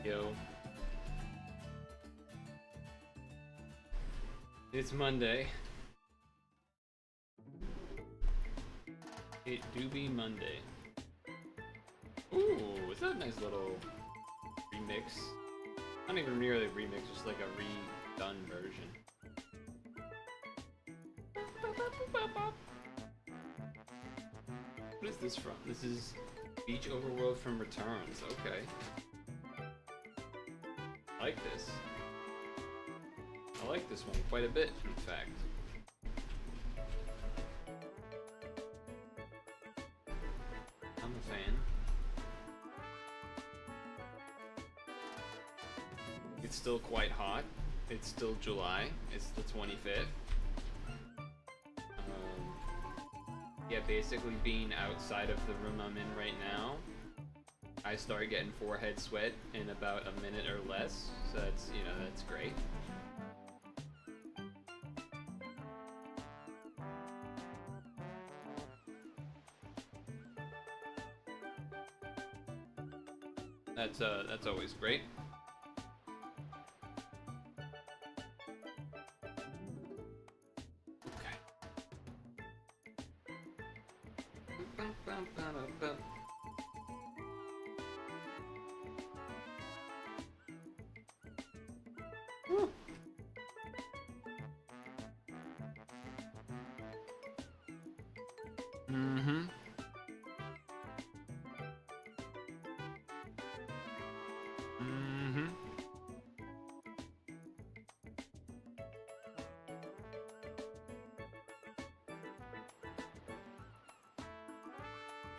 Yo. It's Monday. It do be Monday. Ooh, is that a nice little remix? Not even really a remix, just like a redone version. What is this from? This is Beach Overworld from Returns. Okay. I like this. I like this one quite a bit, in fact. I'm a fan. It's still quite hot. It's still July. It's the 25th. Yeah, basically being outside of the room I'm in right now, I start getting forehead sweat in about a minute or less. So that's, you know, that's great. That's always great. Woo. Mm-hmm. Mm-hmm.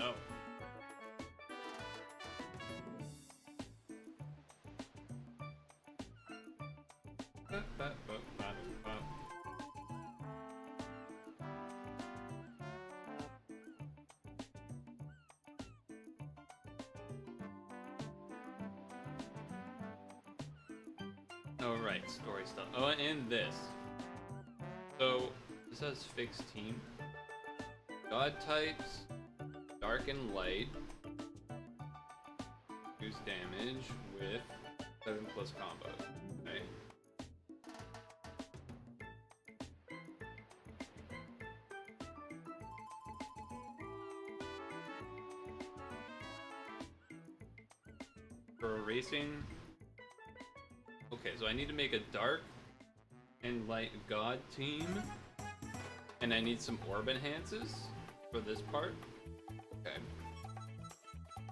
Oh. Alright, story stuff. Oh, and this. So, this has fixed team. God types, dark and light. Use damage with 7+ combo. Okay. For racing. Okay, so I need to make a dark and light god team. And I need some orb enhances for this part. Okay.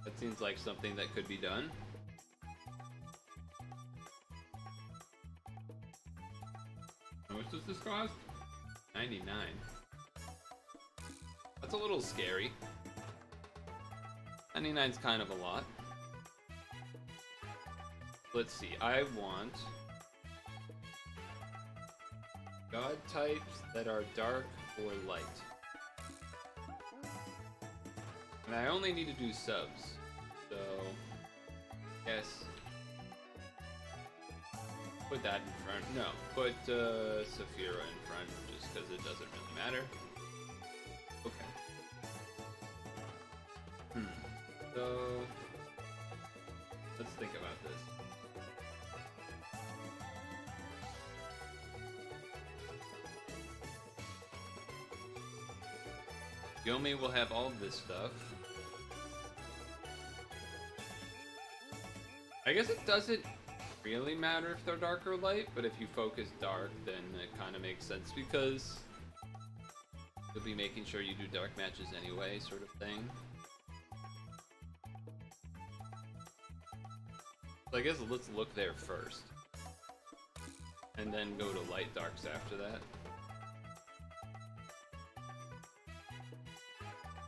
That seems like something that could be done. How much does this cost? 99. That's a little scary. 99's kind of a lot. Let's see, I want god types that are dark or light. And I only need to do subs. So, yes. Put that in front. No, put Saphira in front just because it doesn't really matter. Okay. So, let's think about this. Yomi will have all of this stuff. I guess it doesn't really matter if they're dark or light, but if you focus dark, then it kind of makes sense because you'll be making sure you do dark matches anyway, sort of thing. So I guess let's look there first. And then go to light darks after that.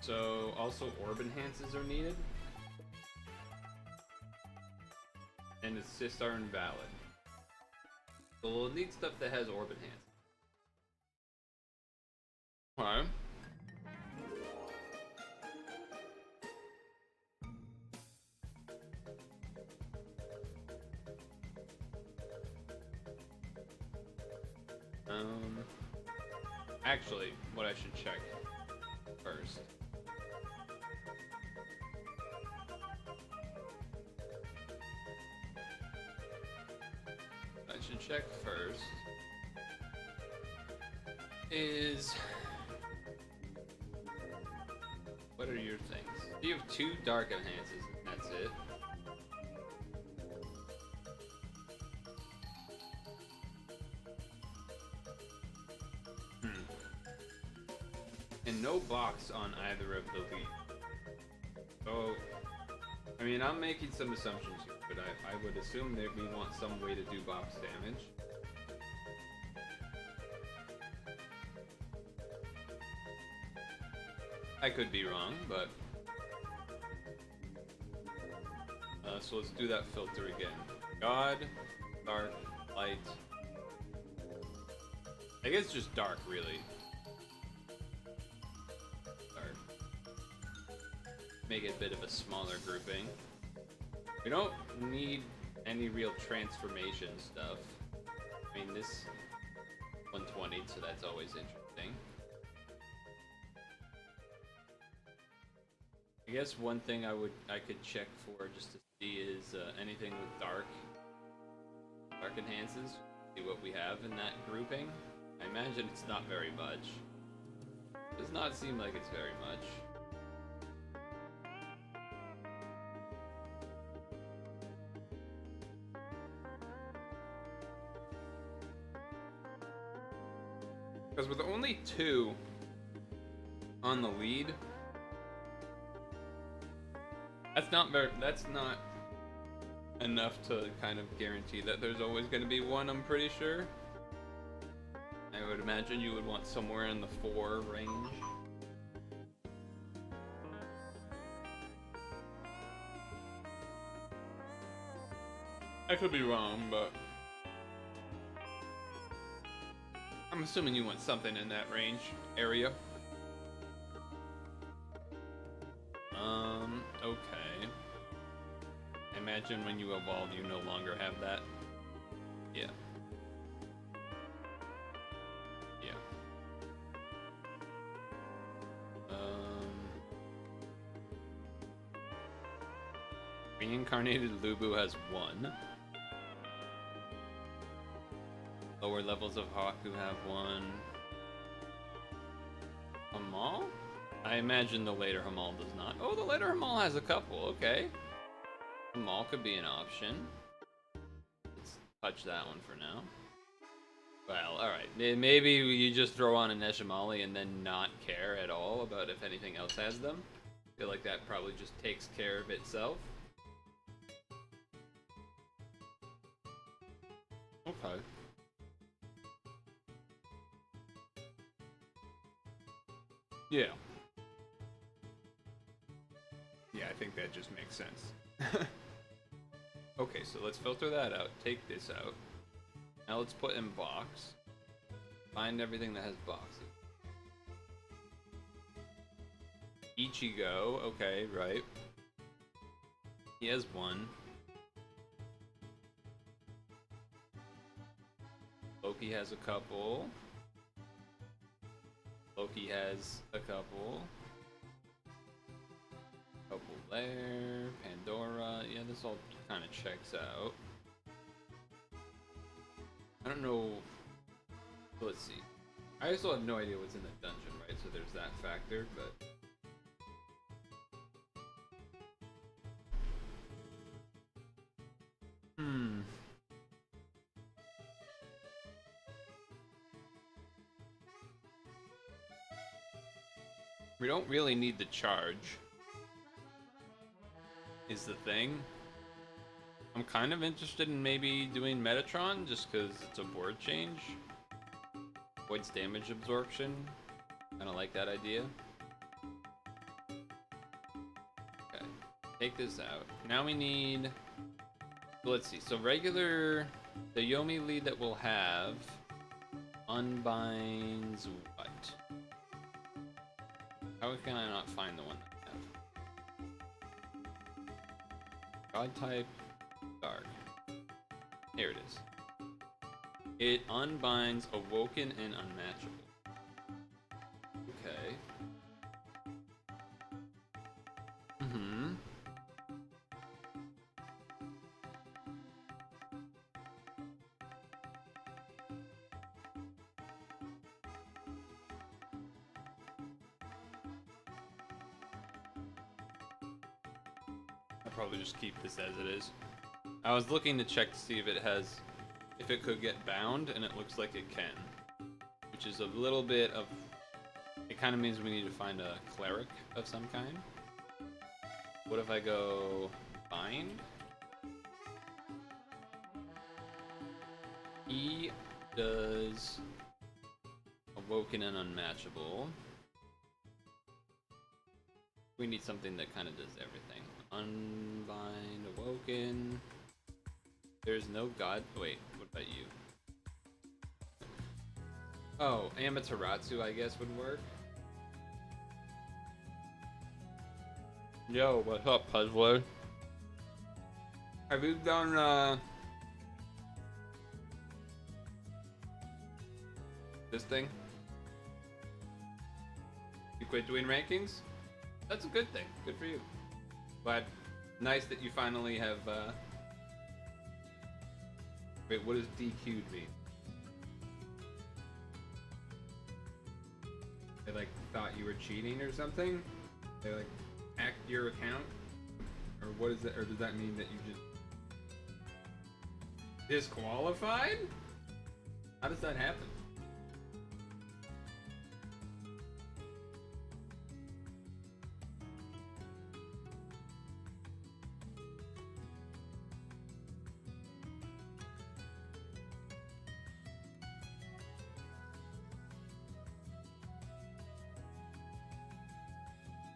So, also orb enhances are needed. And assists are invalid. So we'll need stuff that has orb enhance. Alright. Actually, what I should check first. should check first is what are your things? You have 2 dark enhances, and that's it. And no box on either of the lead. So, I mean, I'm making some assumptions here, but I would assume that we want some way to do box damage. I could be wrong, but... so let's do that filter again. God, dark, light... I guess just dark, really. Dark. Make it a bit of a smaller grouping. We don't need any real transformation stuff. I mean, this 120, so that's always interesting. I guess one thing I could check for just to see is anything with dark enhances. See what we have in that grouping. I imagine it's not very much. Does not seem like it's very much. Because with only 2 on the lead, that's not enough to kind of guarantee that there's always going to be one, I'm pretty sure. I would imagine you would want somewhere in the 4 range. I could be wrong, but I'm assuming you want something in that range area. Okay. I imagine when you evolve, you no longer have that. Yeah. Yeah. Reincarnated Lubu has 1. Lower levels of Haku have 1. Hamal? I imagine the later Hamal does not. Oh, the later Hamal has a couple. Okay. Hamal could be an option. Let's touch that one for now. Well, alright. Maybe you just throw on a Neshimali and then not care at all about if anything else has them. I feel like that probably just takes care of itself. Okay. Yeah. Yeah, I think that just makes sense. Okay, so let's filter that out. Take this out. Now let's put in box. Find everything that has boxes. Ichigo, okay, right. He has 1. Loki has a couple. Loki has a couple. Couple there. Pandora. Yeah, this all kind of checks out. I don't know. Let's see. I also have no idea what's in the dungeon, right? So there's that factor, but... We don't really need the charge, is the thing. I'm kind of interested in maybe doing Metatron, just because it's a board change. Avoids damage absorption. Kind of like that idea. Okay, take this out. Now we need... Let's see, so regular... The Yomi lead that we'll have unbinds what? How can I not find the one that I have? God type, dark. Here it is. It unbinds Awoken and Unmatchable. Okay. probably just keep this as it is. I was looking to check to see if it could get bound, and it looks like it can. Which is a little bit of... It kind of means we need to find a cleric of some kind. What if I go bind? He does awoken and unmatchable. We need something that kind of does everything. Unbind, awoken. There's no god. Wait, what about you? Oh, Amaterasu, I guess, would work. Yo, what's up, Puzzler? Have you done, this thing? You quit doing rankings? That's a good thing. Good for you. But nice that you finally have, Wait, what does DQ'd mean? They, like, thought you were cheating or something? They, like, hacked your account? Or what is it? Or does that mean that you just... disqualified? How does that happen?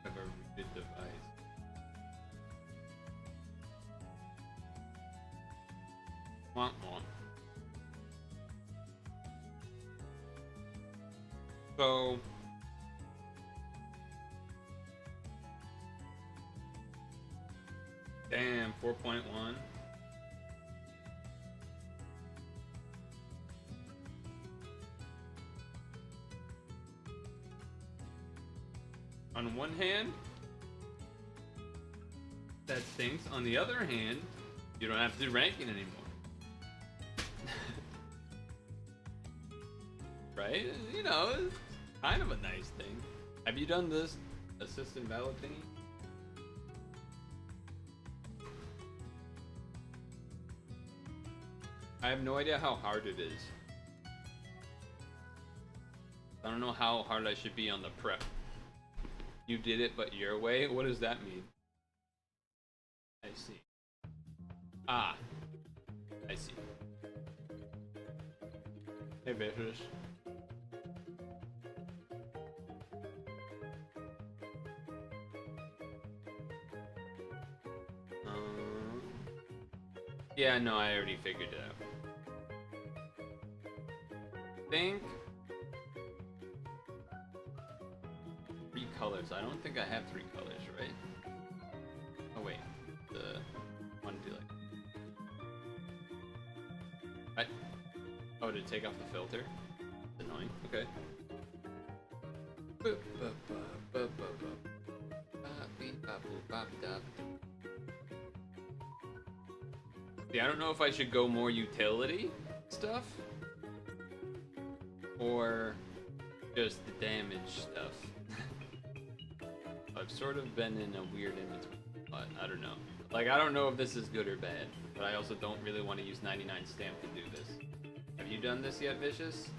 Have a rooted device. Womp womp. So... Damn, 4.1. On one hand, that stinks. On the other hand, you don't have to do ranking anymore. Right? You know, it's kind of a nice thing. Have you done this assistant valid thingy? I have no idea how hard it is. I don't know how hard I should be on the prep. You did it, but your way? What does that mean? I see. Ah. I see. Hey, bitches. Yeah, no, I already figured it out. Think... 3 colors. I don't think I have 3 colors, right? Oh, wait. The one do like... What? Oh, to take off the filter? That's annoying. Okay. Yeah, I don't know if I should go more utility stuff or just the damage stuff. I've sort of been in a weird in-between, but I don't know. Like, I don't know if this is good or bad, but I also don't really want to use 99 stamp to do this. Have you done this yet, Vicious?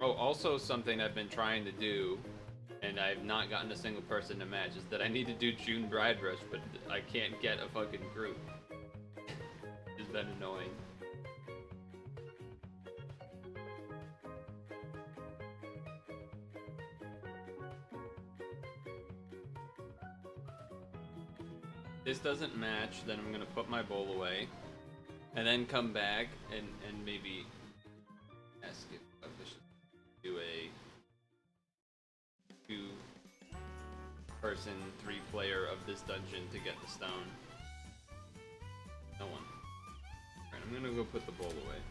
Oh, also something I've been trying to do, and I've not gotten a single person to match, is that I need to do June Bride Rush, but I can't get a fucking group. It's been annoying. This doesn't match, then I'm gonna put my bowl away, and then come back and maybe ask if I should do a 2-person 3-player of this dungeon to get the stone. No one. Alright, I'm gonna go put the bowl away.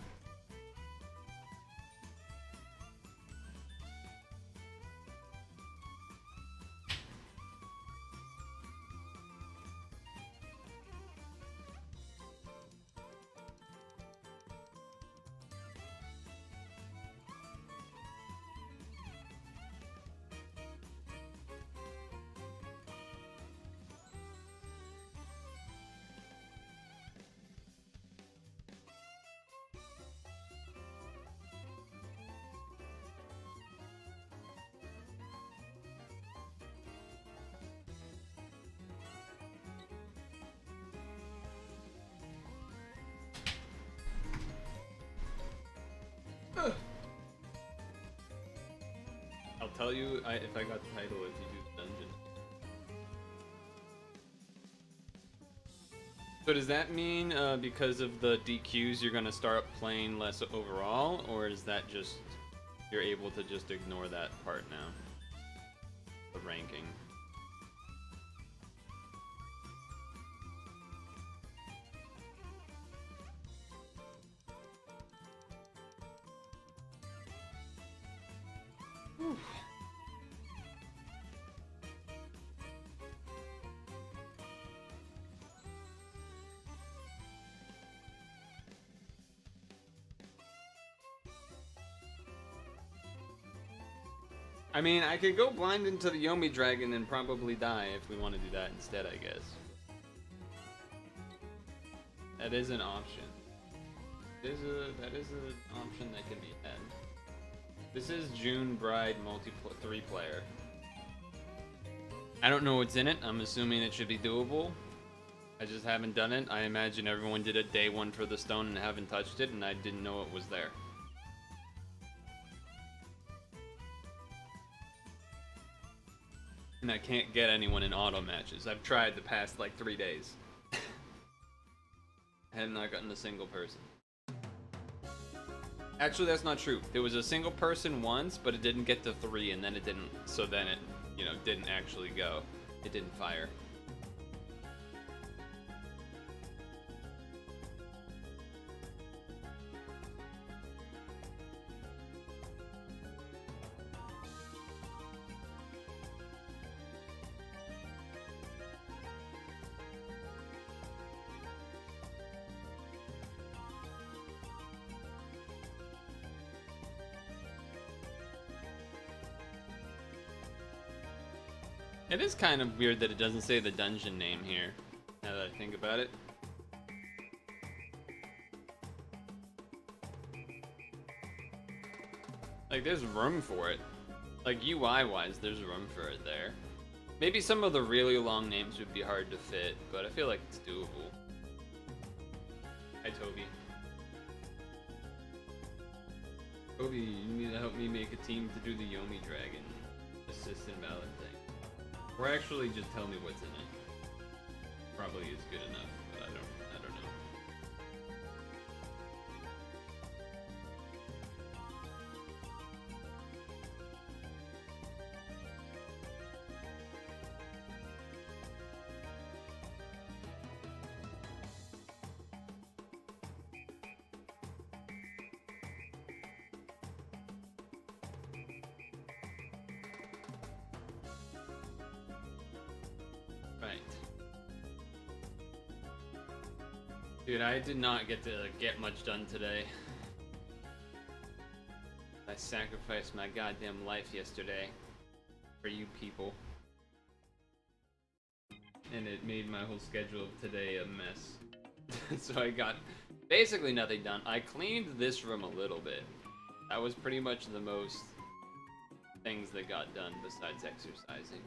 tell you if I got the title if you do the dungeon. So does that mean because of the DQs you're gonna start playing less overall, or is that just you're able to just ignore that part now? The ranking. Whew. I mean, I could go blind into the Yomi Dragon and probably die if we want to do that instead, I guess. That is an option. That is an option that can be had. This is June Bride 3-player. I don't know what's in it. I'm assuming it should be doable. I just haven't done it. I imagine everyone did a day 1 for the stone and haven't touched it, and I didn't know it was there. And I can't get anyone in auto matches. I've tried the past like 3 days. I have not gotten a single person. Actually, that's not true. There was a single person once, but it didn't get to 3, and then it didn't. So then it, you know, didn't actually go. It didn't fire. It is kind of weird that it doesn't say the dungeon name here, now that I think about it. Like, there's room for it. Like, UI-wise, there's room for it there. Maybe some of the really long names would be hard to fit, but I feel like it's doable. Hi, Toby. Toby, you need to help me make a team to do the Yomi Dragon assist invalid thing. Or actually just tell me what's in it. Probably is good enough, but I don't know. Right. Dude, I did not get to get much done today. I sacrificed my goddamn life yesterday for you people. And it made my whole schedule of today a mess. So I got basically nothing done. I cleaned this room a little bit. That was pretty much the most things that got done besides exercising.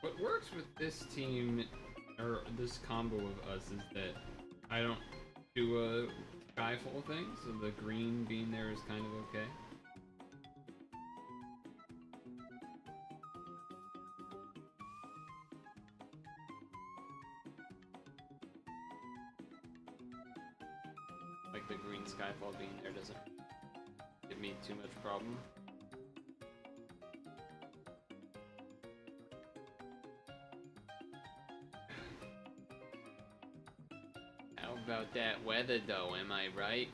What works with this team, or this combo of us, is that I don't do a skyfall thing, so the green being there is kind of okay. Like the green skyfall being there doesn't give me too much problem. How about that weather though, am I right?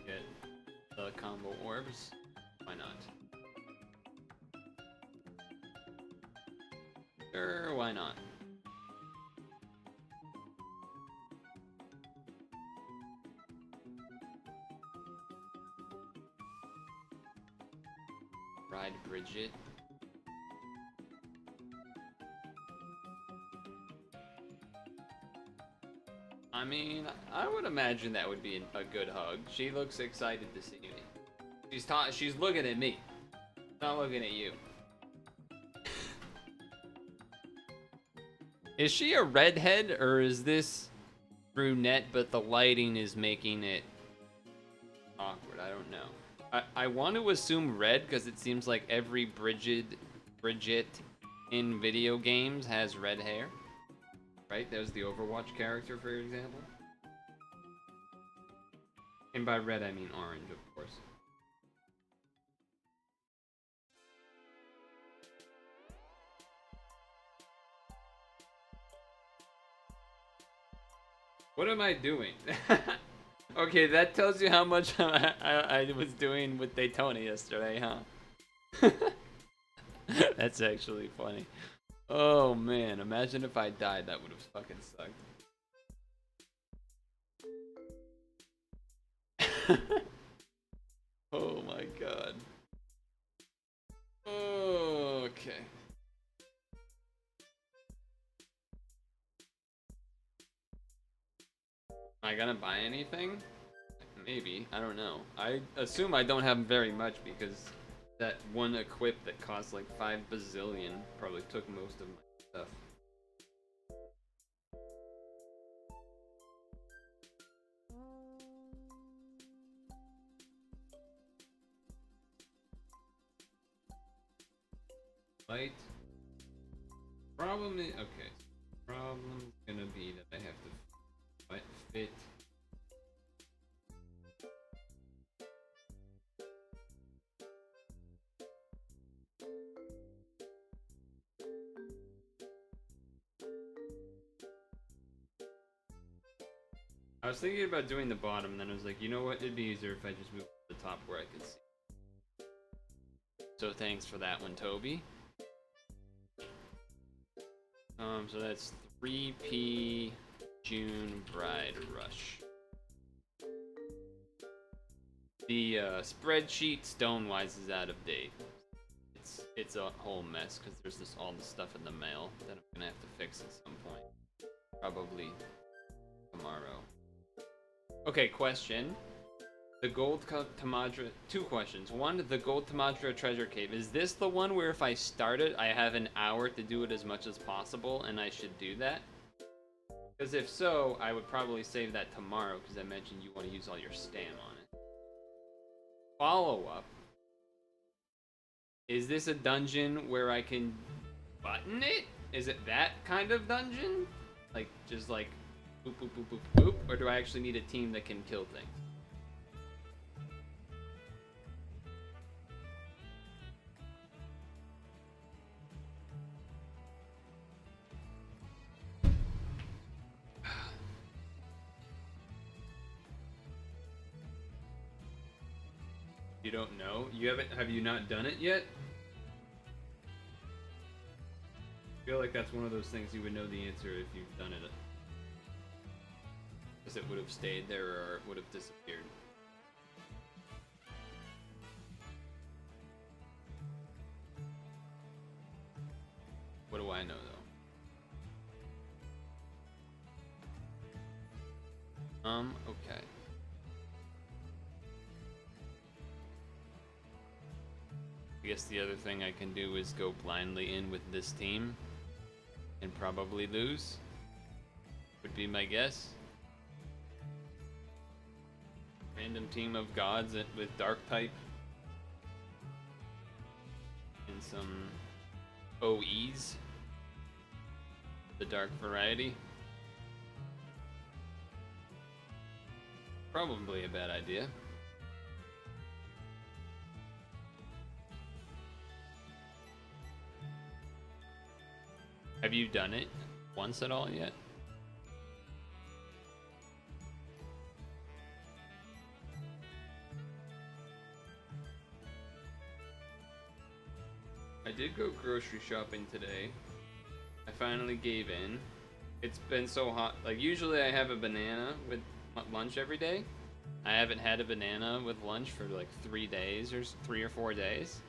get the combo orbs. Why not? Sure, why not? Ride Bridget. I mean, I would imagine that would be a good hug. She looks excited to see me. She's looking at me, not looking at you. Is she a redhead or is this brunette, but the lighting is making it awkward? I don't know. I want to assume red because it seems like every Bridget in video games has red hair. Right? That was the Overwatch character, for example. And by red, I mean orange, of course. What am I doing? Okay, that tells you how much I was doing with Daytona yesterday, huh? That's actually funny. Oh man, imagine if I died, that would have fucking sucked. Oh my god. Okay. Am I gonna buy anything? Maybe, I don't know. I assume I don't have very much because that one equip that costs like 5 bazillion probably took most of my stuff. Light. Problem is, okay. Problem's gonna be that I have to fit. I was thinking about doing the bottom, and then I was like, you know what? It'd be easier if I just moved to the top where I could see. So thanks for that one, Toby. So that's 3P June Bride Rush. The spreadsheet stone-wise is out of date. It's a whole mess because there's just all the stuff in the mail that I'm gonna have to fix at some point. Probably tomorrow. Okay, question. The Gold Tamadra... 2 questions. One, the Gold Tamadra Treasure Cave. Is this the one where if I start it, I have an hour to do it as much as possible, and I should do that? Because if so, I would probably save that tomorrow, because I mentioned you want to use all your stam on it. Follow-up. Is this a dungeon where I can button it? Is it that kind of dungeon? Like, just like, boop, boop, boop, boop, boop? Or do I actually need a team that can kill things? You don't know? You haven't? Have you not done it yet? I feel like that's one of those things you would know the answer if you've done it. Because it would have stayed there or it would have disappeared. What do I know though? Okay. I guess the other thing I can do is go blindly in with this team and probably lose. Would be my guess. Random team of gods with dark type. And some OEs. The dark variety. Probably a bad idea. Have you done it once at all yet? I did go grocery shopping today. I finally gave in. It's been so hot. Like, usually I have a banana with lunch every day. I haven't had a banana with lunch for like 3 days or 3 or 4 days.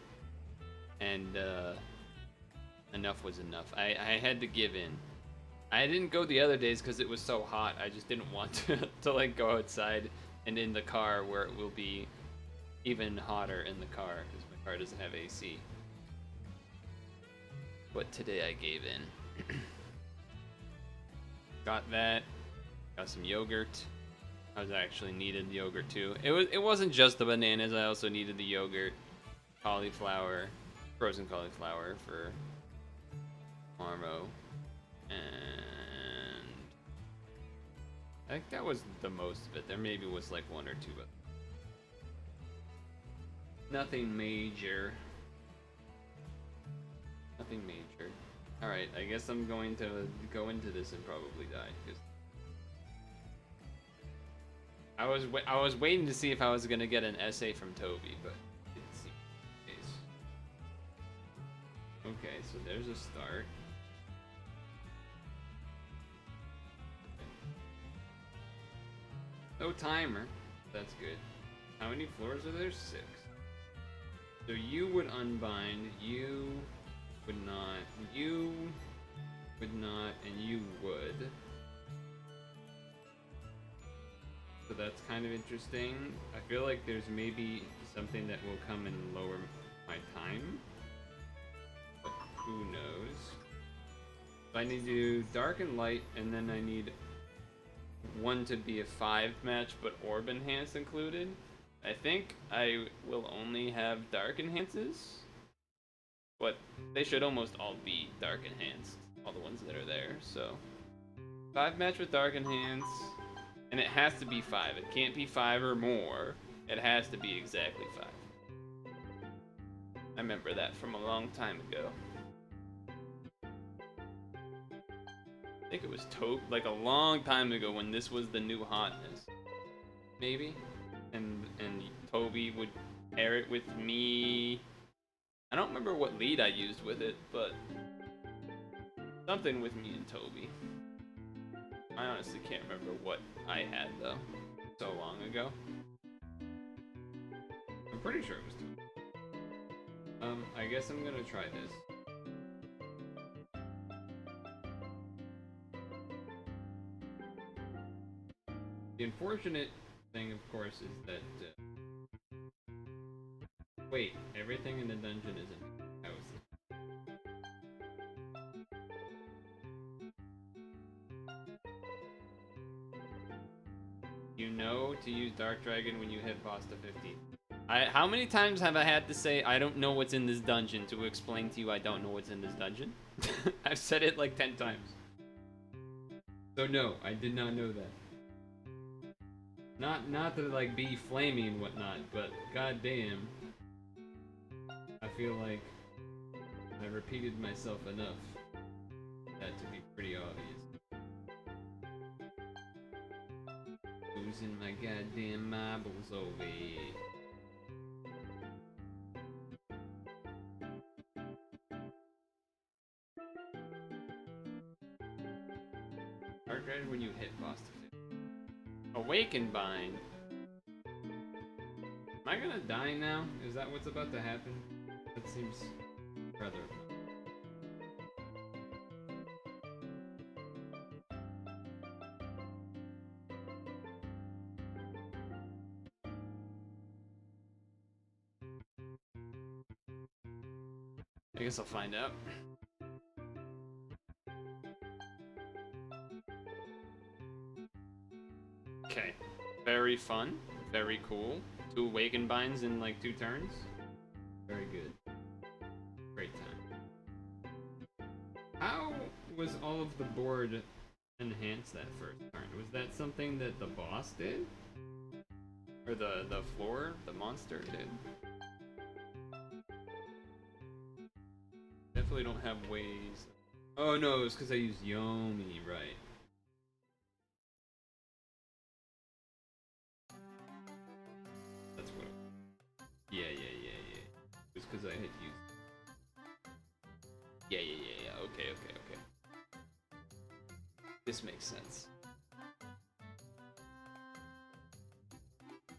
And enough was enough. I had to give in. I didn't go the other days because it was so hot. I just didn't want to like go outside and in the car where it will be even hotter in the car because my car doesn't have AC. But today I gave in. Got that. Got some yogurt. I was actually needed yogurt too. It wasn't just the bananas. I also needed the yogurt, cauliflower, frozen cauliflower for Marmo, and I think that was the most of it. There maybe was like 1 or 2, but nothing major. Nothing major. All right, I guess I'm going to go into this and probably die because I was waiting to see if I was gonna get an essay from Toby, but it didn't seem the case. Okay, so there's a start. No timer. That's good. How many floors are there? 6. So you would unbind, you would not, and you would. So that's kind of interesting. I feel like there's maybe something that will come and lower my time. But who knows? So I need to do dark and light, and then I need one to be a 5 match, but orb enhance included. I think I will only have dark enhances, but they should almost all be dark enhanced, all the ones that are there. So 5 match with dark enhance, and it has to be 5. It can't be 5 or more. It has to be exactly 5. I remember that from a long time ago. I think it was like a long time ago when this was the new hotness. Maybe? And Toby would pair it with me. I don't remember what lead I used with it, but something with me and Toby. I honestly can't remember what I had though. So long ago. I'm pretty sure it was Toby. I guess I'm gonna try this. The unfortunate thing, of course, is that wait, everything in the dungeon is in the house. You know to use Dark Dragon when you hit boss to 50. How many times have I had to say I don't know what's in this dungeon to explain to you I don't know what's in this dungeon? I've said it like 10 times. So no, I did not know that. Not to like be flaming and whatnot, but goddamn, I feel like I repeated myself enough that to be pretty obvious. Losing my goddamn marbles over here. Dark Dragon when you hit boss to 50. Awaken Bind. Am I gonna die now? Is that what's about to happen? That seems rather. I guess I'll find out. Okay. Very fun. Very cool. 2 Awaken Binds in like 2 turns. Very good. Great time. How was all of the board enhanced that first turn? Was that something that the boss did? Or the floor, the monster did? Definitely don't have ways. Oh no, it was because I used Yomi, right. That's what. Yeah. It was because I had used. Yeah. Okay. This makes sense.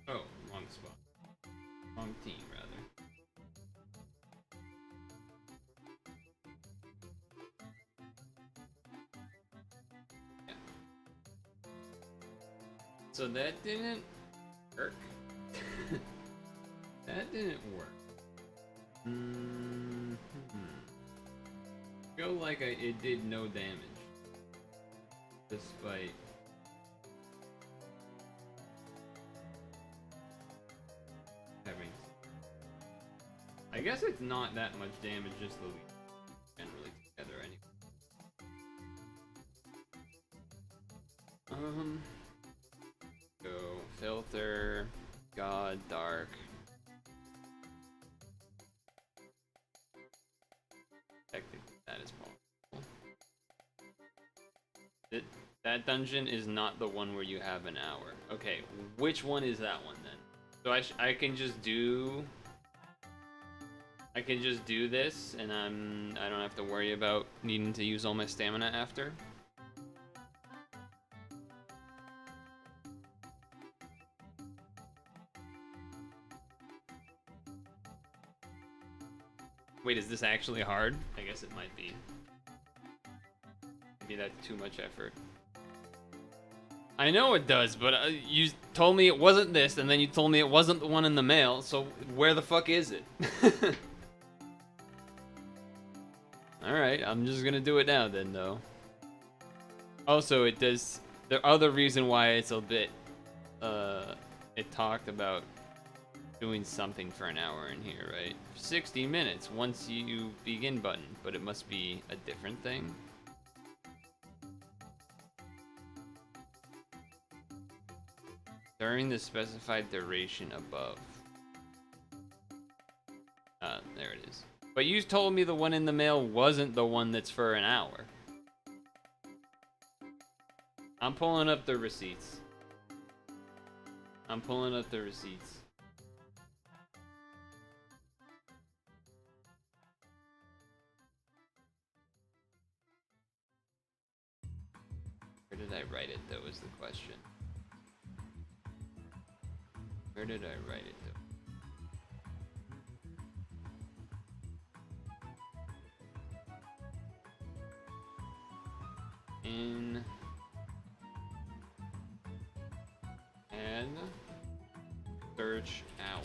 Oh, wrong spot. Wrong team, rather. Yeah. So that didn't work. That didn't work. Feel like it did no damage. Despite having... I guess it's not that much damage, just the lead generally together anyway. Go filter, god, dark. Technically, that is possible. That dungeon is not the one where you have an hour. Okay, which one is that one then? So I can just do... I can just do this, and I don't have to worry about needing to use all my stamina after. Wait, is this actually hard? I guess it might be. Maybe that's too much effort. I know it does, but you told me it wasn't this, and then you told me it wasn't the one in the mail, so where the fuck is it? Alright, I'm just gonna do it now then, though. Also, it does... The other reason why it's a bit... it talked about doing something for an hour in here, right? 60 minutes once you begin button, but it must be a different thing. During the specified duration above. There it is. But you told me the one in the mail wasn't the one that's for an hour. I'm pulling up the receipts. I'm pulling up the receipts. Where did I write it, though, is the question. Where did I write it, though? In... Add... Search hour.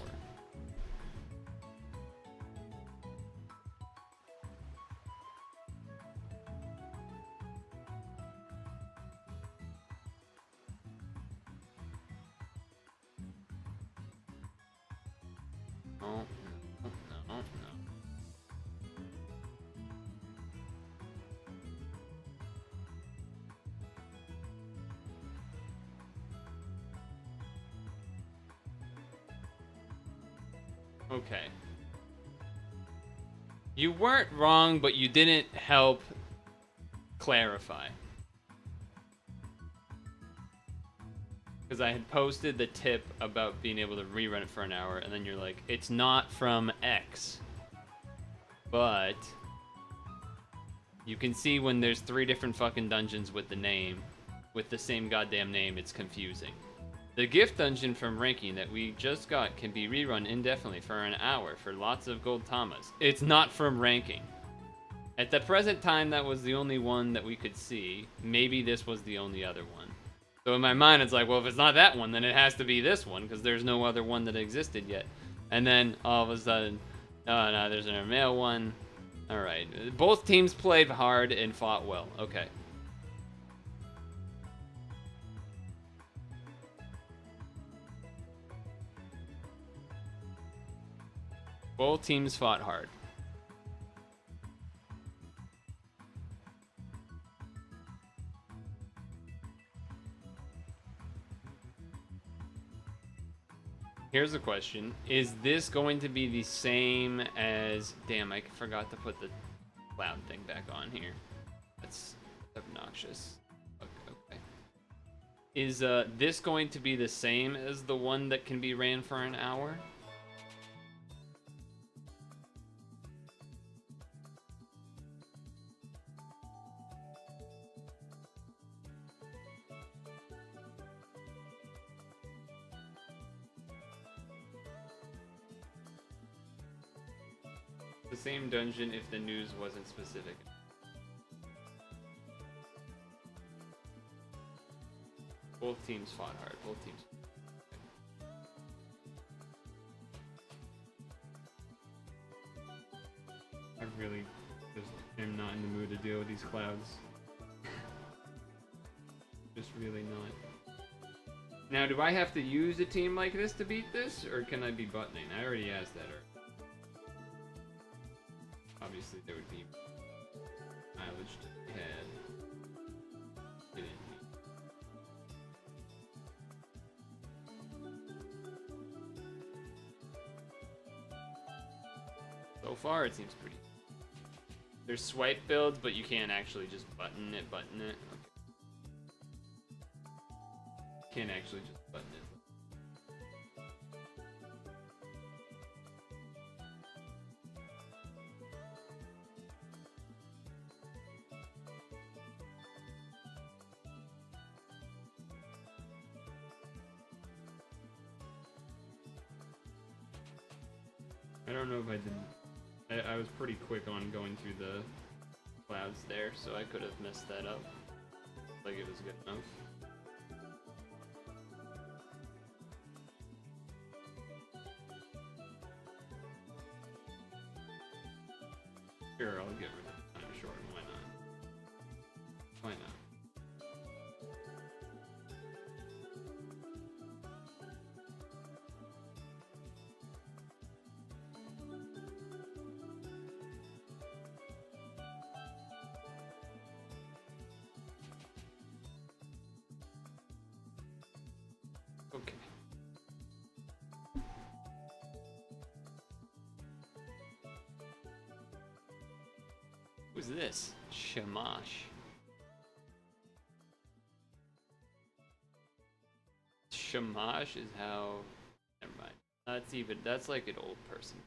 Oh, no. Okay. You weren't wrong, but you didn't help clarify. Because I had posted the tip about being able to rerun it for an hour, and then you're like, it's not from X. But you can see when there's 3 different fucking dungeons with the name, with the same goddamn name, it's confusing. The gift dungeon from ranking that we just got can be rerun indefinitely for an hour for lots of gold tamas. It's not from ranking. At the present time, that was the only one that we could see. Maybe this was the only other one. So in my mind, it's like, well, if it's not that one, then it has to be this one, because there's no other one that existed yet. And then all of a sudden, oh no, there's an male one. All right, both teams played hard and fought well. Okay. Both teams fought hard. Here's the question. Is this going to be the same as... Damn, I forgot to put the cloud thing back on here. That's obnoxious. Okay. Is this going to be the same as the one that can be ran for an hour? The same dungeon if the news wasn't specific. Both teams fought hard. Both teams. I really just am not in the mood to deal with these clouds. Just really not. Now, do I have to use a team like this to beat this, or can I be buttoning? I already asked that earlier. Obviously, there would be mileage to be had. Get in. So far, it seems pretty. There's swipe builds, but you can't actually just button it. Okay. Can't actually just button it. I don't know if I did. I was pretty quick on going through the clouds there, so I could have messed that up. Like it was good enough. Sure, I'll get rid of the time short. Why not? Why not? Okay. Who's this? Shamash. Shamash is how. Never mind. That's like an old person.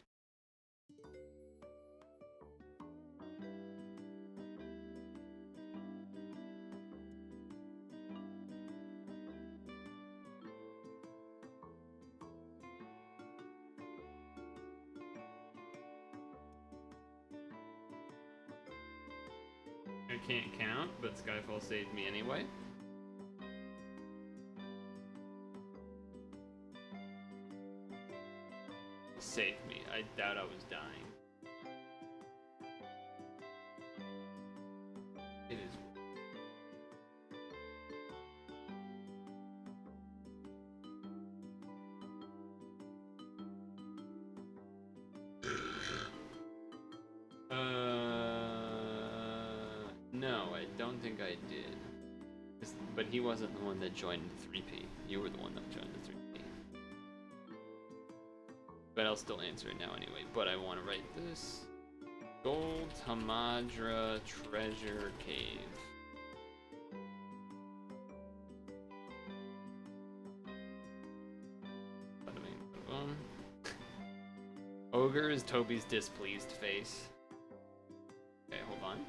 I can't count, but Skyfall saved me anyway. Saved me. I doubt I was dying. It is. No, I don't think I did. But he wasn't the one that joined the 3P. You were the one that joined the 3P. But I'll still answer it now anyway. But I want to write this. Gold Hamadra Treasure Cave. Ogre is Toby's displeased face. Okay, hold on.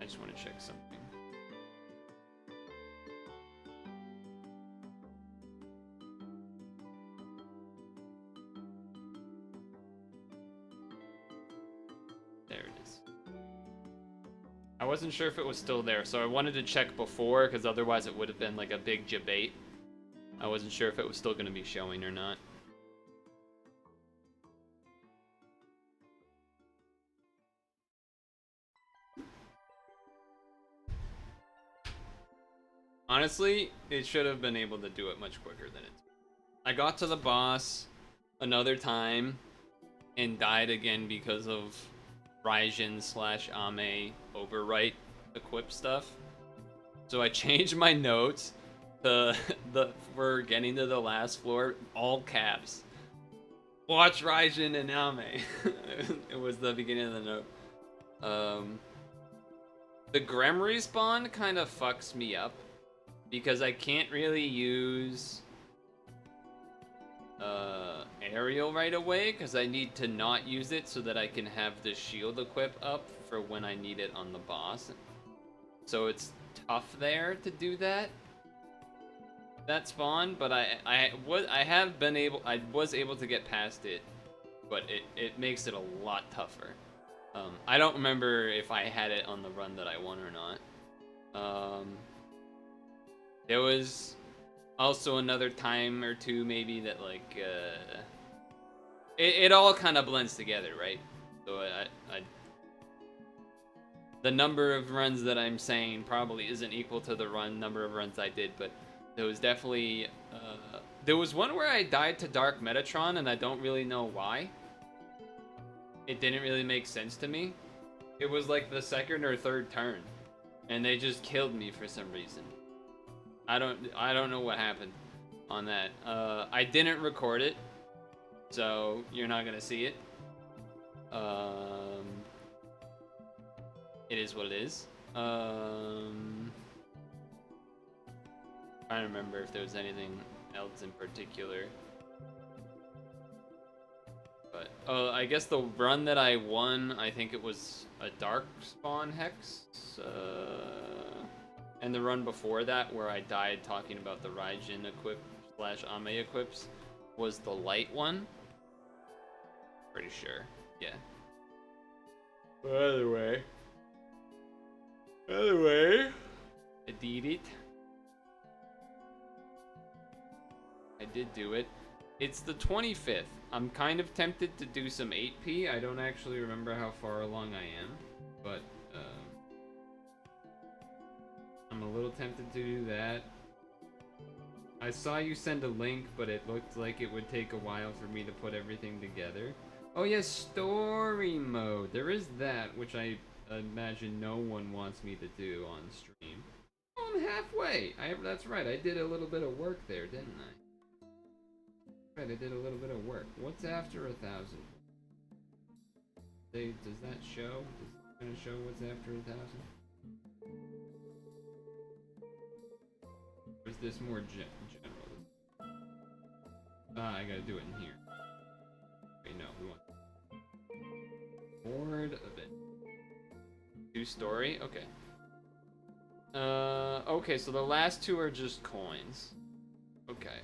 I just want to check something. There it is. I wasn't sure if it was still there, so I wanted to check before, because otherwise it would have been like a big debate. I wasn't sure if it was still going to be showing or not. Honestly, it should have been able to do it much quicker than it. I got to the boss another time and died again because of Raijin / Ame overwrite equip stuff. So I changed my notes to we're getting to the last floor, all caps. Watch Raijin and Ame. It was the beginning of the note. The Grem respawn kind of fucks me up. Because I can't really use aerial right away, because I need to not use it so that I can have the shield equip up for when I need it on the boss. So it's tough there to do that spawn, but I was able to get past it but it makes it a lot tougher. I don't remember if I had it on the run that I won or not. There was also another time or two maybe that like it all kind of blends together, right? So the number of runs that I'm saying probably isn't equal to the number of runs I did, but there was definitely there was one where I died to Dark Metatron and I don't really know why. It didn't really make sense to me. It was like the second or third turn, and they just killed me for some reason. I don't know what happened on that. I didn't record it, so you're not gonna see it. It is what it is. Trying to remember if there was anything else in particular. But I guess the run that I won, I think it was a Dark Spawn Hex. And the run before that, where I died talking about the Raijin equip / Ame equips, was the light one. Pretty sure, yeah. But either way, I did it. I did do it. It's the 25th. I'm kind of tempted to do some 8P. I don't actually remember how far along I am, but I'm a little tempted to do that. I saw you send a link, but it looked like it would take a while for me to put everything together. Oh yes, story mode. There is that, which I imagine no one wants me to do on stream. Oh, I'm halfway. That's right. I did a little bit of work there, didn't I? Right, I did a little bit of work. What's after 1,000? Does that show? Is it gonna show what's after 1,000? Or is this more general? I gotta do it in here. Wait, no, we want board a bit. Do story? Okay. Okay, so the last two are just coins. Okay.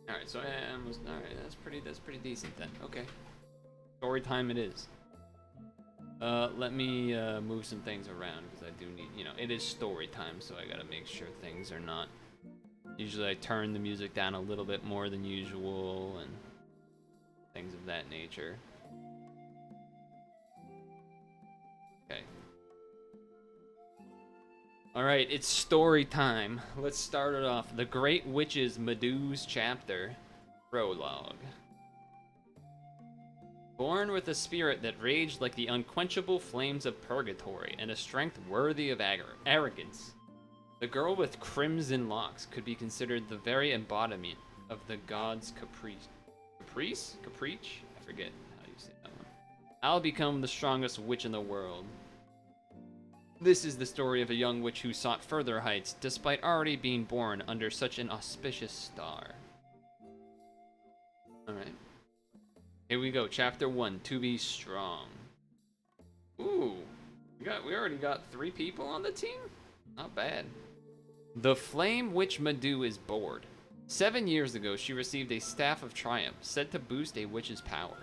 Alright, so I almost. Alright, that's pretty decent then. Okay. Story time it is. Let me move some things around because I do need, it is story time, so I gotta make sure things are not. Usually I turn the music down a little bit more than usual and things of that nature. Okay. Alright, it's story time. Let's start it off. The Great Witch's Madoo's Chapter. Prologue. Born with a spirit that raged like the unquenchable flames of purgatory and a strength worthy of arrogance, the girl with crimson locks could be considered the very embodiment of the god's caprice. Caprice? I forget how you say that one. I'll become the strongest witch in the world. This is the story of a young witch who sought further heights, despite already being born under such an auspicious star. Alright. Here we go, Chapter 1, To Be Strong. Ooh, we already got 3 people on the team? Not bad. The Flame Witch Madoo is bored. 7 years ago, she received a Staff of Triumph, said to boost a witch's power.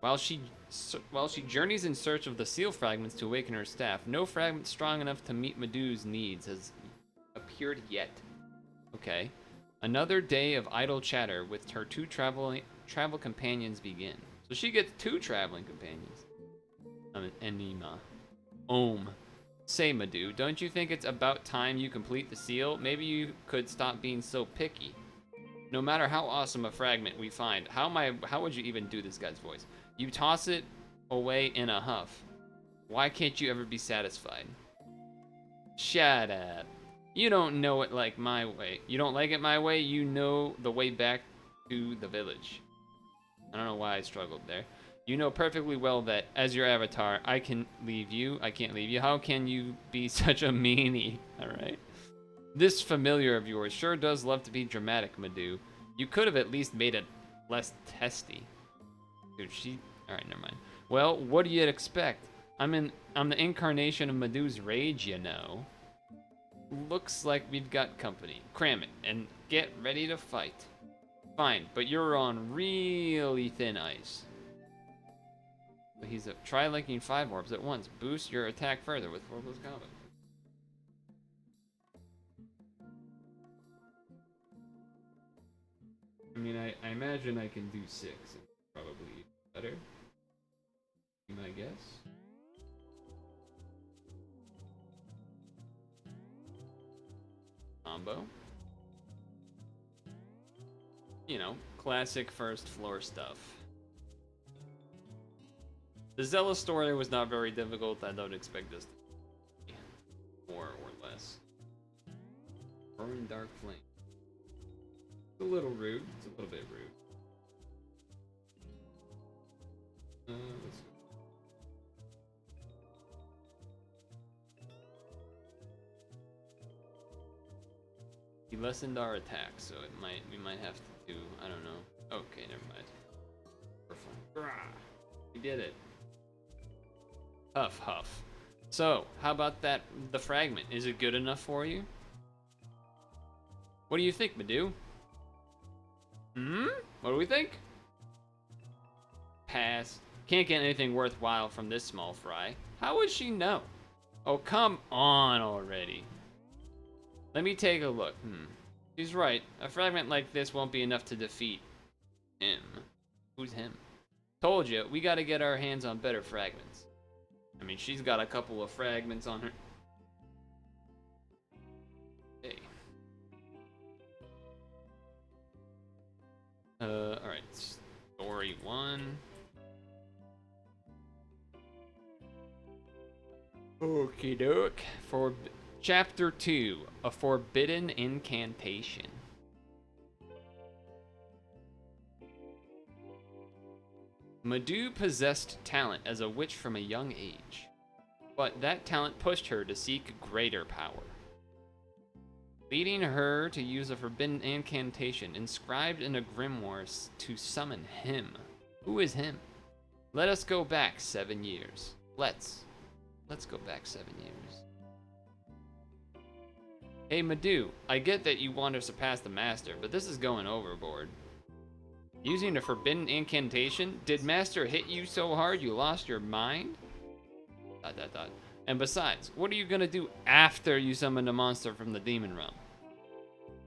While she journeys in search of the seal fragments to awaken her staff, no fragment strong enough to meet Madoo's needs has appeared yet. Okay. Another day of idle chatter with her 2 travel companions begin. So she gets 2 traveling companions. I'm an enema. Say, Madoo, don't you think it's about time you complete the seal? Maybe you could stop being so picky. No matter how awesome a fragment we find, how would you even do this guy's voice? You toss it away in a huff. Why can't you ever be satisfied? Shut up. You don't know it like my way. You don't like it my way? You know the way back to the village. I don't know why I struggled there. You know perfectly well that, as your avatar, I can't leave you. How can you be such a meanie? Alright. This familiar of yours sure does love to be dramatic, Madoo. You could have at least made it less testy. Dude, alright, never mind. Well, what do you expect? I'm the incarnation of Madoo's rage, you know. Looks like we've got company. Cram it and get ready to fight. Fine, but you're on really thin ice. But he's a try linking 5 orbs at once. Boost your attack further with 4 plus combat. I mean, I imagine I can do 6 and probably better. Be my guess. Combo. You know, classic first floor stuff. The Zella story was not very difficult. I don't expect this to be more or less. Burn Dark Flame. It's a little rude. It's a little bit rude. Let's see. He lessened our attack, so we might have to do, I don't know. Okay, never mind. Perfect. We did it. Huff, huff. So, how about the fragment? Is it good enough for you? What do you think, Madoo? What do we think? Pass. Can't get anything worthwhile from this small fry. How would she know? Oh, come on already. Let me take a look. She's right. A fragment like this won't be enough to defeat him. Who's him? Told you, we gotta get our hands on better fragments. I mean, she's got a couple of fragments on her. Hey. Alright. Story 1. Okie doke. For Chapter 2, A Forbidden Incantation. Madoo possessed talent as a witch from a young age, but that talent pushed her to seek greater power, leading her to use a forbidden incantation inscribed in a grimoire to summon him. Who is him? Let us go back 7 years. Let's go back 7 years. Hey Madoo, I get that you want to surpass the master, but this is going overboard. Using a forbidden incantation? Did master hit you so hard you lost your mind? ... And besides, what are you gonna do after you summon a monster from the demon realm?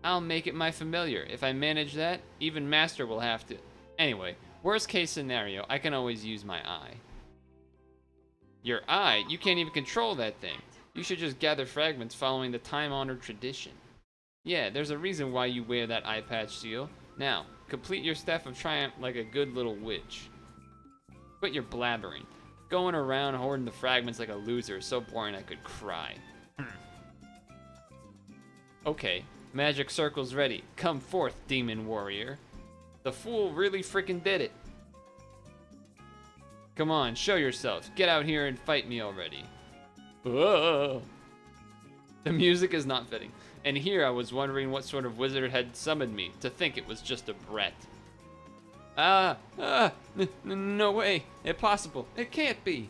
I'll make it my familiar. If I manage that, even master will have to. Anyway, worst case scenario, I can always use my eye. Your eye? You can't even control that thing. You should just gather fragments following the time-honored tradition. Yeah, there's a reason why you wear that eye patch seal. Now, complete your Staff of Triumph like a good little witch. Quit your blabbering. Going around hoarding the fragments like a loser is so boring I could cry. Okay, magic circle's ready. Come forth, demon warrior. The fool really freaking did it. Come on, show yourself. Get out here and fight me already. Whoa. The music is not fitting. And here I was wondering what sort of wizard had summoned me, to think it was just a Brett. No way. Impossible. It can't be.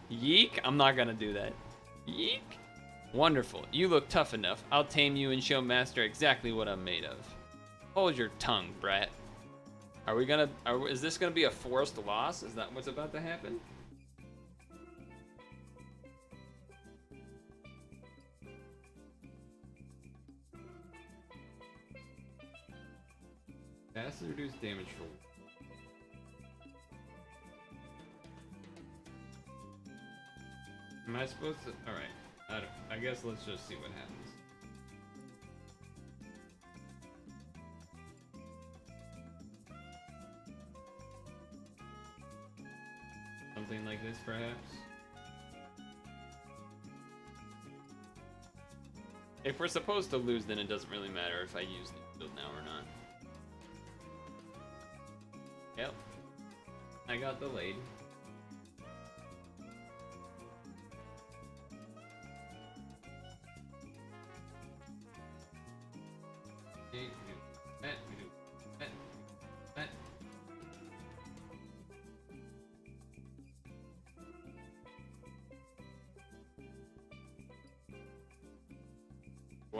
Yeek? I'm not gonna do that. Yeek? Wonderful. You look tough enough. I'll tame you and show Master exactly what I'm made of. Hold your tongue, brat. Is this gonna be a forced loss? Is that what's about to happen? Vastly reduced damage for. Am I supposed to? Alright. I guess let's just see what happens. Something like this, perhaps? If we're supposed to lose, then it doesn't really matter if I use the shield now or not. Yep. I got delayed.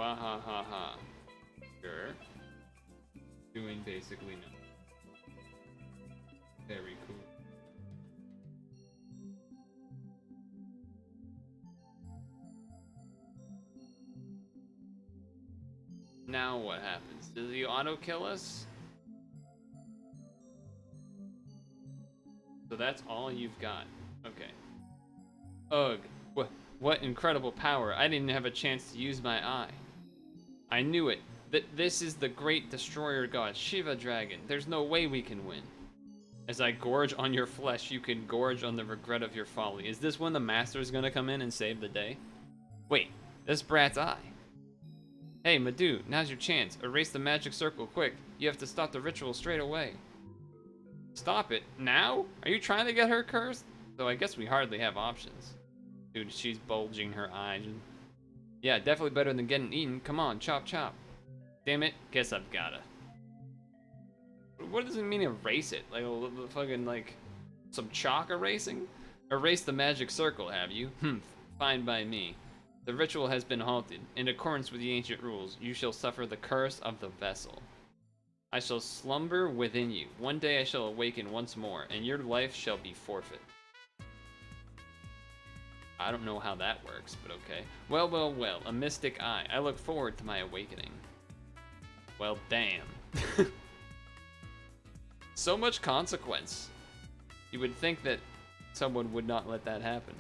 Wahahaha. Sure. Doing basically nothing. Very cool. Now what happens? Does he auto kill us? So that's all you've got. Okay. Ugh. What incredible power. I didn't have a chance to use my eye. I knew it. This is the great destroyer god, Shiva Dragon. There's no way we can win. As I gorge on your flesh, you can gorge on the regret of your folly. Is this when the master's gonna come in and save the day? Wait, this brat's eye. Hey, Madoo, now's your chance. Erase the magic circle quick. You have to stop the ritual straight away. Stop it? Now? Are you trying to get her cursed? Though I guess we hardly have options. Dude, she's bulging her eyes. Yeah, definitely better than getting eaten. Come on, chop chop. Damn it, guess I've gotta. What does it mean erase it? Like, fucking, like, some chalk erasing? Erase the magic circle, have you? Fine by me. The ritual has been halted. In accordance with the ancient rules, you shall suffer the curse of the vessel. I shall slumber within you. One day I shall awaken once more, and your life shall be forfeit. I don't know how that works, but okay. Well, well, well, a mystic eye. I look forward to my awakening. Well, damn. So much consequence. You would think that someone would not let that happen.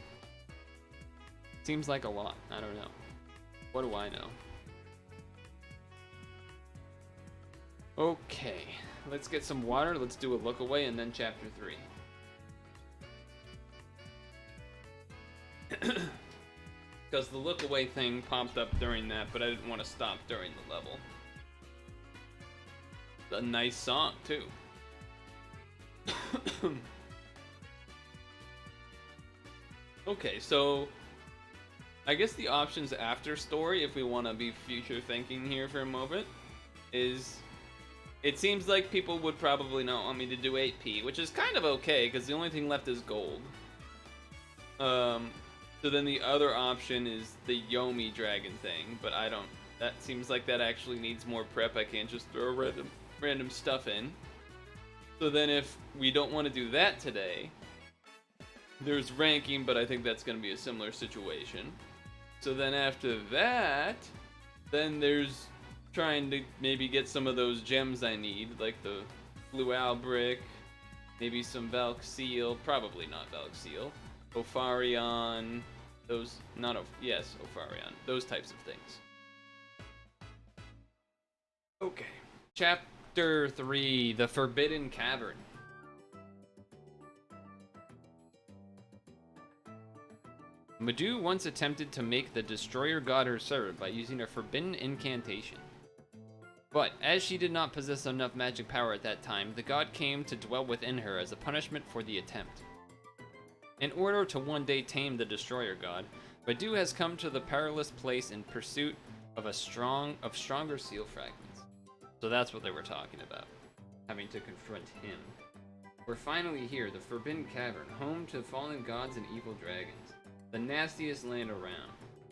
Seems like a lot. I don't know. What do I know? Okay. Let's get some water. Let's do a look away and then chapter 3. Because the look away thing popped up during that, but I didn't want to stop during the level. It's a nice song, too. Okay, so I guess the options after story, if we want to be future thinking here for a moment, is it seems like people would probably not want me to do 8P, which is kind of okay because the only thing left is gold. So then the other option is the Yomi dragon thing, but I don't. That seems like that actually needs more prep. I can't just throw random stuff in. So then if we don't want to do that today, there's ranking, but I think that's going to be a similar situation. So then after that, then there's trying to maybe get some of those gems I need, like the Blue Owl Brick, maybe some Valk Seal, probably not Valk Seal, Opharion, those, yes, Opharion, those types of things. Okay. Chapter 3, The Forbidden Cavern. Madoo once attempted to make the destroyer god her servant by using a forbidden incantation. But, as she did not possess enough magic power at that time, the god came to dwell within her as a punishment for the attempt. In order to one day tame the destroyer god, Madoo has come to the perilous place in pursuit of stronger seal fragments. So that's what they were talking about, having to confront him. We're finally here, the Forbidden Cavern, home to fallen gods and evil dragons. The nastiest land around.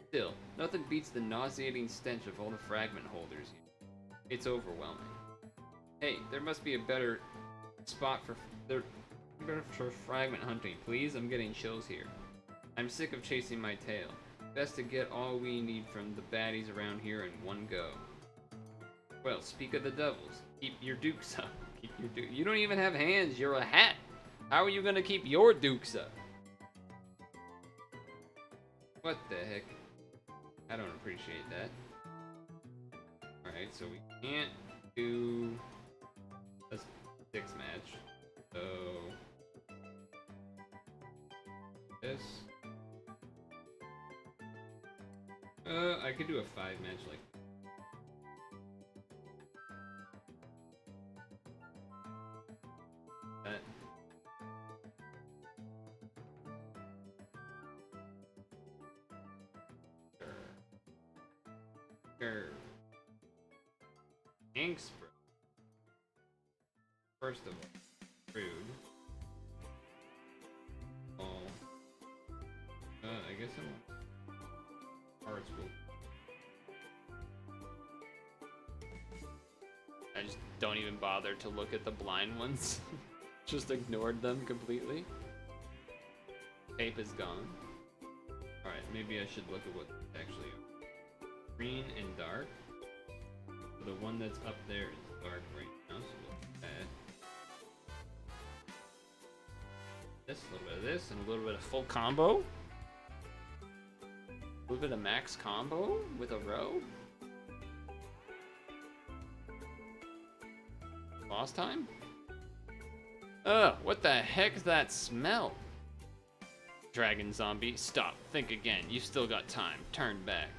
Still, nothing beats the nauseating stench of all the fragment holders here. It's overwhelming. Hey, there must be a better spot for fragment hunting, please. I'm getting chills here. I'm sick of chasing my tail. Best to get all we need from the baddies around here in one go. Well, speak of the devils. Keep your dukes up. Keep your dukes. You don't even have hands. You're a hat. How are you gonna keep your dukes up? What the heck? I don't appreciate that. Alright, so we can't do a 6 match. So this. I could do a 5 match like that. Ink spray. First of all, rude. Oh. I guess I'm Arts will. I just don't even bother to look at the blind ones. Just ignored them completely. Tape is gone. Alright, maybe I should look at what actually are. Green and dark. So the one that's up there is dark right now, so we'll look at that. This, a little bit of this, and a little bit of full combo. A little bit of max combo with a row. Boss time? Ugh, what the heck is that smell? Dragon zombie, stop, think again, you still got time, turn back.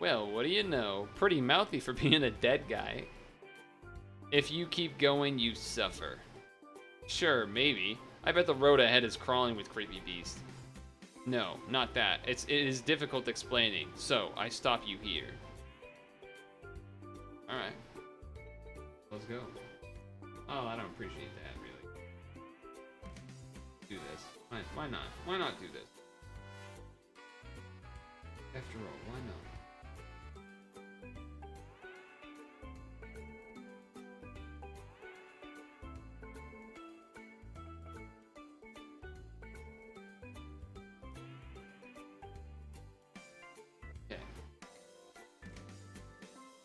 Well, what do you know? Pretty mouthy for being a dead guy. If you keep going, you suffer. Sure, maybe. I bet the road ahead is crawling with creepy beasts. No, not that. It is difficult explaining, so I stop you here. Alright. Let's go. Oh, I don't appreciate that, really. Do this. Why not? Why not do this? After all, why not? Okay.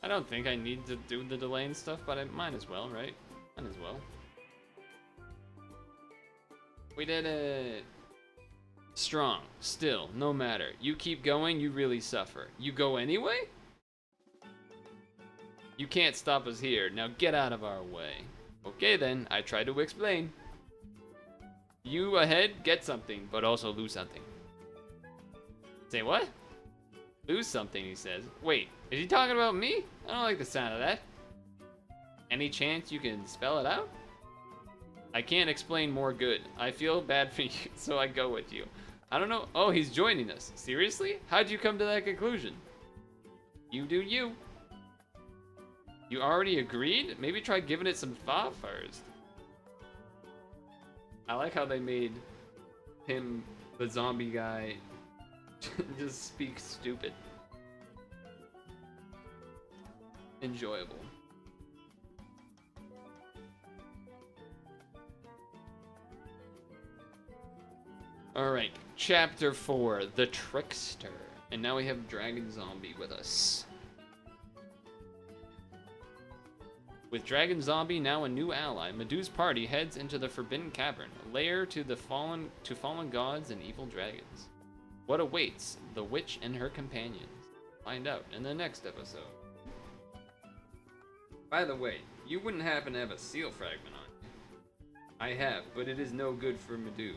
I don't think I need to do the delay and stuff, but I might as well, right? Might as well. We did it! Strong, still, no matter. You keep going, you really suffer. You go anyway? You can't stop us here. Now get out of our way. Okay then, I try to explain. You ahead, get something, but also lose something. Say what? Lose something, he says. Wait, is he talking about me? I don't like the sound of that. Any chance you can spell it out? I can't explain more good. I feel bad for you, so I go with you. I don't know. Oh, he's joining us. Seriously? How'd you come to that conclusion? You do you. You already agreed? Maybe try giving it some thought first. I like how they made him, the zombie guy, just speak stupid. Enjoyable. Alright, Chapter 4, The Trickster. And now we have Dragon Zombie with us. With Dragon Zombie now a new ally, Madoo's party heads into the Forbidden Cavern, a lair to the fallen gods and evil dragons. What awaits the witch and her companions? Find out in the next episode. By the way, you wouldn't happen to have a seal fragment on you. I have, but it is no good for Madoo.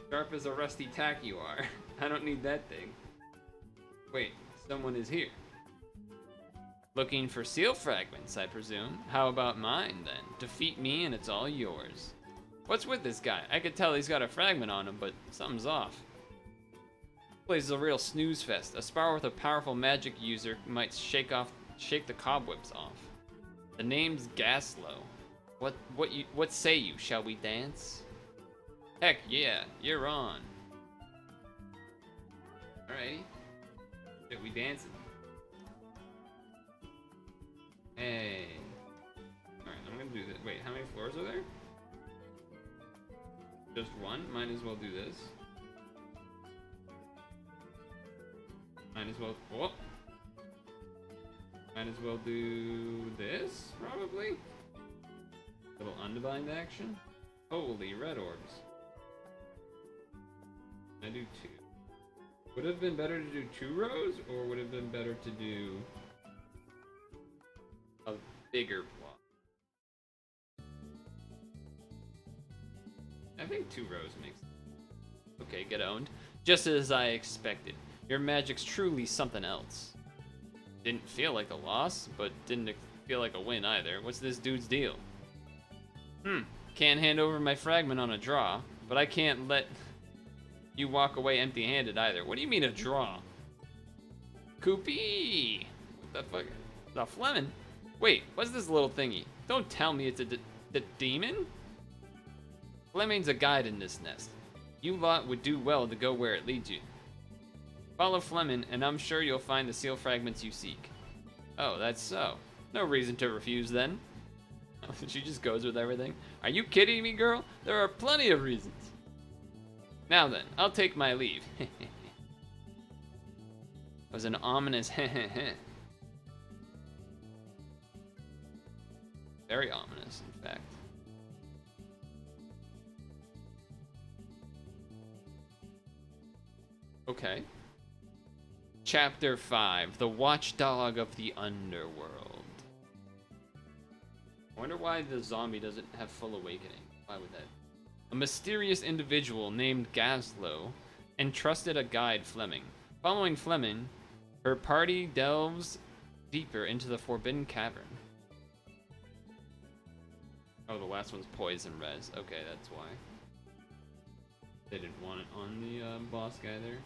Sharp as a rusty tack you are. I don't need that thing. Wait, someone is here. Looking for seal fragments, I presume. How about mine, then? Defeat me and it's all yours. What's with this guy? I could tell he's got a fragment on him, but something's off. This place is a real snooze fest. A spar with a powerful magic user might shake the cobwebs off. The name's Gaslow. What say you? Shall we dance? Heck yeah, you're on. Alrighty. Shit, we dancing. Hey. Alright, I'm gonna do this. Wait, how many floors are there? Just one? Might as well do this. Might as well. Oh. Might as well do this, probably. Little undefined action. Holy red orbs. I do two. Would it have been better to do 2 rows, or would it have been better to do a bigger block? I think 2 rows makes sense. Okay, get owned. Just as I expected. Your magic's truly something else. Didn't feel like a loss, but didn't feel like a win either. What's this dude's deal? Can't hand over my fragment on a draw, but I can't let you walk away empty-handed either. What do you mean a draw? Koopy! What the fuck? The Fleming? Wait, what's this little thingy? Don't tell me it's the demon? Fleming's a guide in this nest. You lot would do well to go where it leads you. Follow Fleming, and I'm sure you'll find the seal fragments you seek. Oh, that's so. No reason to refuse then. She just goes with everything. Are you kidding me, girl? There are plenty of reasons. Now then, I'll take my leave. It was an ominous Very ominous, in fact. Okay. Chapter 5, The Watchdog of the Underworld. I wonder why the zombie doesn't have full awakening. Why would that? A mysterious individual named Gaslow entrusted a guide, Fleming. Following Fleming, her party delves deeper into the Forbidden Cavern. Oh, the last one's poison res. Okay, that's why. They didn't want it on the boss guy there.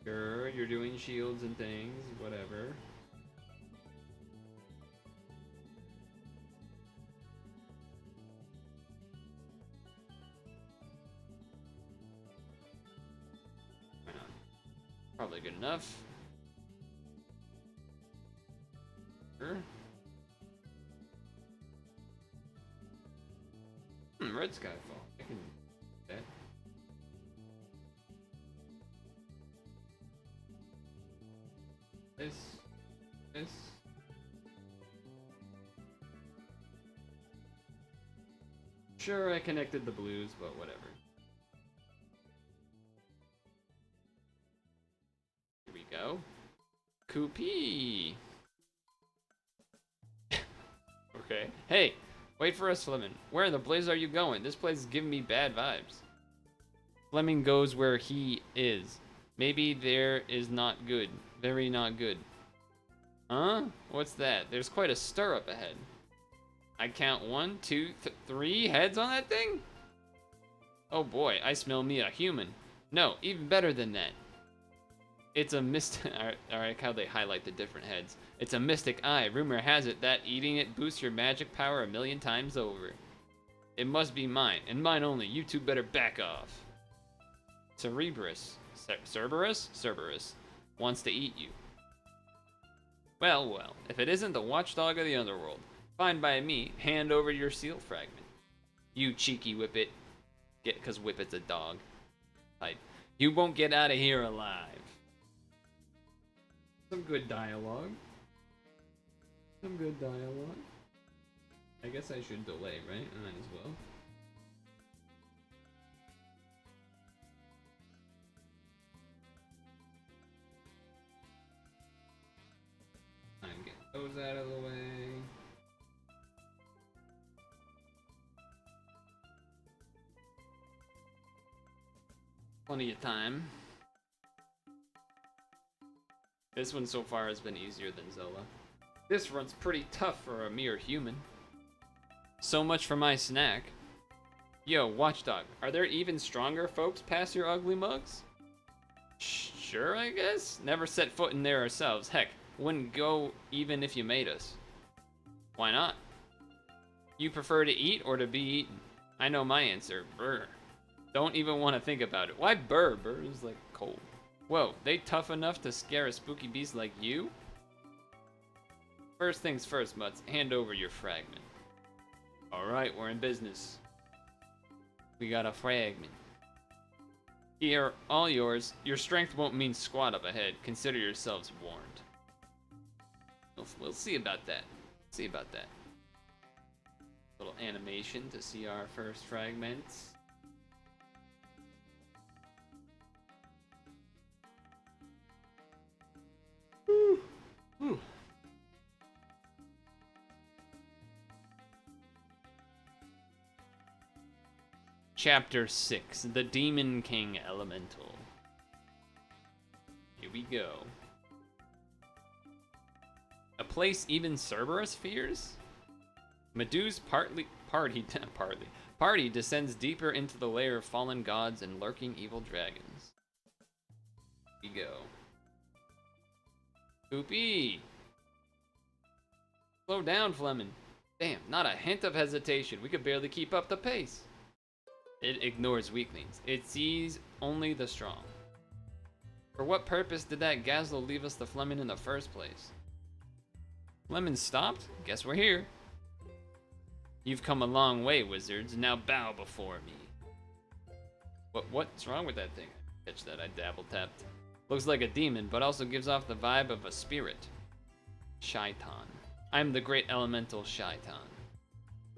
Sure, you're doing shields and things, whatever. Probably good enough. Sure. Red Skyfall. I can do that. This. Sure, I connected the blues, but whatever. Here we go. Koopy. Okay. Hey, wait for us, Fleming. Where in the blaze are you going? This place is giving me bad vibes. Fleming goes where he is. Maybe there is not good. Very not good. Huh? What's that? There's quite a stir up ahead. I count 1, 2, 3 heads on that thing? Oh boy, I smell me a human. No, even better than that. It's a mystic. I like how they highlight the different heads. It's a mystic eye. Rumor has it that eating it boosts your magic power 1,000,000 times over. It must be mine, and mine only. You two better back off. Cerberus wants to eat you. Well, if it isn't the watchdog of the underworld, fine by me. Hand over your seal fragment. You cheeky whippet. Cause whippet's a dog. Type. You won't get out of here alive. Some good dialogue. I guess I should delay, right? I might as well. I'm getting those out of the way. Plenty of time. This one so far has been easier than Zola. This run's pretty tough for a mere human. So much for my snack. Yo, Watchdog, are there even stronger folks past your ugly mugs? Sure, I guess. Never set foot in there ourselves. Heck, wouldn't go even if you made us. Why not? You prefer to eat or to be eaten? I know my answer. Brr. Don't even want to think about it. Why burr? Burr is like cold. Whoa, they tough enough to scare a spooky beast like you? First things first, Mutts. Hand over your fragment. Alright, we're in business. We got a fragment. Here, all yours. Your strength won't mean squat up ahead. Consider yourselves warned. We'll see about that. Little animation to see our first fragments. Whew. Chapter 6, The Demon King Elemental. Here we go. A place even Cerberus fears? Madoo's party descends deeper into the lair of fallen gods and lurking evil dragons. Here we go. Koopy! Slow down, Fleming. Damn, not a hint of hesitation. We could barely keep up the pace. It ignores weaklings. It sees only the strong. For what purpose did that Gaslow leave us the Fleming in the first place? Lemon stopped? Guess we're here. You've come a long way, wizards. Now bow before me. What's wrong with that thing? Catch that, I dabble tapped. Looks like a demon, but also gives off the vibe of a spirit. Shaitan. I'm the great elemental Shaitan.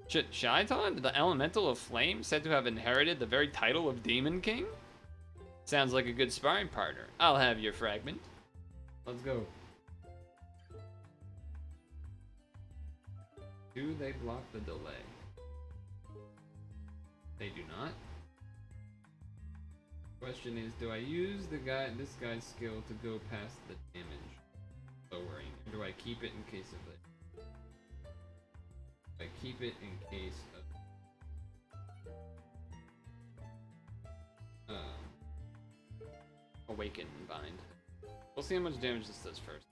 Shaitan? The elemental of flame, said to have inherited the very title of Demon King? Sounds like a good sparring partner. I'll have your fragment. Let's go. Do they block the delay? They do not. Question is, do I use this guy's skill to go past the damage lowering, or do I keep it in case of it? I keep it in case of Awaken and Bind. We'll see how much damage this does first.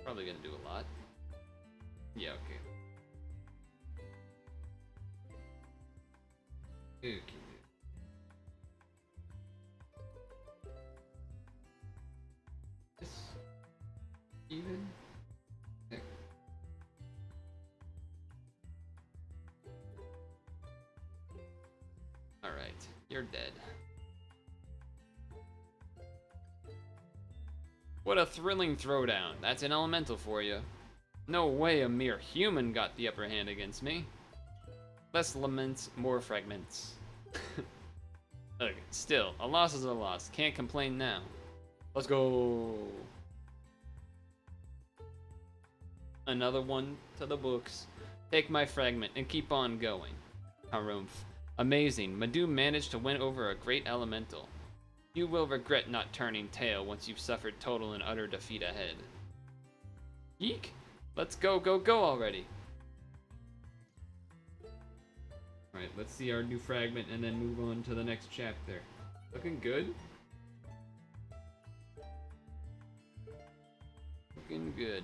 Probably gonna do a lot. Yeah, okay. Okay. This even. Okay. All right, you're dead. What a thrilling throwdown. That's an elemental for you. No way a mere human got the upper hand against me. Less laments, more fragments. Okay, still, a loss is a loss. Can't complain now. Let's go. Another one to the books. Take my fragment and keep on going. Harumph. Amazing. Madoo managed to win over a great elemental. You will regret not turning tail once you've suffered total and utter defeat ahead. Yeek! Let's go already. Alright, let's see our new fragment and then move on to the next chapter. Looking good. Looking good.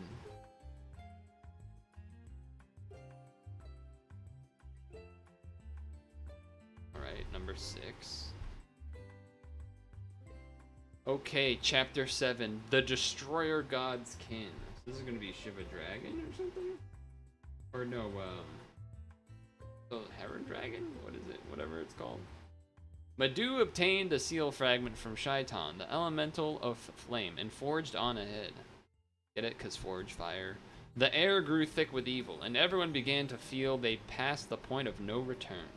Alright, number 6. Okay, chapter 7. The Destroyer God's Kin. So this is gonna be Shiva Dragon or something? Or no, the Heron Dragon? What is it? Whatever it's called. Madoo obtained a seal fragment from Shaitan, the elemental of flame, and forged on ahead. Get it? 'Cause forge fire. The air grew thick with evil, and everyone began to feel they passed the point of no return.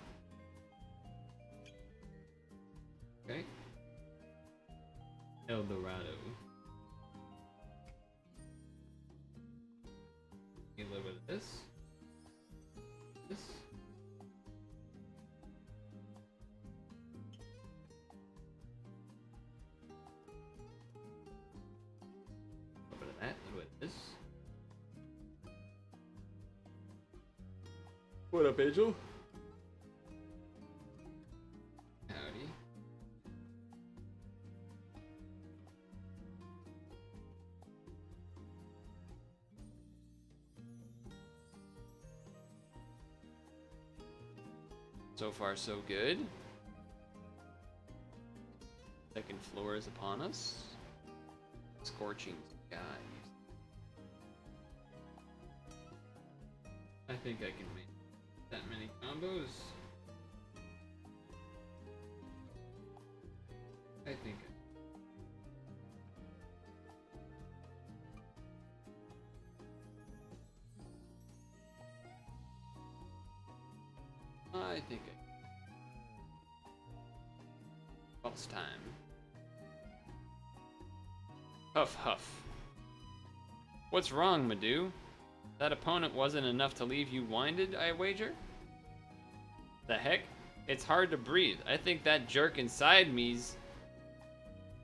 Okay. El Dorado. You live with this. This. A bit of that. Live with this. What up, Angel? Howdy. So far, so good. Second floor is upon us. Scorching skies. I think I can make that many combos. I think I think false time. Huff huff. What's wrong, Madoo? That opponent wasn't enough to leave you winded, I wager? The heck? It's hard to breathe. I think that jerk inside me's...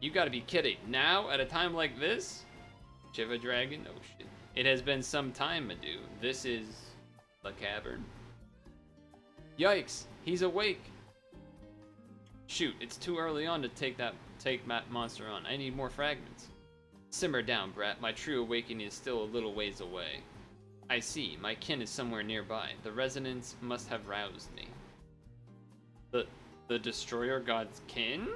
You gotta be kidding. Now, at a time like this? Shiva Dragon? Oh shit. It has been some time, Madoo. This is... the cavern. Yikes! He's awake! Shoot, it's too early on to take that monster on. I need more fragments. Simmer down, brat. My true awakening is still a little ways away. I see. My kin is somewhere nearby. The resonance must have roused me. The Destroyer God's kin?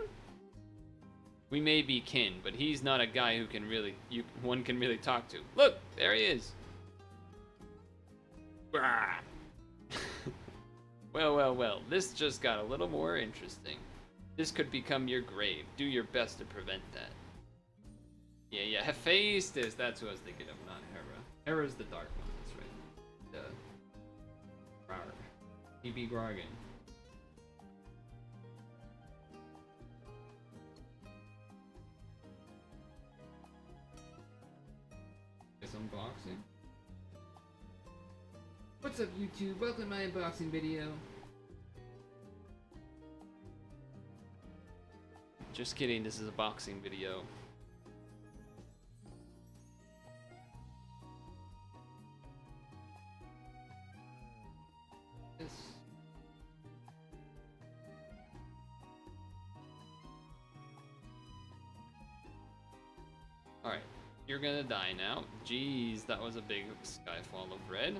We may be kin, but he's not a guy who can really one can really talk to. Look, there he is. Brah. Well, this just got a little more interesting. This could become your grave. Do your best to prevent that. Yeah, Hephaestus, that's who I was thinking of, not Hera. Hera's the dark one, that's right. Rawr. E.B. Gargan. Guess unboxing. What's up, YouTube? Welcome to my unboxing video. Just kidding, this is a boxing video. Yes. Alright, you're gonna die now. Jeez, that was a big skyfall of red.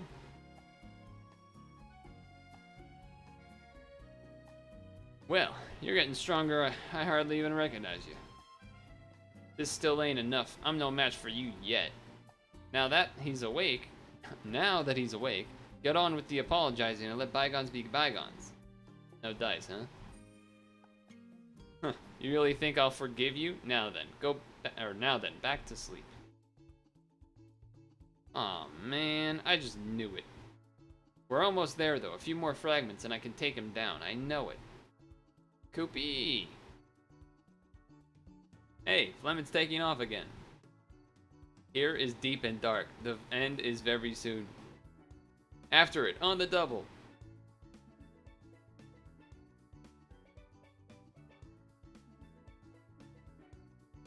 Well, you're getting stronger. I hardly even recognize you. This still ain't enough. I'm no match for you yet. Now that he's awake, get on with the apologizing and let bygones be bygones. No dice, huh? Huh. You really think I'll forgive you? Now then, back to sleep. Aw, man, I just knew it. We're almost there, though. A few more fragments and I can take him down. I know it. Koopy! Hey, Flemon's taking off again. Here is deep and dark. The end is very soon. After it, on the double.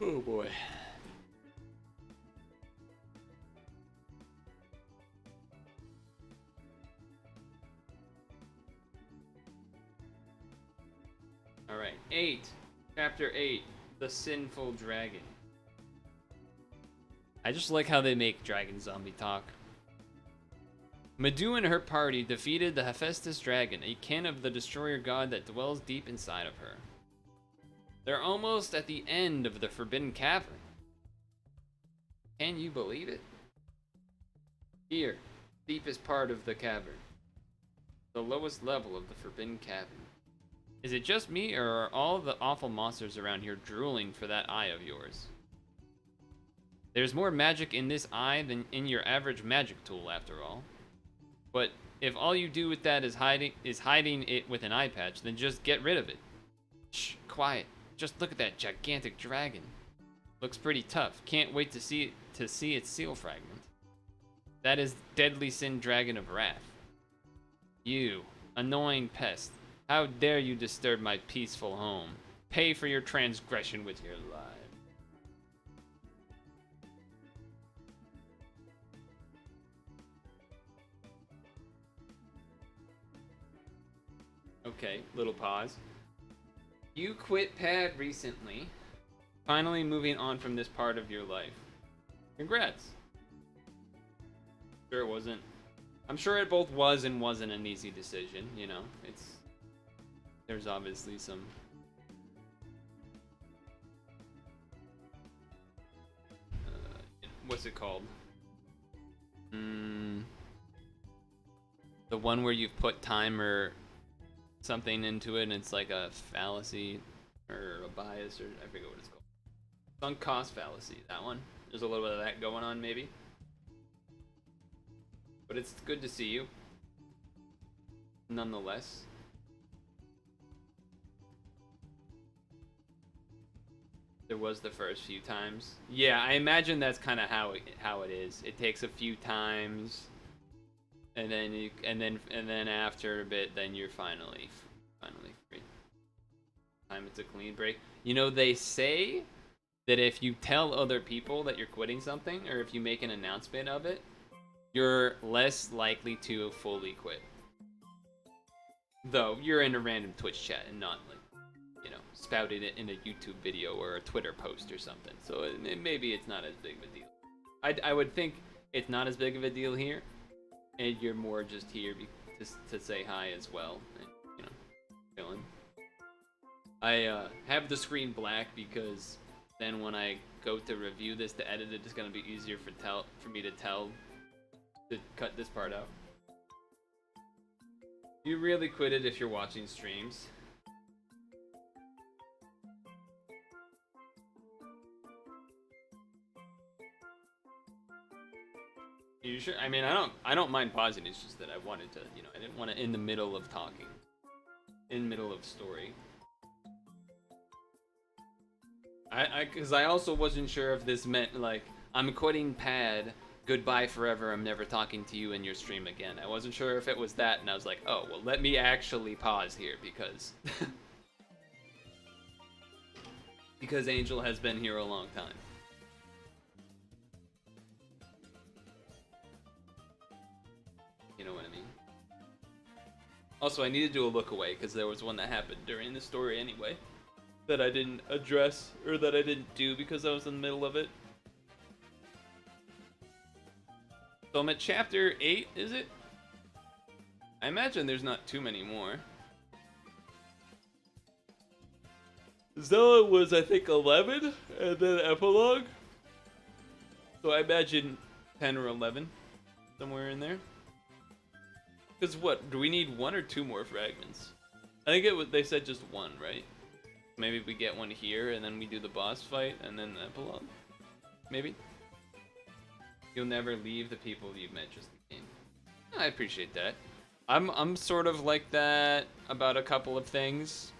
Oh boy. Alright, 8. Chapter 8. The Sinful Dragon. I just like how they make dragon zombie talk. Madoo and her party defeated the Hephaestus dragon, a kin of the destroyer god that dwells deep inside of her. They're almost at the end of the Forbidden Cavern. Can you believe it? Here, deepest part of the cavern. The lowest level of the Forbidden Cavern. Is it just me, or are all the awful monsters around here drooling for that eye of yours? There's more magic in this eye than in your average magic tool, after all. But if all you do with that is hiding it with an eye patch, then just get rid of it. Shh, quiet. Just look at that gigantic dragon. Looks pretty tough. Can't wait to see its seal fragment. That is Deadly Sin Dragon of Wrath. You, annoying pest. How dare you disturb my peaceful home? Pay for your transgression with your life. Okay, little pause. You quit pad recently. Finally moving on from this part of your life. Congrats. Sure it wasn't. I'm sure it both was and wasn't an easy decision, you know. There's obviously some what's it called? The one where you've put time or something into it and it's like a fallacy or a bias, or I forget what it's called. Sunk cost fallacy, that one. There's a little bit of that going on maybe. But it's good to see you. Nonetheless. There was the first few times. Yeah, I imagine that's kind of how it is. It takes a few times, and then after a bit, then you're finally free. Time it's a clean break. You know, they say that if you tell other people that you're quitting something, or if you make an announcement of it, you're less likely to fully quit. Though you're in a random Twitch chat and not like, you know, spouting it in a YouTube video or a Twitter post or something. So maybe it's not as big of a deal. I would think it's not as big of a deal here, and you're more just here to say hi as well, and, you know, chilling. I have the screen black because then when I go to review this to edit it, it's gonna be easier for me to tell to cut this part out. You really quit it if you're watching streams. You sure? I mean, I don't mind pausing. It's just that I wanted to, you know, I didn't want to in the middle of talking, in the middle of story. Because I also wasn't sure if this meant like I'm quitting Pad. Goodbye forever. I'm never talking to you in your stream again. I wasn't sure if it was that, and I was like, oh well, let me actually pause here because because Angel has been here a long time. You know what I mean? Also, I need to do a look away because there was one that happened during the story anyway that I didn't address or that I didn't do because I was in the middle of it. So I'm at chapter 8, is it? I imagine there's not too many more. Zella was, I think, 11, and then epilogue. So I imagine 10 or 11, somewhere in there. Because what, do we need 1 or 2 more fragments? I think it was, they said just 1, right? Maybe we get 1 here, and then we do the boss fight, and then the epilogue? Maybe? You'll never leave the people you've met, just the game. I appreciate that. I'm sort of like that about a couple of things.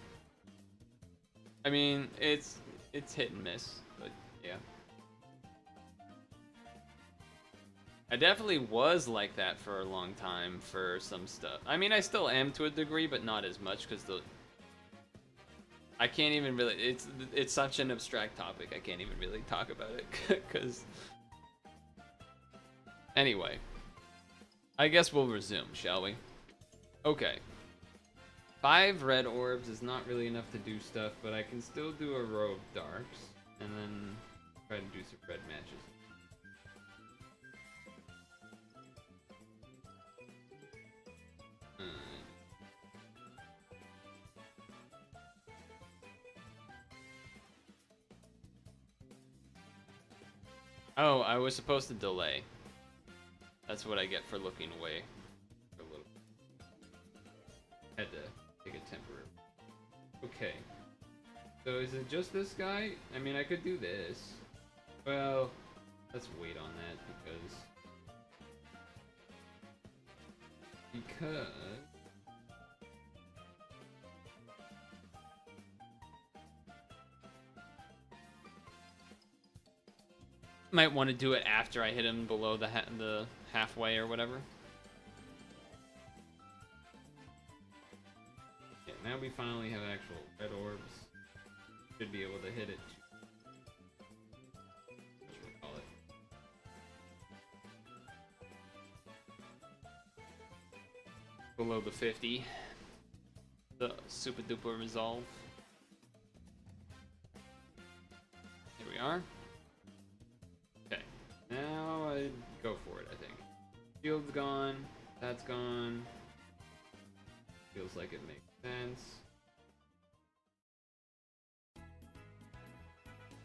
I mean, it's hit and miss, but yeah. I definitely was like that for a long time for some stuff. I mean, I still am to a degree, but not as much because I can't even really. It's such an abstract topic. I can't even really talk about it because. Anyway, I guess we'll resume, shall we? Okay. 5 red orbs is not really enough to do stuff, but I can still do a row of darks, and then try to do some red matches. Oh, I was supposed to delay. That's what I get for looking away for a little. Had to take a temporary. Okay. So is it just this guy? I mean, I could do this. Well, let's wait on that because might want to do it after I hit him below the halfway or whatever. Yeah, now we finally have actual red orbs. Should be able to hit it. What should we call it? Below the 50. The super duper resolve. Here we are. Okay, now I'd go for it, I think. Shield's gone, that's gone. Feels like it makes sense.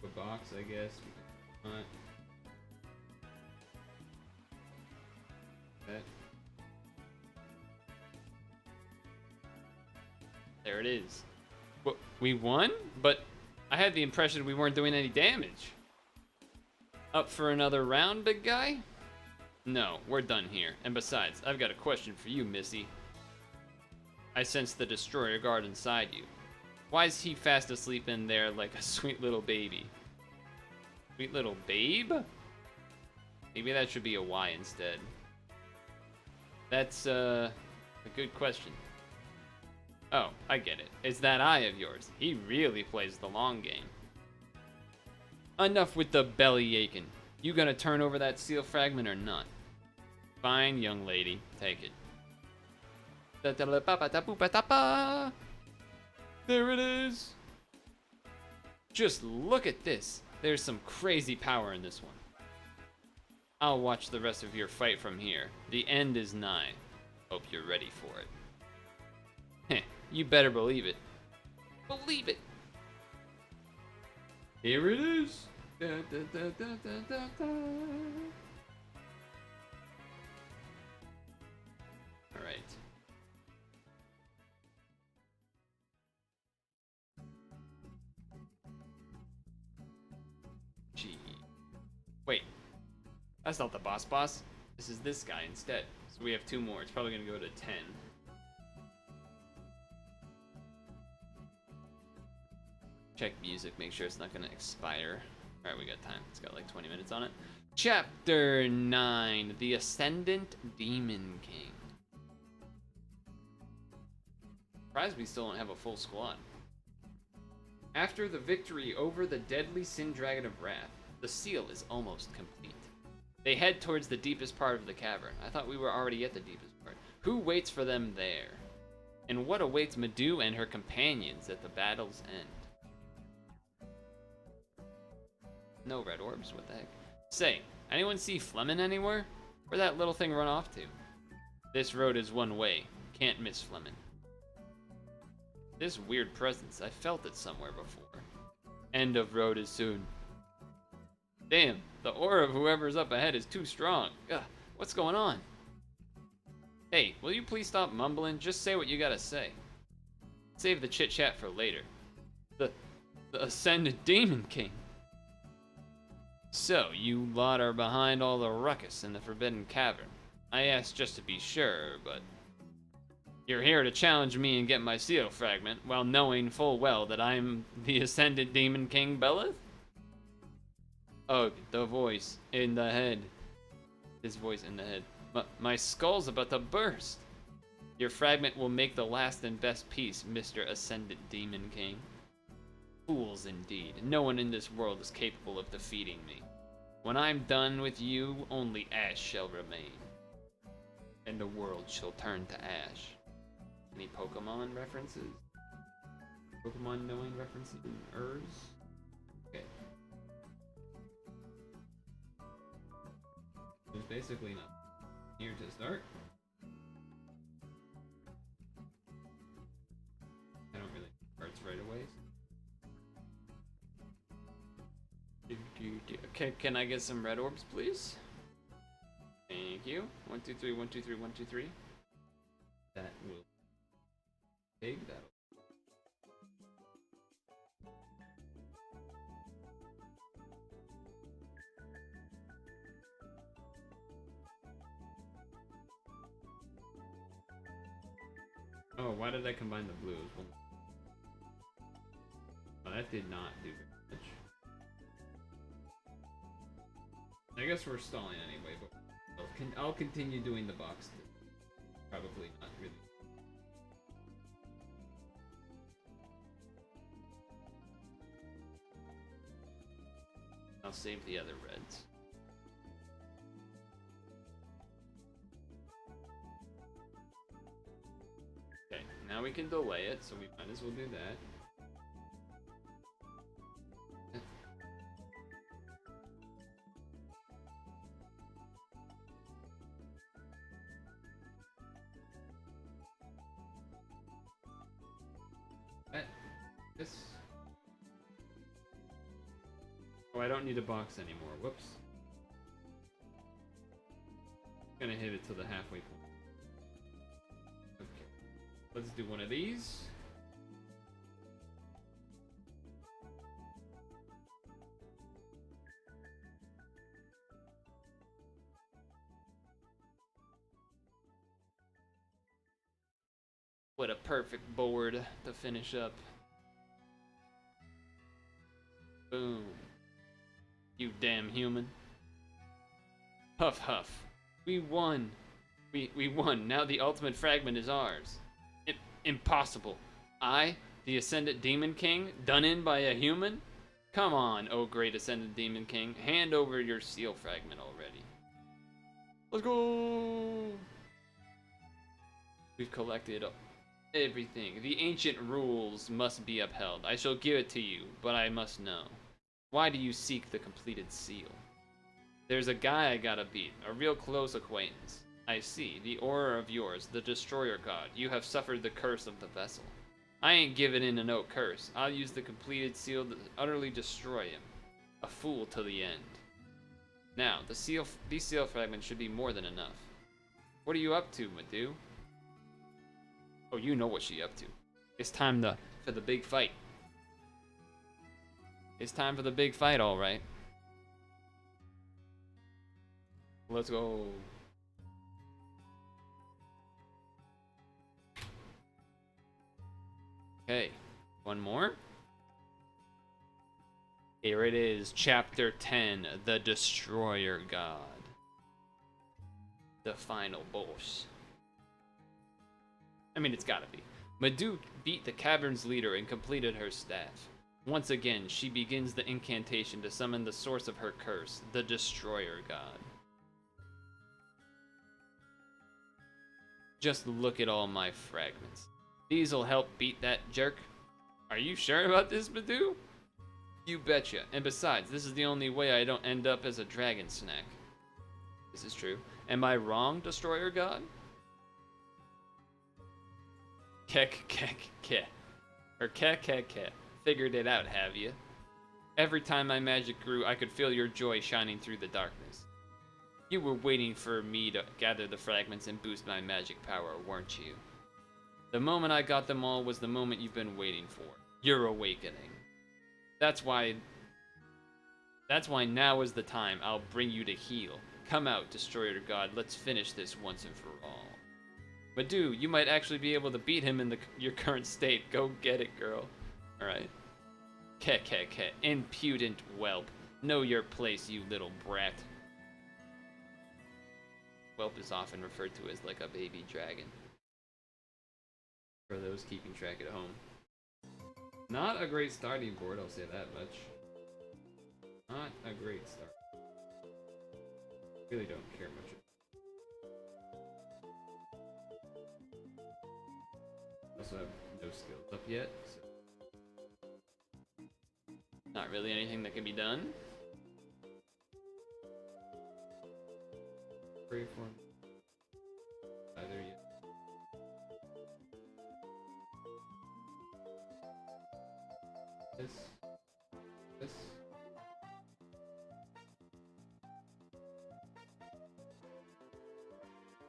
A box, I guess. Not. Okay. There it is. Well, we won, but I had the impression we weren't doing any damage. Up for another round, big guy? No, we're done here. And besides, I've got a question for you, Missy. I sense the destroyer guard inside you. Why is he fast asleep in there like a sweet little baby? Sweet little babe? Maybe that should be a Y instead. That's a good question. Oh, I get it. It's that eye of yours. He really plays the long game. Enough with the belly aching. You gonna turn over that seal fragment or not? Fine, young lady. Take it. There it is. Just look at this. There's some crazy power in this one. I'll watch the rest of your fight from here. The end is nigh. Hope you're ready for it. Heh, you better believe it. Believe it. Here it is. Da, da, da, da, da, da, da. All right. Gee. Wait. That's not the boss. This is this guy instead. So we have 2 more. It's probably gonna go to 10. Check music, make sure it's not gonna expire. Alright, we got time. It's got like 20 minutes on it. Chapter 9, The Ascendant Demon King. Surprised we still don't have a full squad. After the victory over the deadly Sin Dragon of Wrath, the seal is almost complete. They head towards the deepest part of the cavern. I thought we were already at the deepest part. Who waits for them there? And what awaits Madoo and her companions at the battle's end? No red orbs, what the heck? Say, anyone see Fleming anywhere? Where'd that little thing run off to? This road is one way. Can't miss Fleming. This weird presence, I felt it somewhere before. End of road is soon. Damn, the aura of whoever's up ahead is too strong. Ugh, what's going on? Hey, will you please stop mumbling? Just say what you gotta say. Save the chit-chat for later. The Ascended Demon King. So, you lot are behind all the ruckus in the Forbidden Cavern. I asked just to be sure, but... You're here to challenge me and get my seal fragment, while knowing full well that I'm the Ascended Demon King Belith? Ugh, the voice in the head. His voice in the head. My skull's about to burst. Your fragment will make the last and best piece, Mr. Ascended Demon King. Fools indeed. No one in this world is capable of defeating me. When I'm done with you, only ash shall remain. And the world shall turn to ash. Any Pokemon references? Pokemon knowing references in Urs? Okay. There's basically nothing here to start. I don't really need parts right away. Okay, can I get some red orbs, please? Thank you. 1, 2, 3, 1, 2, 3, 1, 2, 3. That will take that. Oh, why did I combine the blues? Oh, that did not do very much. I guess we're stalling anyway, but I'll continue doing the box. Probably not really. I'll save the other reds. Okay, now we can delay it, so we might as well do that. This. Oh, I don't need a box anymore. Whoops. I'm gonna hit it to the halfway point. Okay. Let's do one of these. What a perfect board to finish up. Boom. You damn human. Huff huff. We won. We won. Now the ultimate fragment is ours. Impossible. I, the Ascendant Demon King, done in by a human? Come on, oh great Ascendant Demon King. Hand over your seal fragment already. Let's go! We've collected everything. The ancient rules must be upheld. I shall give it to you, but I must know. Why do you seek the completed seal? There's a guy I gotta beat, a real close acquaintance. I see, the aura of yours, the destroyer god. You have suffered the curse of the vessel. I ain't giving in to no curse. I'll use the completed seal to utterly destroy him. A fool till the end. Now, these seal fragments should be more than enough. What are you up to, Madoo? Oh, you know what she up to. It's time for the big fight. It's time for the big fight, all right. Let's go. Okay, one more. Here it is, Chapter 10, The Destroyer God. The final boss. I mean, it's gotta be. Madoo beat the cavern's leader and completed her staff. Once again, she begins the incantation to summon the source of her curse, the Destroyer God. Just look at all my fragments. These'll help beat that jerk. Are you sure about this, Madoo? You betcha. And besides, this is the only way I don't end up as a dragon snack. This is true. Am I wrong, Destroyer God? Kek. Or kek. Figured it out, have you? Every time my magic grew, I could feel your joy shining through the darkness. You were waiting for me to gather the fragments and boost my magic power, weren't you? The moment I got them all was the moment you've been waiting for. Your awakening. That's why now is the time. I'll bring you to heal. Come out, Destroyer God. Let's finish this once and for all. Madoo, you might actually be able to beat him in your current state. Go get it, girl. Alright. Ke. Impudent whelp. Know your place, you little brat. Whelp is often referred to as like a baby dragon. For those keeping track at home. Not a great starting board, I'll say that much. Not a great start. Really don't care much. Also have no skills up yet, so not really anything that can be done. Pray for me. Either yet. This.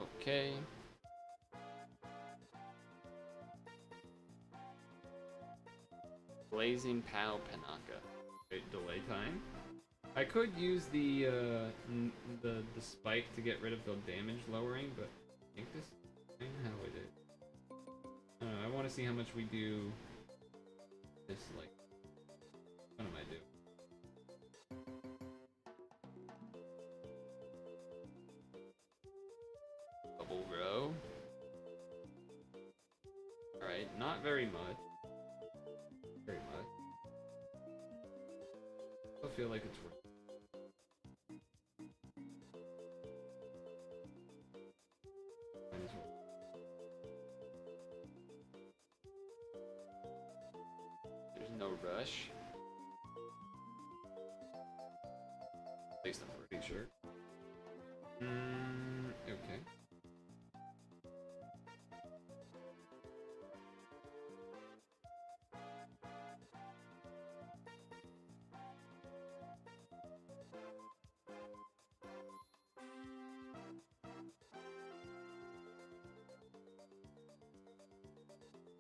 Okay. Blazing Pow Panaka. Wait, delay time. I could use the spike to get rid of the damage lowering, but I think this is how it is. I don't know, I want to see how much we do this, like, what am I doing? Double row. Alright, not very much. Very much. I feel like it's worth it. Might as well. There's no rush. At least I'm pretty sure. Okay.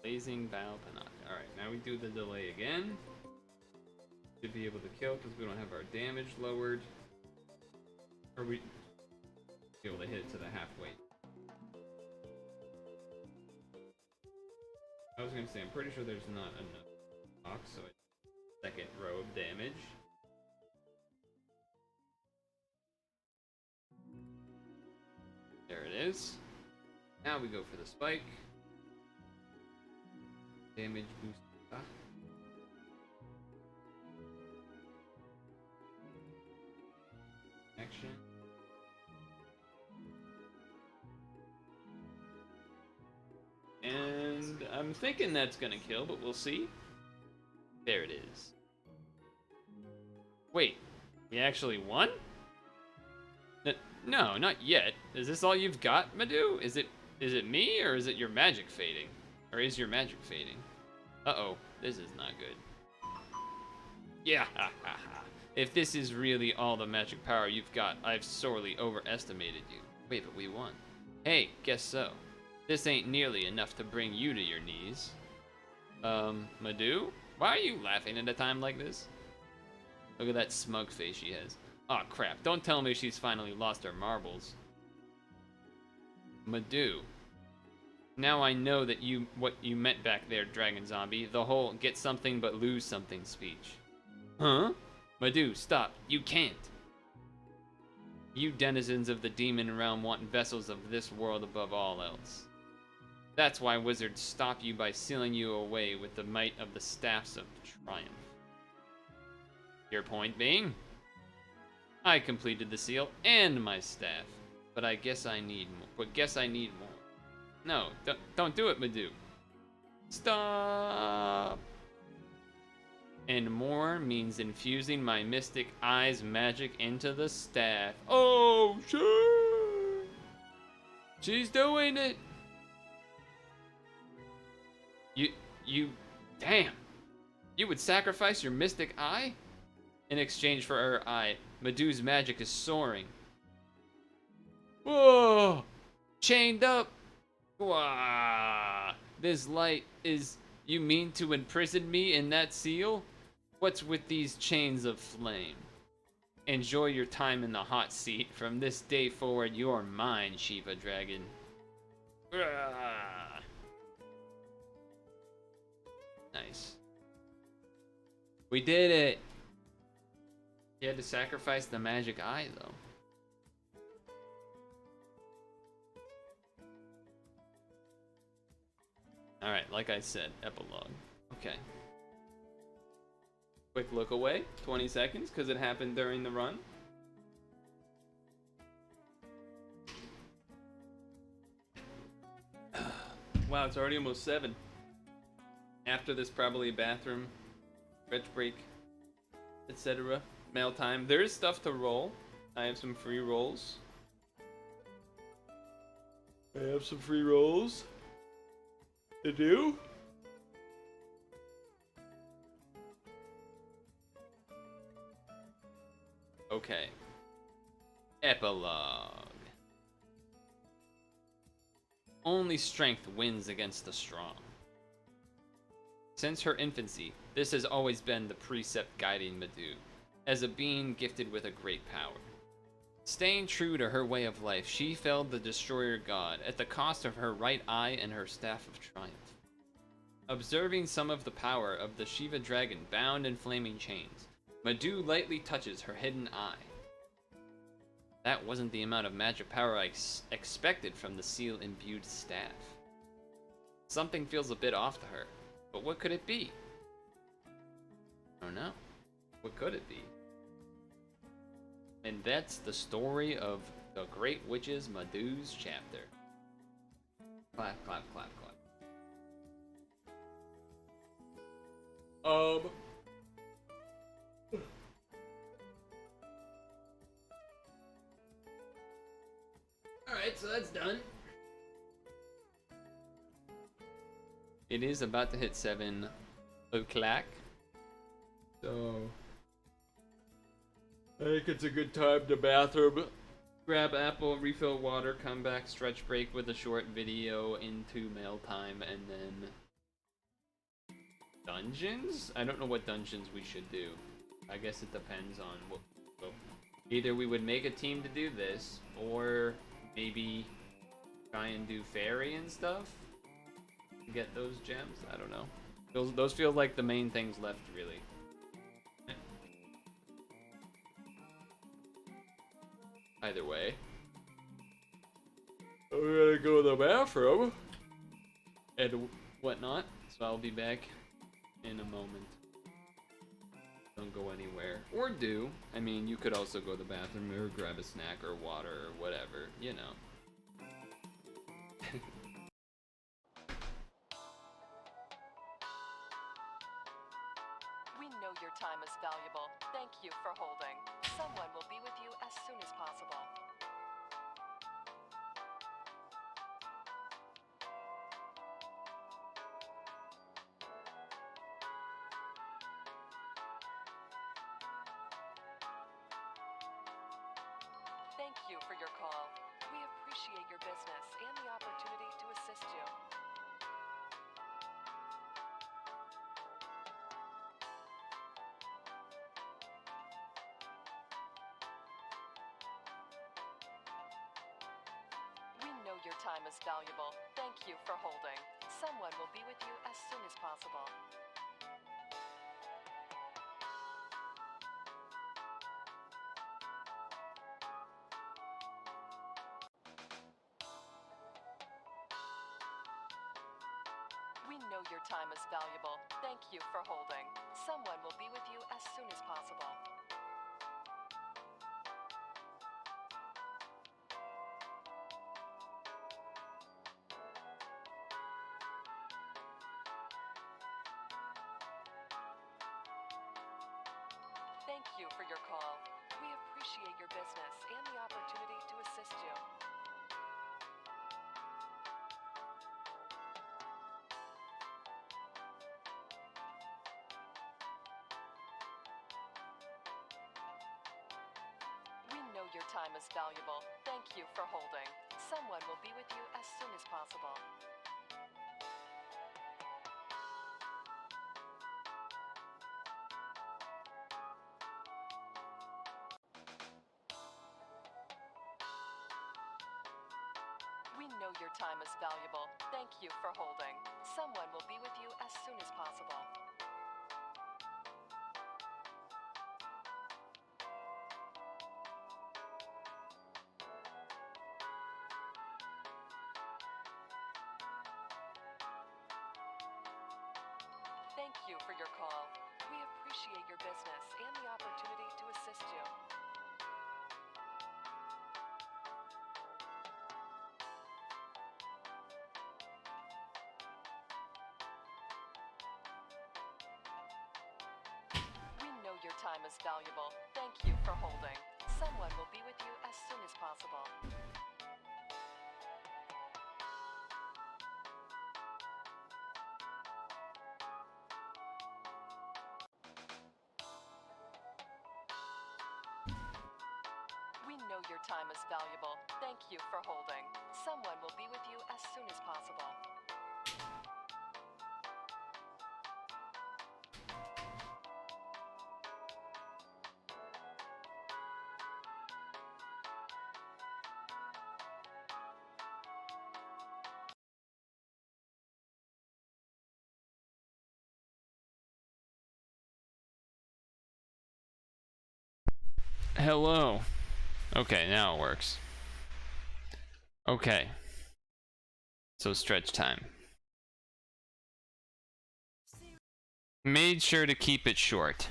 Blazing Bow Panaka. Alright, now we do the delay again. Should be able to kill because we don't have our damage lowered. Or we be able to hit it to the halfway. I was gonna say, I'm pretty sure there's not enough blocks, so second row of damage. There it is. Now we go for the spike. Damage boost. Action. And I'm thinking that's gonna kill, but we'll see. There it is. Wait, we actually won? No, not yet. Is this all you've got, Madoo? Is it me, or is it your magic fading? Or is your magic fading? Uh-oh, this is not good. Yeah, ha ha ha. If this is really all the magic power you've got, I've sorely overestimated you. Wait, but we won. Hey, guess so. This ain't nearly enough to bring you to your knees. Madoo? Why are you laughing at a time like this? Look at that smug face she has. Aw, crap, don't tell me she's finally lost her marbles. Madoo. Now I know that what you meant back there, Dragon Zombie. The whole get something but lose something speech. Huh? Madoo, stop. You can't. You denizens of the demon realm want vessels of this world above all else. That's why wizards stop you by sealing you away with the might of the staffs of triumph. Your point being? I completed the seal and my staff, but I guess I need more. No, don't do it, Madoo. Stop. And more means infusing my mystic eye's magic into the staff. Oh, shit! She's doing it! Damn! You would sacrifice your mystic eye? In exchange for her eye, Madoo's magic is soaring. Whoa! Chained up! Wah! This light is... You mean to imprison me in that seal? What's with these chains of flame? Enjoy your time in the hot seat. From this day forward, you're mine, Shiva Dragon. Ah. Nice. We did it! You had to sacrifice the magic eye, though. Alright, like I said, epilogue. Okay. Quick look away, 20 seconds, because it happened during the run. Wow, it's already almost 7. After this, probably bathroom, stretch break, etc. Mail time. There is stuff to roll. I have some free rolls. To do. Okay. Epilogue. Only strength wins against the strong. Since her infancy, this has always been the precept guiding Madoo, as a being gifted with a great power. Staying true to her way of life, she felled the destroyer god at the cost of her right eye and her staff of triumph. Observing some of the power of the Shiva dragon bound in flaming chains, Madoo lightly touches her hidden eye. That wasn't the amount of magic power I expected from the seal-imbued staff. Something feels a bit off to her, but what could it be? I don't know. What could it be? And that's the story of the Great Witch's Madoo's chapter. Clap, clap, clap, clap. Alright, so that's done. It is about to hit 7 o'clock. So I think it's a good time to bathroom. Grab apple, refill water, come back, stretch break with a short video into mail time, and then dungeons? I don't know what dungeons we should do. I guess it depends on what. So either we would make a team to do this, or maybe try and do fairy and stuff to get those gems. I don't know. Those feel like the main things left, really. Either way, we're gonna go to the bathroom and whatnot, so I'll be back in a moment. Don't go anywhere. Or do. I mean, you could also go to the bathroom or grab a snack or water or whatever, you know. We know your time is valuable. Thank you for holding. Someone will be with you as soon as possible. Thank you for your call. We appreciate your business and the opportunity to assist you. We know your time is valuable. Thank you for holding. Someone will be with you as soon as possible. We know your time is valuable. Thank you for holding. Someone will be with you as soon as possible. Thank you for your call. We appreciate your business and the opportunity to assist you. We know your time is valuable. Thank you for holding. Someone will be with you as soon as possible. We know your time is valuable. Thank you for holding. Someone will be with you as soon as possible. Thank you for your call. We appreciate your business and the opportunity to assist you. We know your time is valuable. Thank you for holding. Someone will be with you as soon as possible. We know your time is valuable. Thank you for holding. Someone will be with you as soon as possible. Hello. Okay, now it works. Okay. So stretch time. Made sure to keep it short.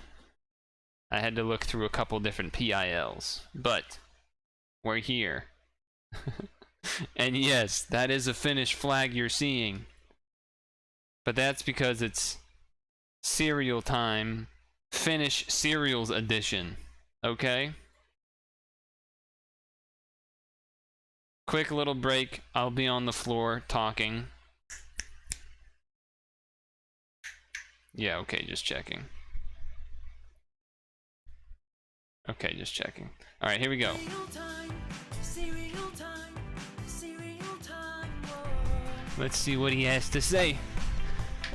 I had to look through a couple different PILs, but we're here. And yes, that is a Finnish flag you're seeing. But that's because it's cereal time, Finnish cereals edition. Okay? Quick little break. I'll be on the floor talking. Yeah, okay, just checking. Okay, just checking. Alright, here we go. Let's see what he has to say.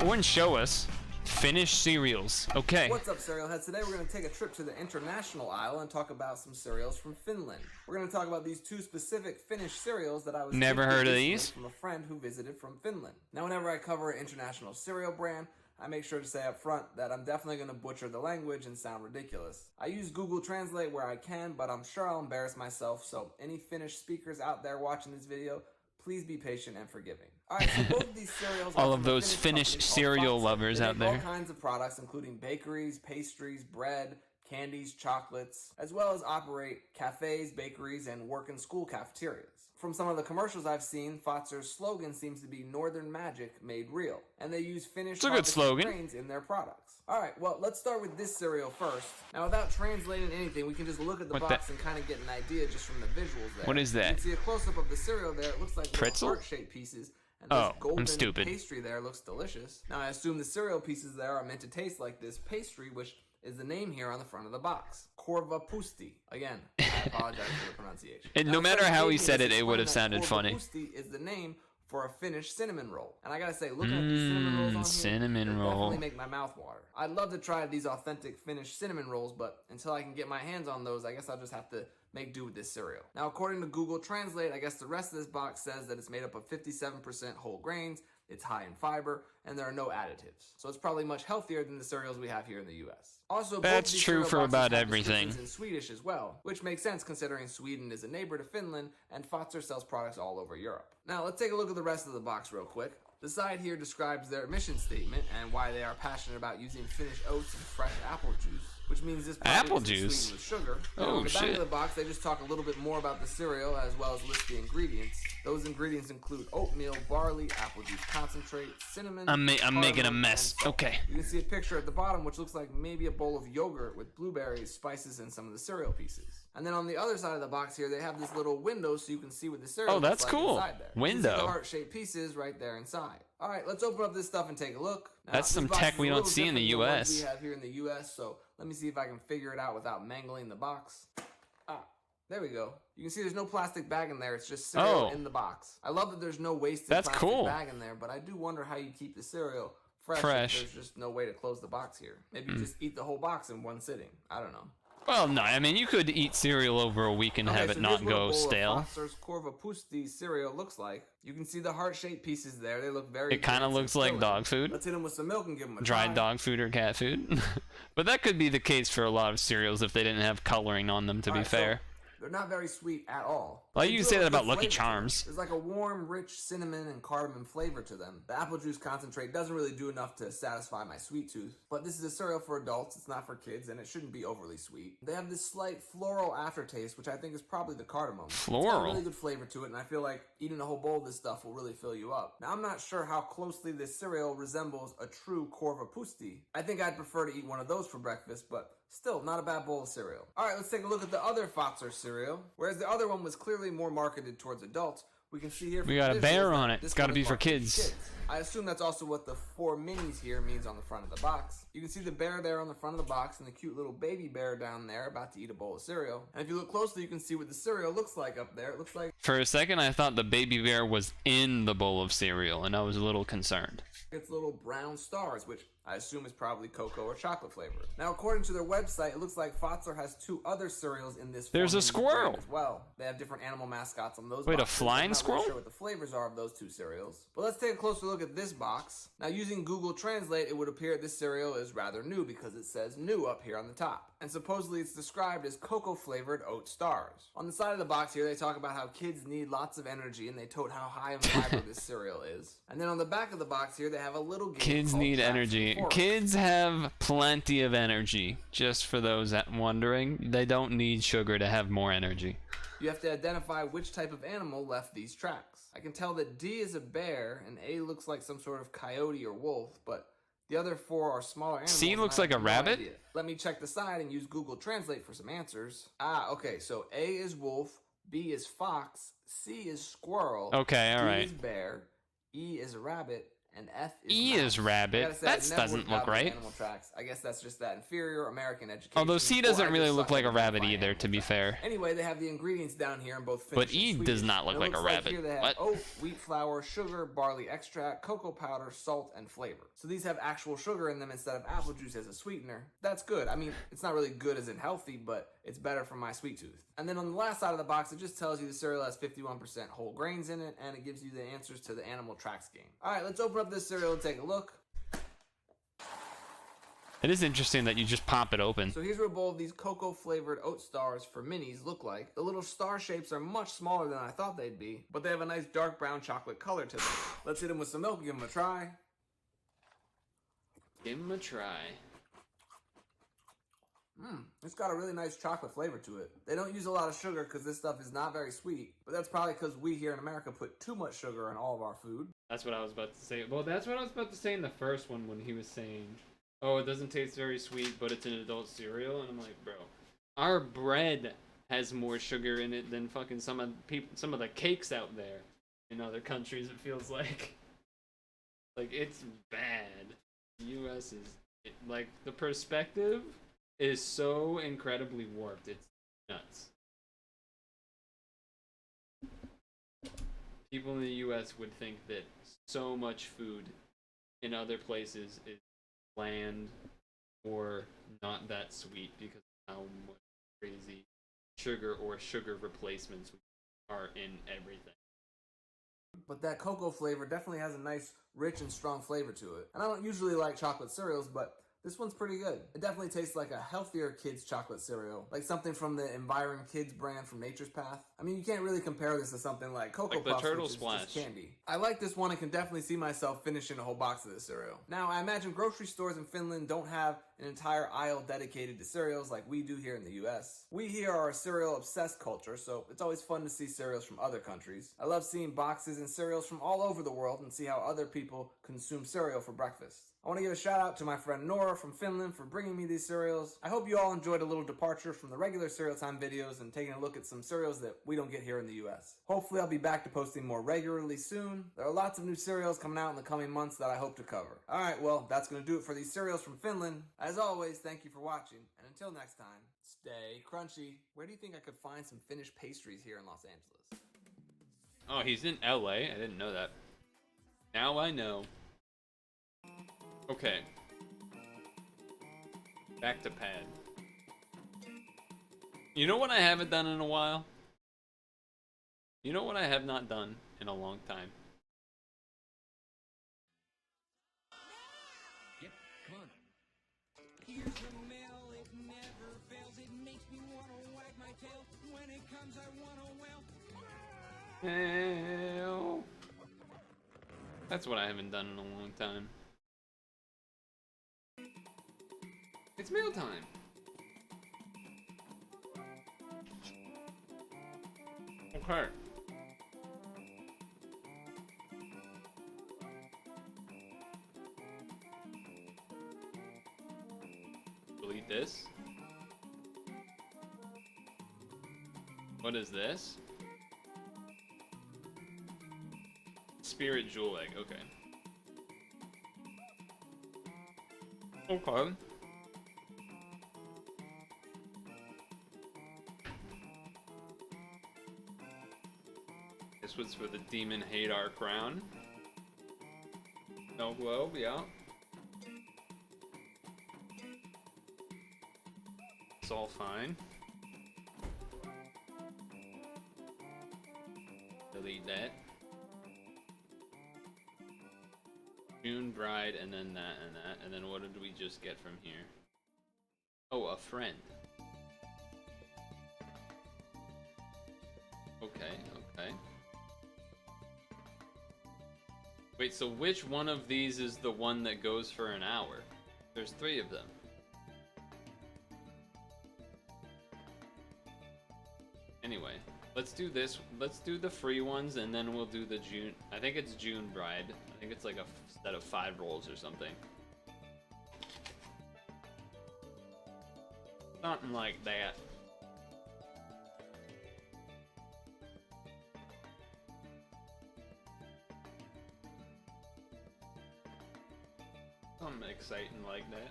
Or and show us Finnish cereals. Okay. What's up, cereal heads? Today we're going to take a trip to the international aisle and talk about some cereals from Finland. We're going to talk about these two specific Finnish cereals that I was Never gifted heard of recently these. from a friend who visited from Finland. Now, whenever I cover an international cereal brand, I make sure to say up front that I'm definitely going to butcher the language and sound ridiculous. I use Google Translate where I can, but I'm sure I'll embarrass myself, so any Finnish speakers out there watching this video, please be patient and forgiving. Alright, so both of these cereals All are of from a those Finnish company called cereal Purtle. lovers They out make there. all kinds of products, including bakeries, pastries, bread, candies, chocolates, as well as operate cafes, bakeries, and work and school cafeterias. From some of the commercials I've seen, Fatzer's slogan seems to be Northern Magic Made Real, and they use Finnish It's a good harvested slogan. grains in their products. Alright, well, let's start with this cereal first. Now, without translating anything, we can just look at the What box and kind of get an idea just from the visuals there. What is You that? can see a close-up of the cereal there. It looks like little Pretzel? heart-shaped pieces. And Oh, this I'm golden stupid. pastry there looks delicious. Now, I assume the cereal pieces there are meant to taste like this pastry, which is the name here on the front of the box. Korva pusti. Again, I apologize for the pronunciation. And Now, no instead matter of how he making said this, it, it would have explain that sounded funny. korvapusti is the name for a Finnish cinnamon roll. And I gotta say, looking at these cinnamon rolls on here, cinnamon they roll. definitely make my mouth water. I'd love to try these authentic Finnish cinnamon rolls, but until I can get my hands on those, I guess I'll just have to make do with this cereal. Now, according to Google Translate, I guess the rest of this box says that it's made up of 57% whole grains, it's high in fiber, and there are no additives. So it's probably much healthier than the cereals we have here in the US. Also, both That's of these true cereal for boxes about have everything. descriptions in Swedish as well, which makes sense considering Sweden is a neighbor to Finland and Fazer sells products all over Europe. Now, let's take a look at the rest of the box real quick. The side here describes their mission statement and why they are passionate about using Finnish oats and fresh apple juice, which means this product Apple isn't juice? sweetened with sugar. Now, Oh, on the back shit. of the box, they just talk a little bit more about the cereal as well as list the ingredients. Those ingredients include oatmeal, barley, apple juice concentrate, cinnamon. I'm making a cardamom, mess. and salt. Okay. You can see a picture at the bottom which looks like maybe a bowl of yogurt with blueberries, spices, and some of the cereal pieces. And then on the other side of the box here, they have this little window so you can see what the cereal Oh, that's looks like cool. inside there. You can see the Window. heart-shaped pieces right there inside. All right, let's open up this stuff and take a look. Now, That's this some box tech is a we don't little see in the different than ones US. we have here in the US, so let me see if I can figure it out without mangling the box. There we go. You can see there's no plastic bag in there. It's just cereal Oh. in the box. I love that there's no wasted That's plastic cool. bag in there, but I do wonder how you keep the cereal fresh. Fresh. If there's just no way to close the box here. Maybe you just eat the whole box in one sitting. I don't know. Well, no, I mean, you could eat cereal over a week and have it so not here's what a go bowl of stale. Fazer's korvapusti cereal looks like. You can see the heart-shaped pieces there. They look very It kind of dense and looks like filling. dog food. Let's hit them with some milk and give them a Dried try. dog food or cat food. But that could be the case for a lot of cereals if they didn't have coloring on them, to be Alright, so fair. they're not very sweet at all. Well, They you do can say have that a about good Lucky flavor to them. Charms. There's like a warm, rich cinnamon and cardamom flavor to them. The apple juice concentrate doesn't really do enough to satisfy my sweet tooth, but this is a cereal for adults, it's not for kids, and it shouldn't be overly sweet. They have this slight floral aftertaste, which I think is probably the cardamom. It's got a Floral? really good flavor to it, and I feel like eating a whole bowl of this stuff will really fill you up. Now, I'm not sure how closely this cereal resembles a true korvapusti. I think I'd prefer to eat one of those for breakfast, but still, not a bad bowl of cereal. Alright, let's take a look at the other Fazer cereal. Whereas the other one was clearly more marketed towards adults, we can see here from We got a the bear visuals on that it. this It's gotta one be is for marketed to kids. I assume that's also what the 4 minis here means on the front of the box. You can see the bear there on the front of the box and the cute little baby bear down there about to eat a bowl of cereal. And if you look closely, you can see what the cereal looks like up there. It looks like For a second, I thought the baby bear was in the bowl of cereal, and I was a little concerned. it's little brown stars, which I assume is probably cocoa or chocolate flavor. Now, according to their website, it looks like Fazer has 2 other cereals in this. There's a 4 mini squirrel. brand as well. They have different animal mascots on those. Wait, a boxes. flying I'm not squirrel? Really sure what the flavors are of those 2 cereals. But let's take a closer look at this box. Now, using Google Translate, it would appear this cereal is rather new because it says "new" up here on the top, and supposedly it's described as cocoa-flavored oat stars. On the side of the box here, they talk about how kids need lots of energy, and they tote how high in fiber this cereal is. And then on the back of the box here, they have a little game Kids called need Tracks and energy. Forks. Kids have plenty of energy. Just for those that wondering, they don't need sugar to have more energy. You have to identify which type of animal left these tracks. I can tell that D is a bear, and A looks like some sort of coyote or wolf, but the other 4 are smaller animals. C and looks I like have a no rabbit? idea. Let me check the side and use Google Translate for some answers. Okay, so A is wolf, B is fox, C is squirrel, Okay, D alright. is bear, E is rabbit, and F is E mouse. is rabbit. I gotta say, That I've never doesn't worked look out with right. Animal tracks. I guess that's just that inferior American education. Although C or doesn't I really just look suck like at a rabbit identifying either, animal to be tracks. fair. Anyway, they have the ingredients down here in both Finnish But and E does Swedish. not look And it like a looks rabbit. Here they have What? oat, wheat flour, sugar, barley extract, cocoa powder, salt, and flavor. So these have actual sugar in them instead of apple juice as a sweetener. That's good. I mean, it's not really good as in healthy, but it's better for my sweet tooth. And then on the last side of the box, it just tells you the cereal has 51% whole grains in it, and it gives you the answers to the animal tracks game. All right, let's open up this cereal and take a look. It is interesting that you just pop it open. So here's what a bowl of these cocoa-flavored oat stars for minis look like. The little star shapes are much smaller than I thought they'd be, but they have a nice dark brown chocolate color to them. Let's hit them with some milk and give them a try. Give them a try. It's got a really nice chocolate flavor to it. They don't use a lot of sugar because this stuff is not very sweet, but that's probably because we here in America put too much sugar in all of our food. That's what I was about to say. Well, that's what I was about to say in the first one when he was saying, oh, it doesn't taste very sweet, but it's an adult cereal. And I'm like, bro, our bread has more sugar in it than fucking some of the cakes out there in other countries, it feels like. Like, it's bad. The U.S. is, like, the perspective is so incredibly warped. It's nuts. people in the US would think that so much food in other places is bland or not that sweet because of how much crazy sugar or sugar replacements are in everything. But that cocoa flavor definitely has a nice, rich, and strong flavor to it. And I don't usually like chocolate cereals, but this one's pretty good. It definitely tastes like a healthier kids chocolate cereal, like something from the Environ Kids brand from Nature's Path. I mean, you can't really compare this to something like Cocoa Like the Puffs, Turtle which is Splash. just candy. I like this one and can definitely see myself finishing a whole box of this cereal. Now, I imagine grocery stores in Finland don't have an entire aisle dedicated to cereals like we do here in the US. We here are a cereal-obsessed culture, so it's always fun to see cereals from other countries. I love seeing boxes and cereals from all over the world and see how other people consume cereal for breakfast. I want to give a shout out to my friend Nora from Finland for bringing me these cereals. I hope you all enjoyed a little departure from the regular Cereal Time videos and taking a look at some cereals that we don't get here in the US. Hopefully I'll be back to posting more regularly soon. There are lots of new cereals coming out in the coming months that I hope to cover. Alright, well, that's going to do it for these cereals from Finland. As always, thank you for watching, and until next time, stay crunchy. Where do you think I could find some finished pastries here in Los Angeles? Oh, he's in LA? I didn't know that. Now I know. Okay. Back to pad. You know what I haven't done in a while? You know what I have not done in a long time? Yep, come on. Here's the mail, it never fails. It makes me wanna wag my tail. When it comes, I wanna wail. Hell. That's what I haven't done in a long time. It's mail time. Okay. Delete this. What is this? Spirit jewel egg, okay. Okay. This was for the Demon Hadar crown. No globe, yeah. It's all fine. Delete that. June Bride, and then that, and then what did we just get from here? Oh, a friend. Okay, okay. Wait, so which one of these is the one that goes for an hour? There's 3 of them. Anyway, let's do this. Let's do the free ones, and then we'll do the June. I think it's June Bride. I think it's like a set of 5 rolls or something. Something like that. Something exciting like that.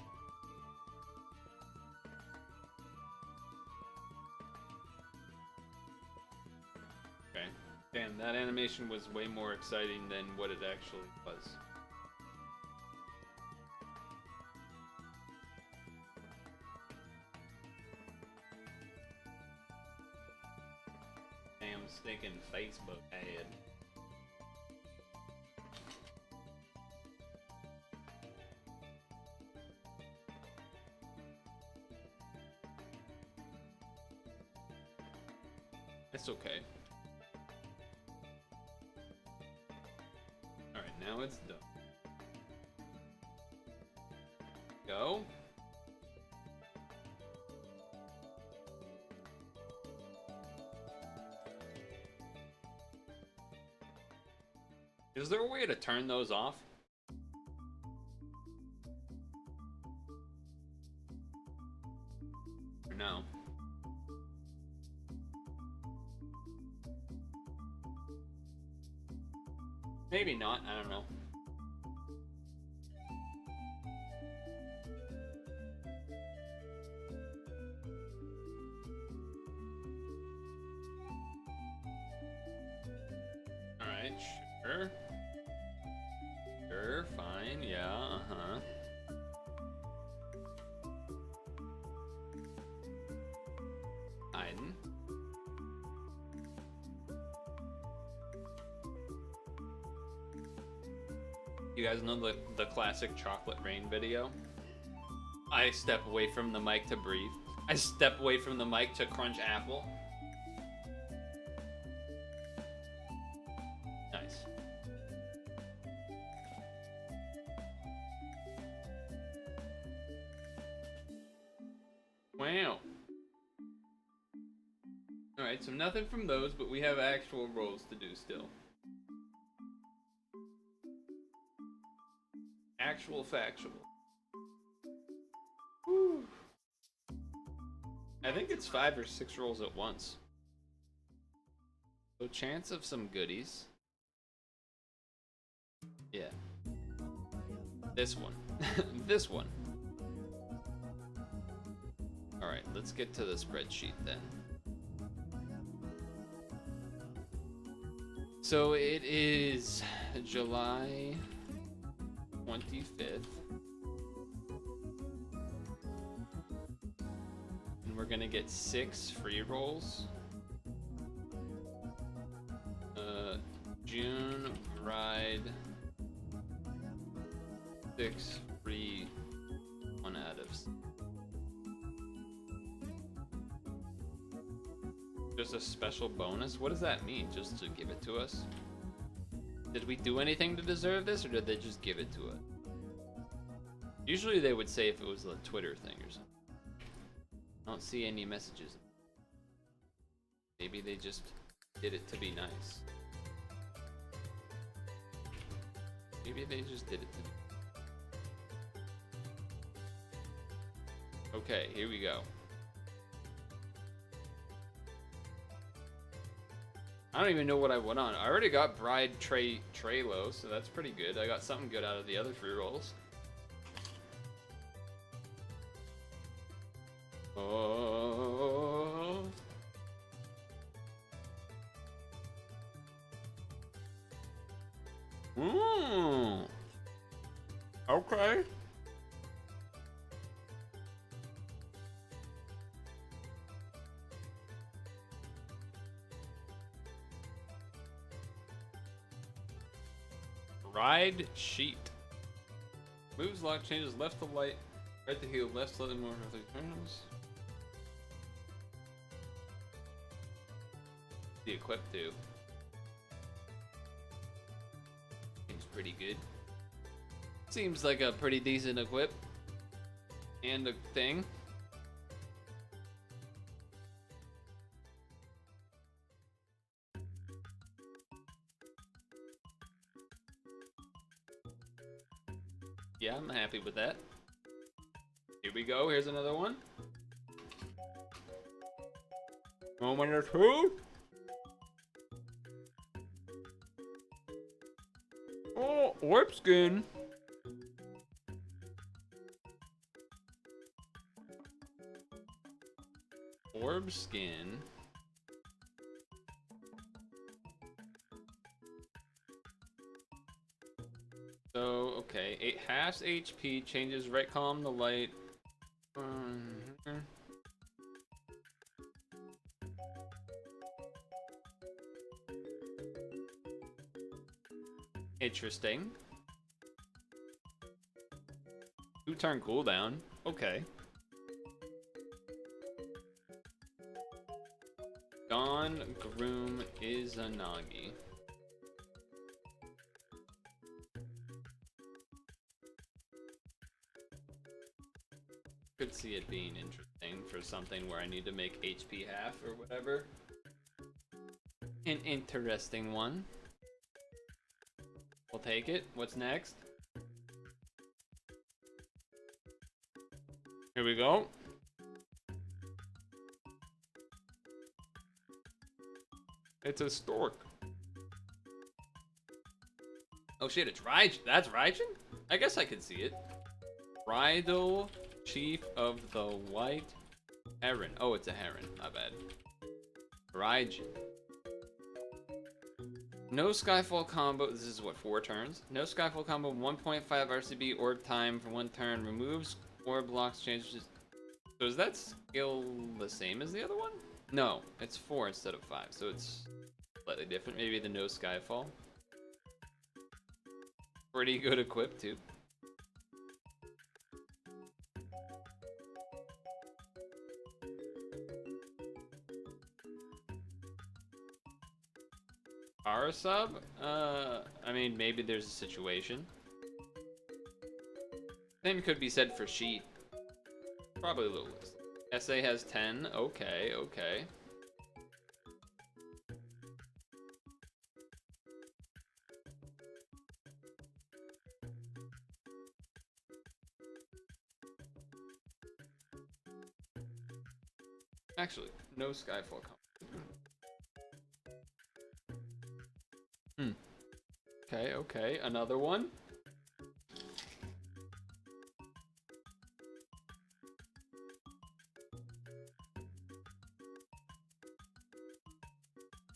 Okay. Damn, that animation was way more exciting than what it actually was. Damn stinking Facebook ad. It's okay. Alright, now it's done. Go. Is there a way to turn those off? Or no? Maybe not, I don't know. Alright. Alright, sure. Sure, fine, yeah, uh-huh. Iden. You guys know the classic chocolate rain video? I step away from the mic to breathe. I step away from the mic to crunch apple. Nice. Wow. Alright, so nothing from those, but we have actual rolls to do still. Actual factual. Whew. I think it's 5 or 6 rolls at once. So chance of some goodies. Yeah. This one. This one. Alright, let's get to the spreadsheet then. So it is July 25th. And we're gonna get 6 free rolls. June ride 6 free 1 out of 6. Just a special bonus? What does that mean? Just to give it to us? Did we do anything to deserve this, or did they just give it to us? Usually they would say if it was a Twitter thing or something. I don't see any messages. Maybe they just did it to be nice. Maybe they just did it to be... Okay, here we go. I don't even know what I went on. I already got Bride Trelo, so that's pretty good. I got something good out of the other free rolls. Oh. Okay. Ride sheet. Moves, lock, changes left to light, right to heel, left slightly more roughly turns. The equip too. Seems pretty good. Seems like a pretty decent equip. And a thing. Yeah, I'm happy with that. Here we go, here's another one. Moment or two. Oh, warp skin. Orb skin. So, okay, 8 halves HP, changes right column to light. Interesting. 2-turn cooldown. Okay. Gone Groom Izanagi. Could see it being interesting for something where I need to make HP half or whatever. An interesting one. We'll take it. What's next? Here we go. It's a stork. Oh shit, it's Raijin. That's Raijin? I guess I could see it. Bridal Chief of the White Heron. Oh, it's a heron. My bad. Raijin. No Skyfall combo. This is what, 4 turns? No Skyfall combo, 1.5 RCB orb time for 1 turn. Removes orb blocks, changes. So is that skill the same as the other one? No, it's 4 instead of 5, so it's slightly different. Maybe the no Skyfall. Pretty good equip too. Our sub? I mean, maybe there's a situation. Same could be said for Sheet. Probably a little less. SA has 10. Okay, okay. Actually, no Skyfall combo. Okay, okay. Another one.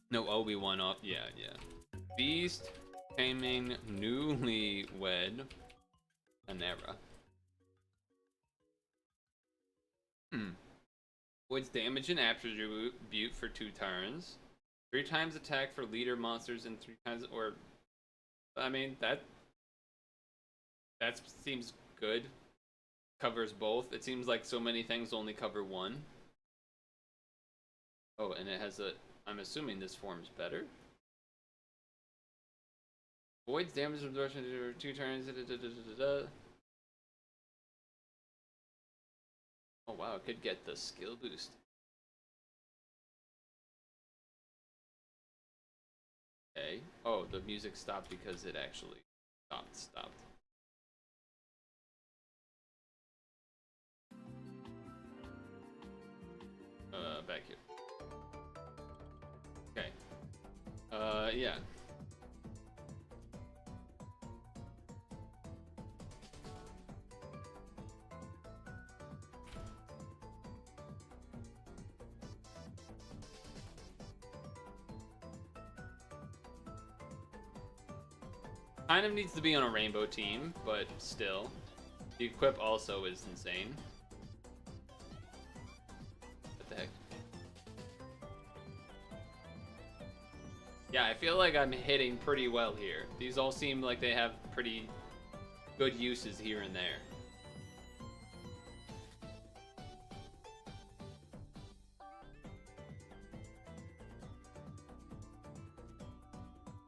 No Obi-Wan up. Yeah, yeah. Beast, Taming, Newlywed, Anera. Avoids damage and attribute for 2 turns. 3 times attack for leader monsters and 3 times, or I mean that seems good. Covers both. It seems like so many things only cover one. Oh, and it has a. I'm assuming this form's better. Avoids damage absorption for 2 turns. Oh wow, it could get the skill boost. Okay. Oh, the music stopped because it actually stopped. Back here. Okay. Yeah. Kind of needs to be on a rainbow team, but still. The equip also is insane. What the heck? Yeah, I feel like I'm hitting pretty well here. These all seem like they have pretty good uses here and there.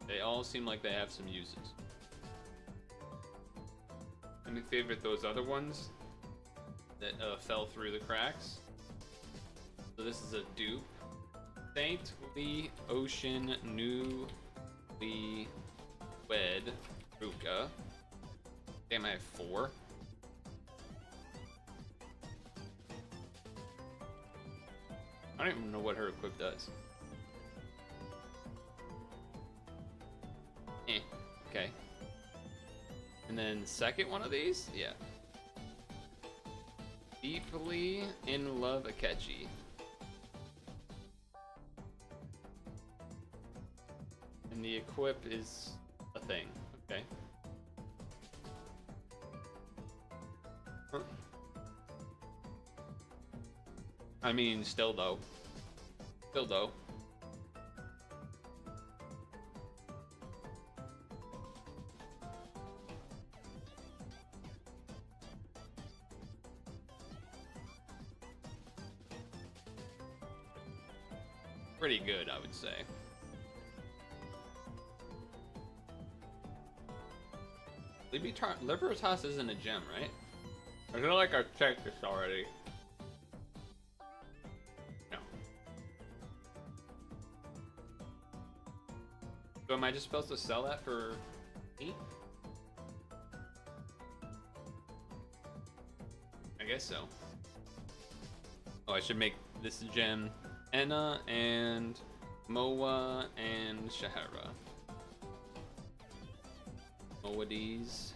They all seem like they have some uses. Let me favorite those other ones that fell through the cracks. So this is a dupe. Saint Lee Ocean New Lee Wed Ruka. Damn, I have 4. I don't even know what her equip does. Okay. And then second one of these? Yeah. Deeply in Love Akechi. And the equip is a thing. Okay. I mean, still though. Pretty good, I would say. Libertas isn't a gem, right? I feel like I've checked this already. No. So am I just supposed to sell that for 8? I guess so. Oh, I should make this a gem. Enna and Moa and Shahara. Moadies.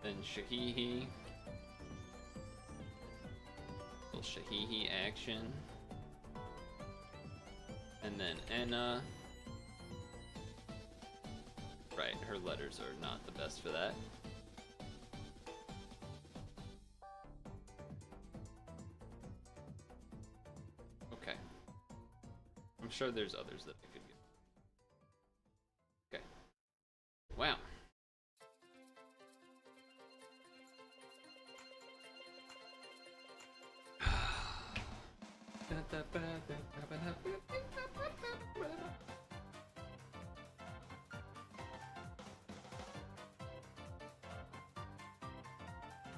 Then Shahihi. Little Shahihi action. And then Anna. Right, her letters are not the best for that. Okay. I'm sure there's others that I could get. Okay. Wow.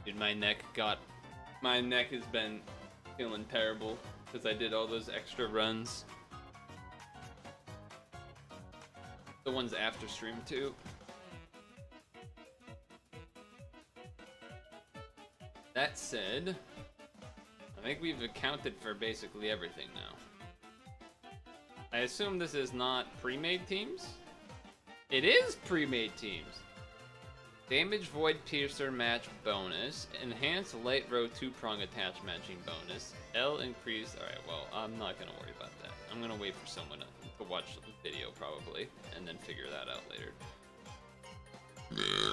Dude, my neck has been feeling terrible because I did all those extra runs. The ones after stream too. That said, I think we've accounted for basically everything now. I assume this is not pre-made teams? It is pre-made teams! Damage Void Piercer match bonus. Enhanced light row 2-prong attach matching bonus. L increased. Alright, well, I'm not gonna worry about that. I'm gonna wait for someone to watch the video probably, and then figure that out later.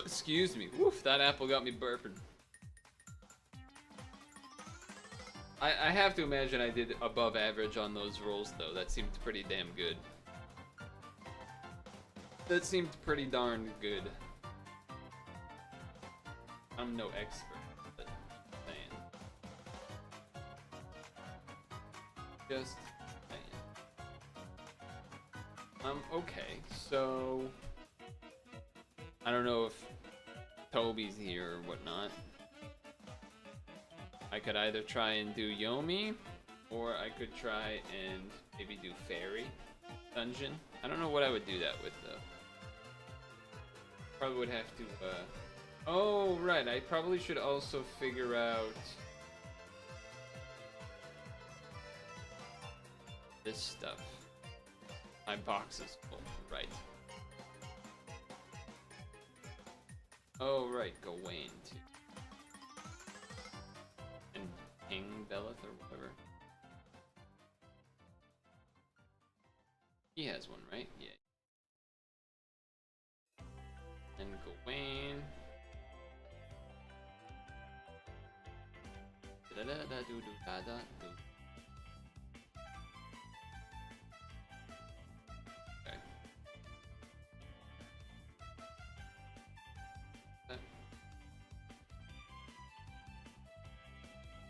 Excuse me. Woof, that apple got me burping. I have to imagine I did above average on those rolls though. That seemed pretty damn good. That seemed pretty darn good. I'm no expert, but saying. Just saying. Okay, so I don't know if Toby's here or whatnot. I could either try and do Yomi, or I could try and maybe do Fairy Dungeon. I don't know what I would do that with though. Probably would have to oh, right. I probably should also figure out this stuff. My box is full. Right. Oh, right. Gawain, too. And King Beleth or whatever. He has one, right? Yeah. And Gawain.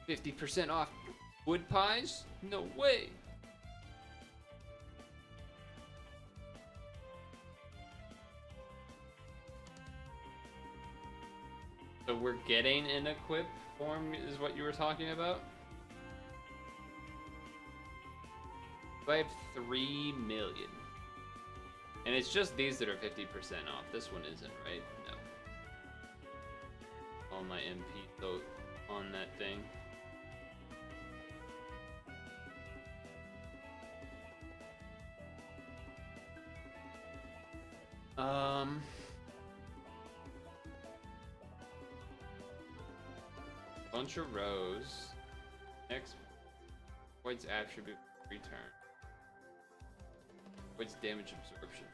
50% off wood pies? No way. So we're getting an equip form is what you were talking about? So I have 3 million. And it's just these that are 50% off. This one isn't, right? No. All my MP though on that thing. Bunch of rows. Next, voids attribute return. Voids damage absorption.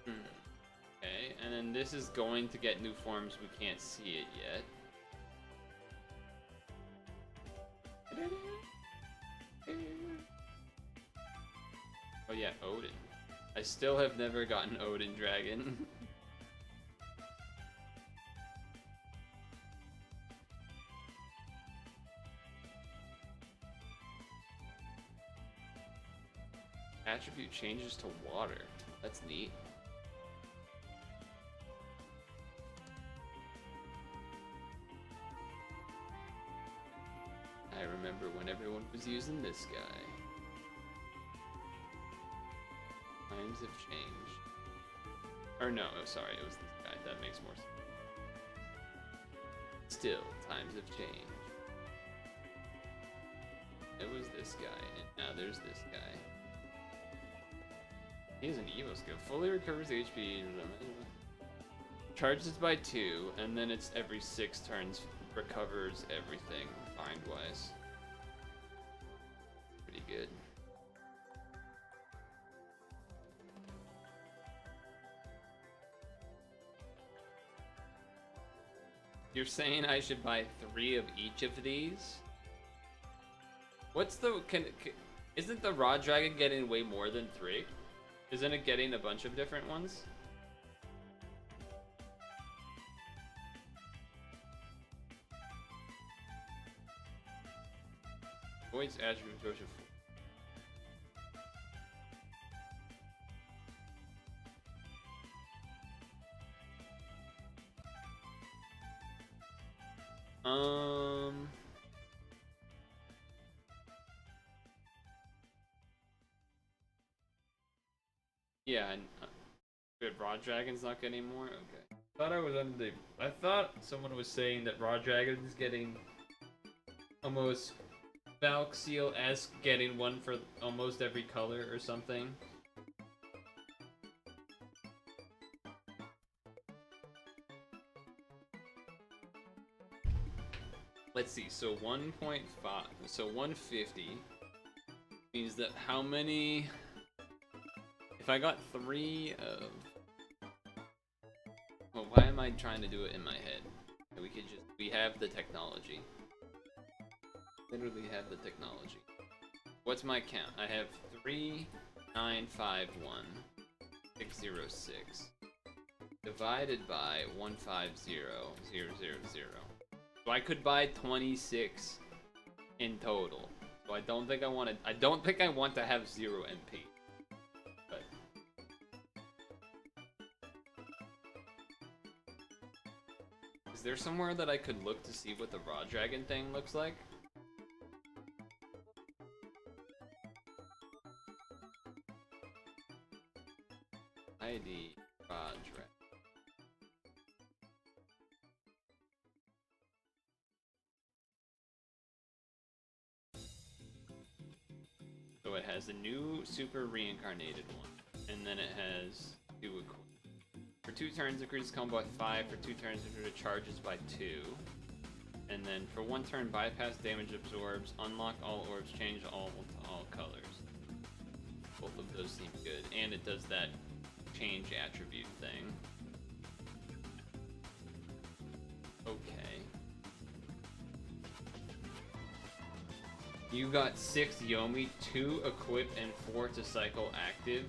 Okay, and then this is going to get new forms. We can't see it yet. Oh yeah, Odin. I still have never gotten Odin Dragon. Attribute changes to water. That's neat. I remember when everyone was using this guy. Times have changed. Or no, sorry, it was this guy. That makes more sense. Still, times have changed. It was this guy, and now there's this guy. He has an Evo skill. Fully recovers HP. Charges by 2, and then it's every 6 turns recovers everything bind-wise. Pretty good. You're saying I should buy 3 of each of these? What's the... isn't the Raw Dragon getting way more than 3? Isn't it getting a bunch of different ones? Void's attribute version 4. Yeah, and good. Raw Dragon's not getting more? Okay. I thought someone was saying that Raw Dragon's getting almost Valk Seal-esque, getting one for almost every color or something. Let's see, so 1.5, so 150 means that how many, if I got 3 of, well, why am I trying to do it in my head? We have the technology. Literally have the technology. What's my count? I have 3,951, 606 divided by 150,000. So I could buy 26 in total. So I don't think I want to have 0 MP. But is there somewhere that I could look to see what the Raw Dragon thing looks like? ID Raw Dragon. So it has a new super reincarnated one, and then it has 2 equip. For 2 turns, increases combo by 5. For 2 turns, it charges by 2. And then for 1 turn, bypass damage absorbs, unlock all orbs, change all to all colors. Both of those seem good, and it does that change attribute thing. Okay. You got 6 Yomi, 2 equip, and 4 to cycle active.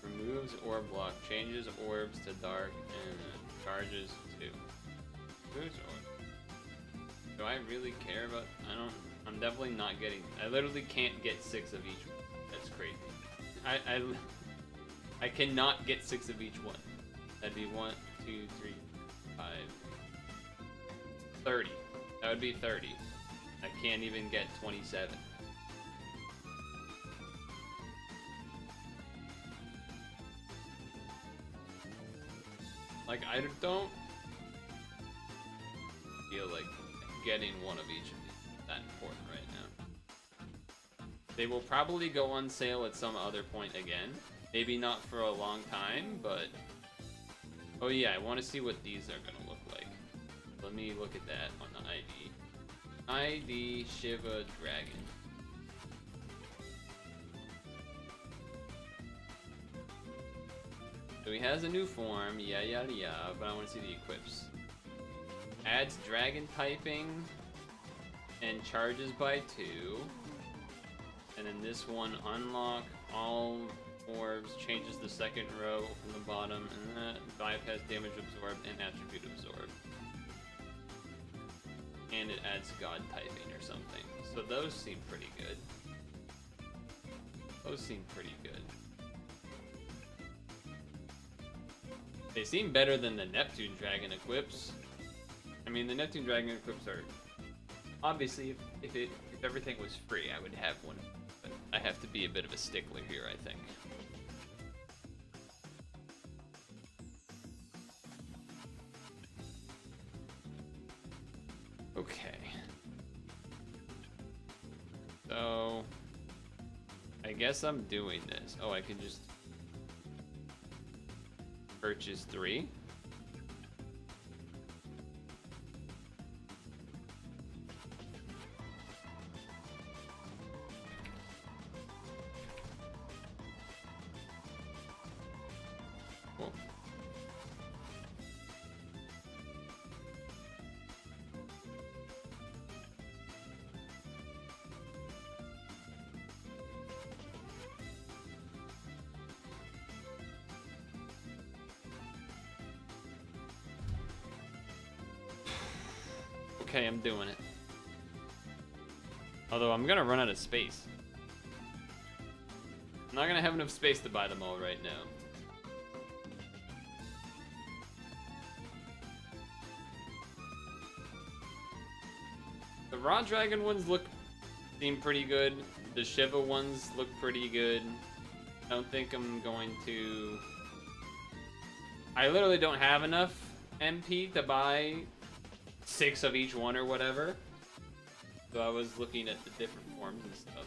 Removes orb block, changes orbs to dark, and charges 2. Removes orb. Do I really care about... I'm definitely not getting... I literally can't get 6 of each one. That's crazy. I cannot get 6 of each one. That'd be 1, 2, 3, 5... 30. That would be 30. I can't even get 27. Like, I don't feel like getting one of each of these is that important right now. They will probably go on sale at some other point again. Maybe not for a long time, but... Oh yeah, I want to see what these are going to look like. Let me look at that on the ID. ID Shiva Dragon. So he has a new form, yeah, but I want to see the equips. Adds dragon typing and charges by 2. And then this one, unlock all orbs, changes the second row from the bottom, and that bypass damage absorb and attribute absorb. And it adds god typing or something. So those seem pretty good. Those seem pretty good. They seem better than the Neptune Dragon equips. I mean, the Neptune Dragon equips are... Obviously, if everything was free, I would have one. But I have to be a bit of a stickler here, I think. Okay. So I guess I'm doing this. Oh, I can just purchase 3. Cool. Okay, I'm doing it. Although I'm gonna run out of space. I'm not gonna have enough space to buy them all right now. The Raw Dragon ones seem pretty good. The Shiva ones look pretty good. I don't think I'm going to... I literally don't have enough MP to buy 6 of each one or whatever. So I was looking at the different forms and stuff.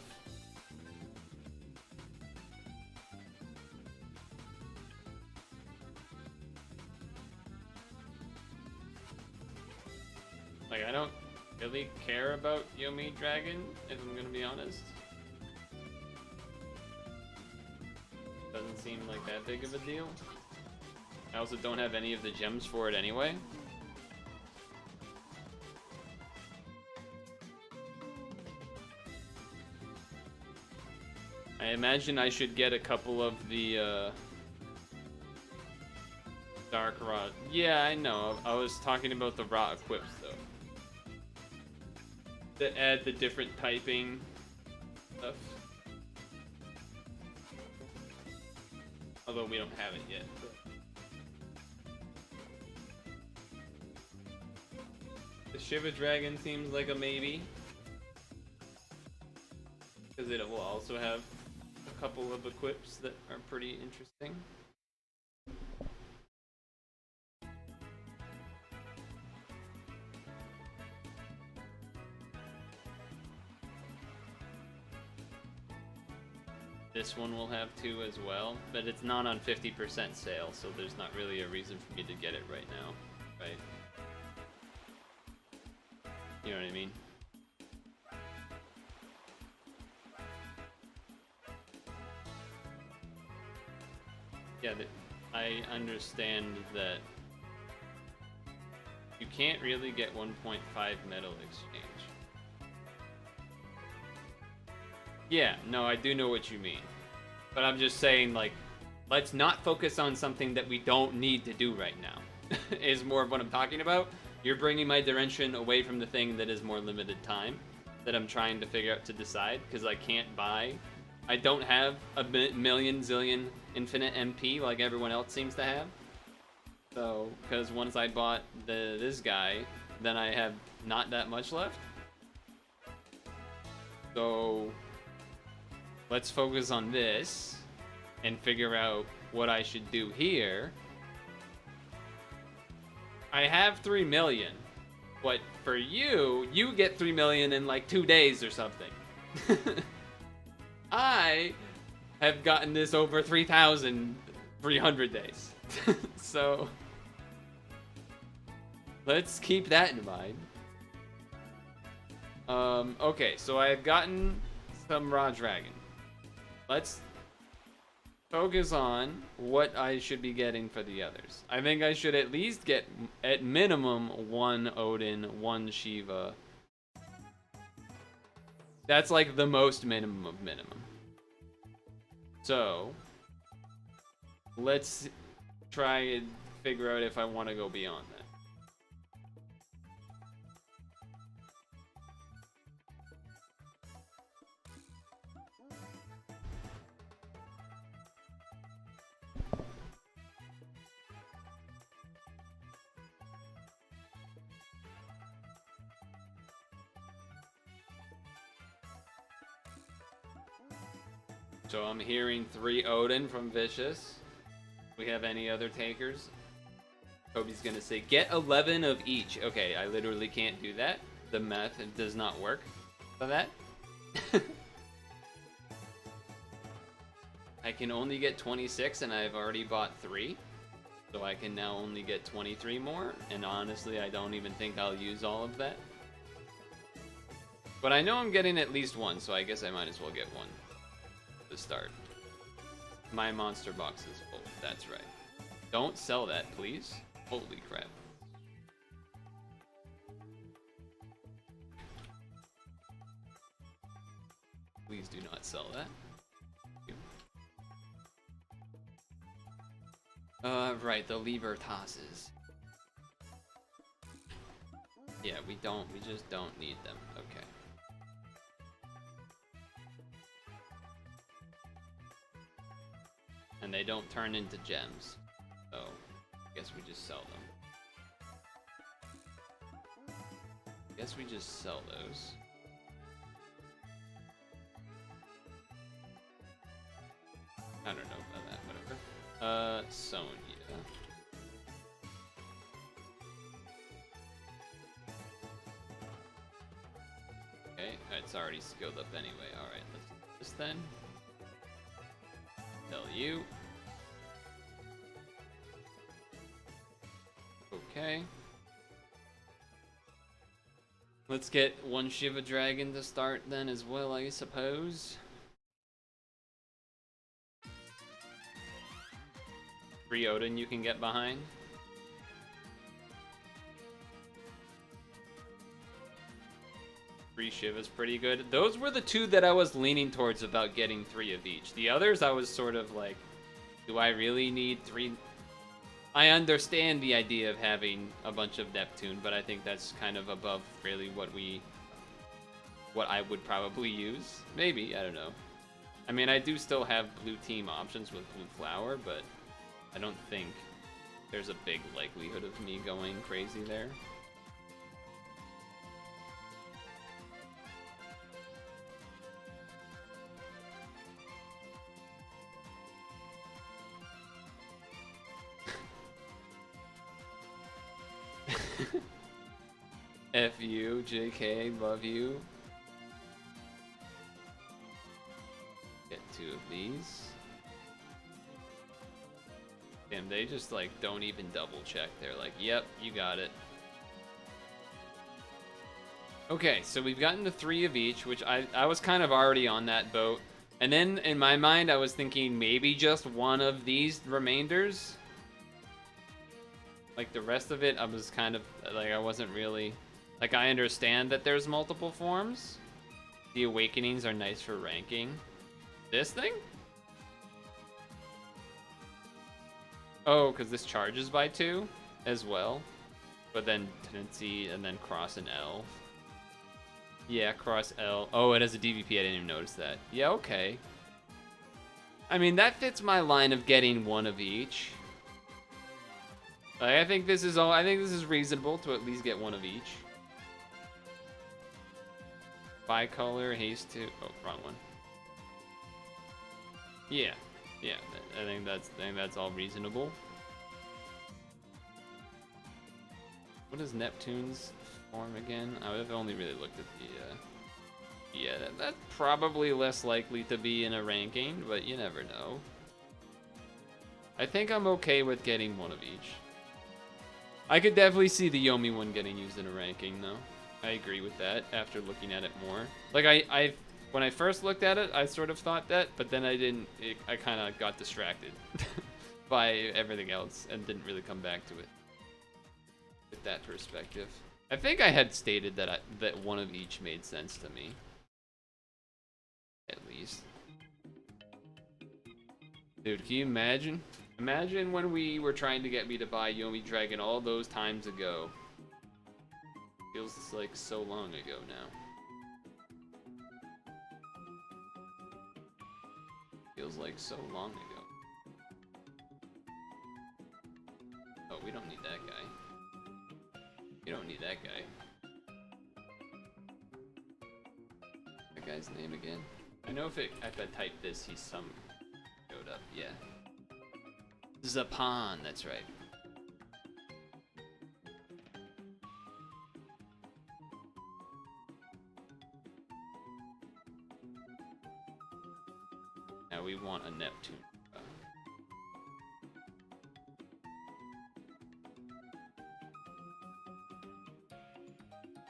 Like, I don't really care about Yomi Dragon, if I'm gonna be honest. Doesn't seem like that big of a deal. I also don't have any of the gems for it anyway. I imagine I should get a couple of the Dark Rod. Yeah, I know. I was talking about the raw equips though. That add the different typing stuff. Although we don't have it yet. The Shiva Dragon seems like a maybe. Because it will also have a couple of equips that are pretty interesting. This one will have 2 as well, but it's not on 50% sale, so there's not really a reason for me to get it right now, right? You know what I mean? Yeah, I understand that you can't really get 1.5 metal exchange. Yeah, no, I do know what you mean. But I'm just saying, like, let's not focus on something that we don't need to do right now. Is more of what I'm talking about. You're bringing my direction away from the thing that is more limited time that I'm trying to figure out to decide, because I can't buy. I don't have a million zillion infinite MP like everyone else seems to have. So, because once I bought this guy, then I have not that much left. So let's focus on this and figure out what I should do here. I have 3 million, but for you, you get 3 million in like 2 days or something. I have gotten this over 3,300 days. So let's keep that in mind. Okay, so I have gotten some Raw Dragon. Let's focus on what I should be getting for the others. I think I should at least get, at minimum, 1 Odin, 1 Shiva. That's like the most minimum of minimum. So let's try and figure out if I want to go beyond that. So I'm hearing 3 Odin from Vicious. We have any other takers? Kobe's gonna say, get 11 of each. Okay, I literally can't do that. The math does not work for that. I can only get 26 and I've already bought 3. So I can now only get 23 more. And honestly, I don't even think I'll use all of that. But I know I'm getting at least 1, so I guess I might as well get 1 to start. My monster box is full. That's right. Don't sell that, please. Holy crap. Please do not sell that. Right, the lever tosses. Yeah, we just don't need them. Okay. And they don't turn into gems. So, I guess we just sell them. Guess we just sell those. I don't know about that, whatever. Sonya. Okay, it's already skilled up anyway. Alright, let's do this then. Tell you. Okay. Let's get one Shiva Dragon to start then as well, I suppose. 3 Odin you can get behind. Three Shiva's pretty good. Those were the 2 that I was leaning towards about getting 3 of each. The others I was sort of like, do I really need 3? I understand the idea of having a bunch of Neptune, but I think that's kind of above really what I would probably use. Maybe, I don't know. I mean, I do still have blue team options with Blue Flower, but I don't think there's a big likelihood of me going crazy there. F you, JK, love you. Get 2 of these. Damn, they just like don't even double check. They're like, yep, you got it. Okay, so we've gotten to 3 of each, which I was kind of already on that boat. And then in my mind, I was thinking maybe just 1 of these remainders. Like the rest of it, I was kind of like, I wasn't really, like, I understand that there's multiple forms. The awakenings are nice for ranking. This thing? Oh, because this charges by 2 as well. But then tendency and then cross and L. Yeah, cross L. Oh, it has a DVP. I didn't even notice that. Yeah, okay. I mean, that fits my line of getting 1 of each. Like, I think this is all. I think this is reasonable to at least get 1 of each. Bicolor, haste 2. Oh, wrong one. Yeah, yeah. I think that's all reasonable. What is Neptune's form again? I've only really looked at the. Yeah, that's probably less likely to be in a ranking, but you never know. I think I'm okay with getting 1 of each. I could definitely see the Yomi one getting used in a ranking, though. I agree with that after looking at it more. Like, when I first looked at it, I sort of thought that, but then I didn't. I kind of got distracted by everything else and didn't really come back to it with that perspective. I think I had stated that that 1 of each made sense to me, at least. Dude, can you imagine? Imagine when we were trying to get me to buy Yomi Dragon all those times ago. Feels like so long ago now. Feels like so long ago. Oh, we don't need that guy. You don't need that guy. That guy's name again? I know if I type this, he's some showed up. Yeah. Zapan, that's right. Now we want a Neptune.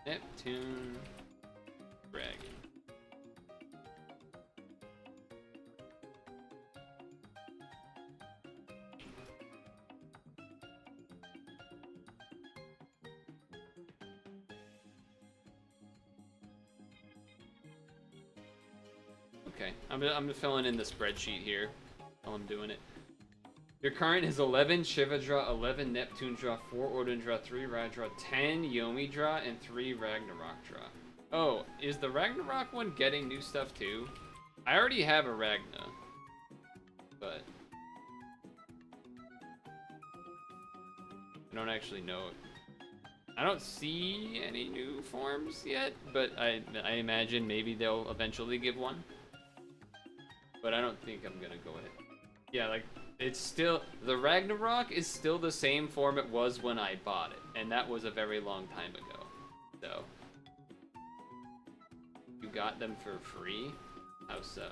Neptune Dragon. Okay, I'm filling in the spreadsheet here while I'm doing it. Your current is 11 Shiva draw, 11 Neptune draw, 4 Odin draw, 3 Rad draw, 10 Yomi draw, and 3 Ragnarok draw. Oh, is the Ragnarok one getting new stuff too? I already have a Ragna, but I don't actually know. I don't see any new forms yet, but I imagine maybe they'll eventually give one. But I don't think I'm gonna go with it. Yeah, like, it's still, the Ragnarok is still the same form it was when I bought it, and that was a very long time ago. So, you got them for free? How so?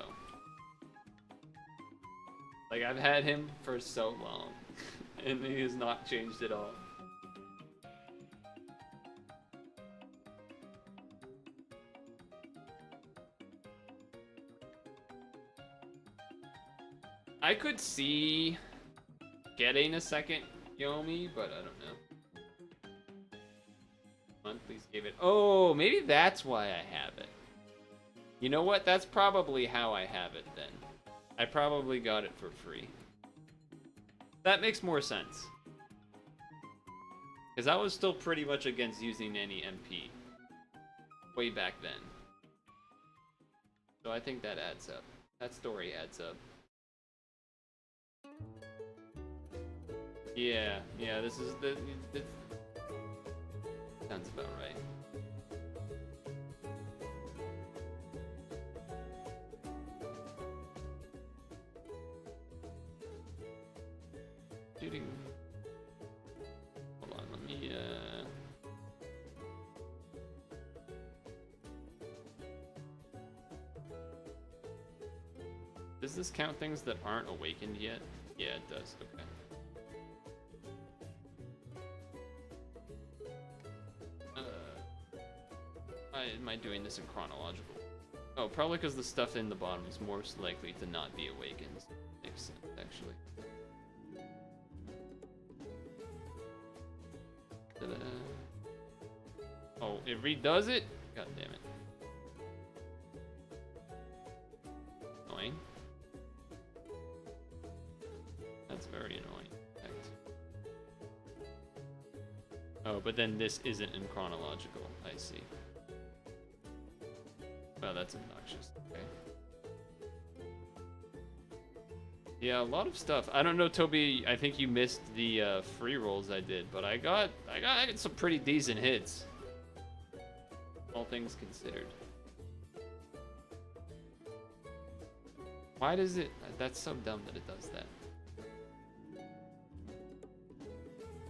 Like, I've had him for so long, and he has not changed at all. I could see getting a second Yomi, but I don't know. Monthlies gave it. Oh, maybe that's why I have it. You know what? That's probably how I have it then. I probably got it for free. That makes more sense. Because I was still pretty much against using any MP way back then. So I think that adds up. That story adds up. Yeah, this is the sounds about right. Shooting. Hold on, let me does this count things that aren't awakened yet? Yeah, it does. Okay. Why am I doing this in chronological? Oh, probably because the stuff in the bottom is most likely to not be awakened. Makes sense, actually. Ta-da. Oh, it redoes it? God damn it. Annoying. That's very annoying. In fact. Oh, but then this isn't in chronological. I see. Oh, that's obnoxious. Okay. Yeah, a lot of stuff. I don't know, Toby. I think you missed the free rolls I did, but I got some pretty decent hits. All things considered. Why does it? That's so dumb that it does that.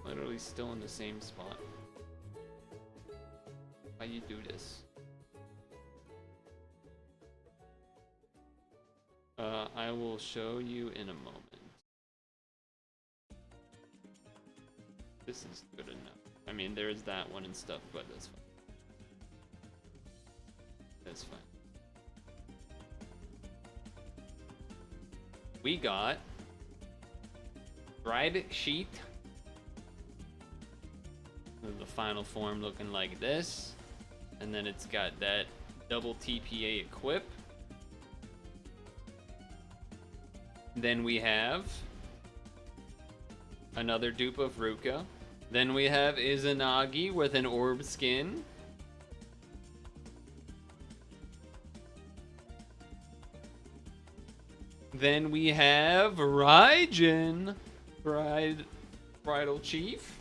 Literally still in the same spot. Why you do this? I will show you in a moment. This is good enough. I mean, there is that one and stuff, but that's fine. That's fine. We got dried sheet. The final form looking like this. And then it's got that double TPA equip. Then we have another dupe of Ruka. Then we have Izanagi with an orb skin. Then we have Raijin, Bridal Chief.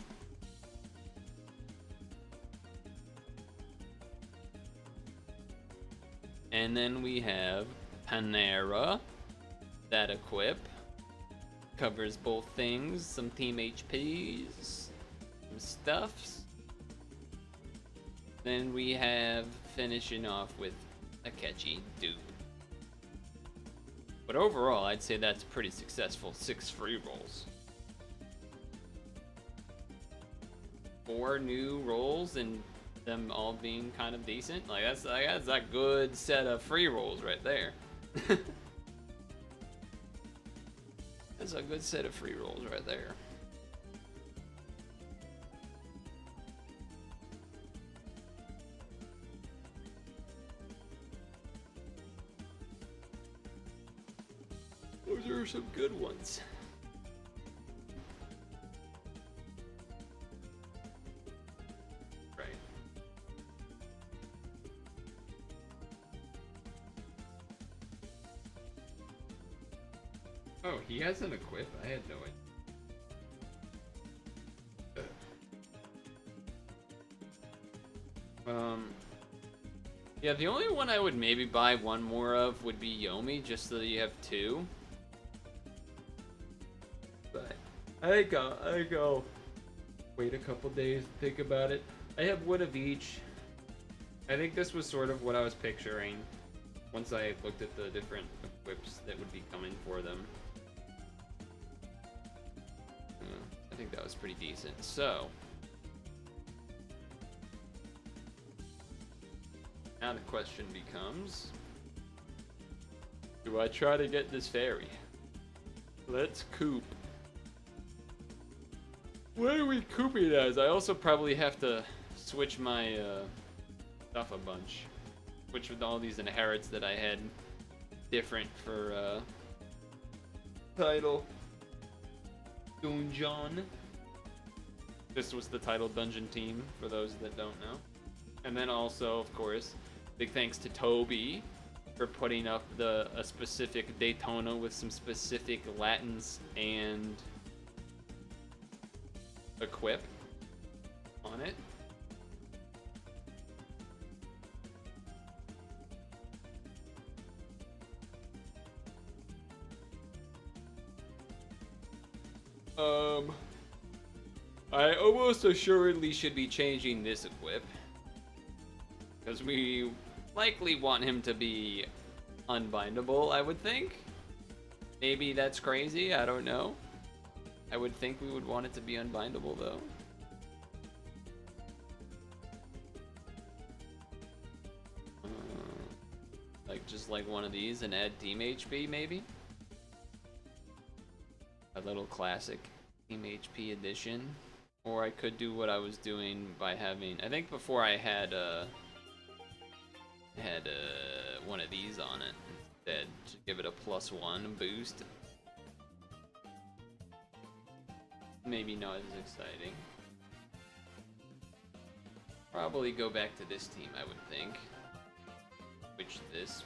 And then we have Panera. That equip covers both things, some team HPs, some stuffs. Then we have finishing off with a catchy dupe. But overall, I'd say that's pretty successful. 6 free rolls. 4 new rolls and them all being kind of decent. Like that's a good set of free rolls right there. That's a good set of free rolls right there. Those are some good ones. Right. Oh, he has an equip? I had no idea. Yeah, the only one I would maybe buy one more of would be Yomi, just so that you have 2. But I go. Wait a couple days, think about it. I have one of each. I think this was sort of what I was picturing once I looked at the different equips that would be coming for them. I think that was pretty decent. So now the question becomes, do I try to get this fairy? Let's coop. What are we cooping as? I also probably have to switch my stuff a bunch. Switch with all these inherits that I had different for title. Dungeon. This was the title dungeon team for those that don't know. And then also, of course, big thanks to Toby for putting up a specific Daytona with some specific Latins and equip on it. I almost assuredly should be changing this equip, because we likely want him to be unbindable, I would think. Maybe that's crazy, I don't know. I would think we would want it to be unbindable, though. Like, just like one of these and add team HP, maybe? A little classic team HP edition. Or I could do what I was doing by having... I think before I had one of these on it instead, to give it a +1 boost. Maybe not as exciting. Probably go back to this team, I would think. Switch this.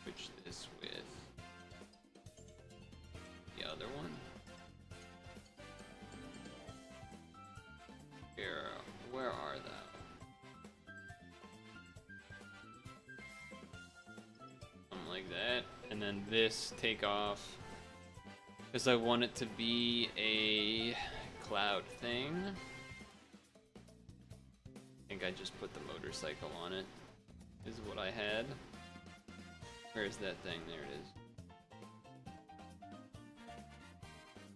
Switch this with the other one. Here, where are thou? Like that, and then this take off because I want it to be a cloud thing. I think I just put the motorcycle on it, is what I had. Where's that thing? There it is.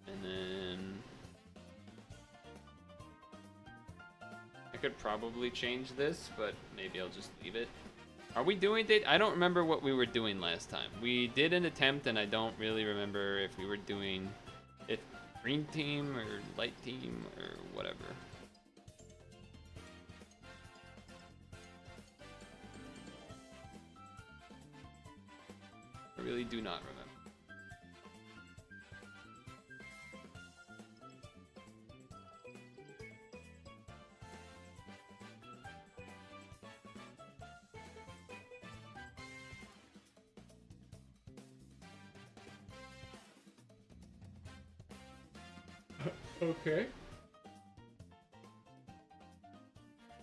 And then I could probably change this, but maybe I'll just leave it. Are we doing it? I don't remember what we were doing last time. We did an attempt, and I don't really remember if we were doing it green team or light team or whatever. I really do not remember. Okay.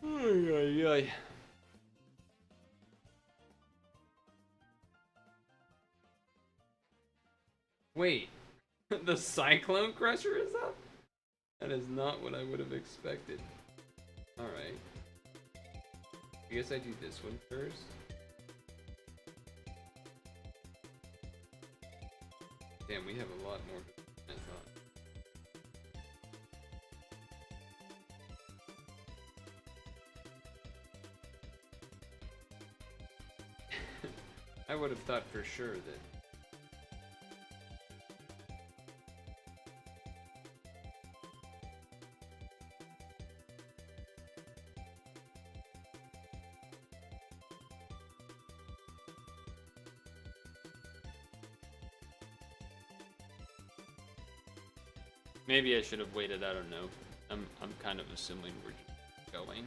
Ay, ay, ay. Wait, the Cyclone Crusher is up? That is not what I would have expected. Alright. I guess I do this one first. Damn, we have a lot more than I thought. I would have thought for sure that maybe I should have waited, I don't know. I'm kind of assuming we're just going.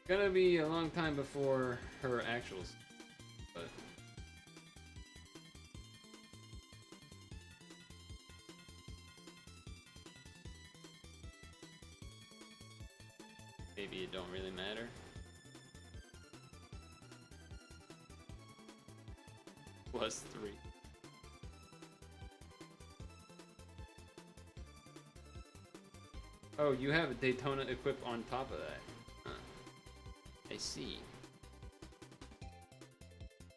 Gonna be a long time before her actuals, but maybe it don't really matter. +3. Oh, you have a Daytona equip on top of that. Huh. I see.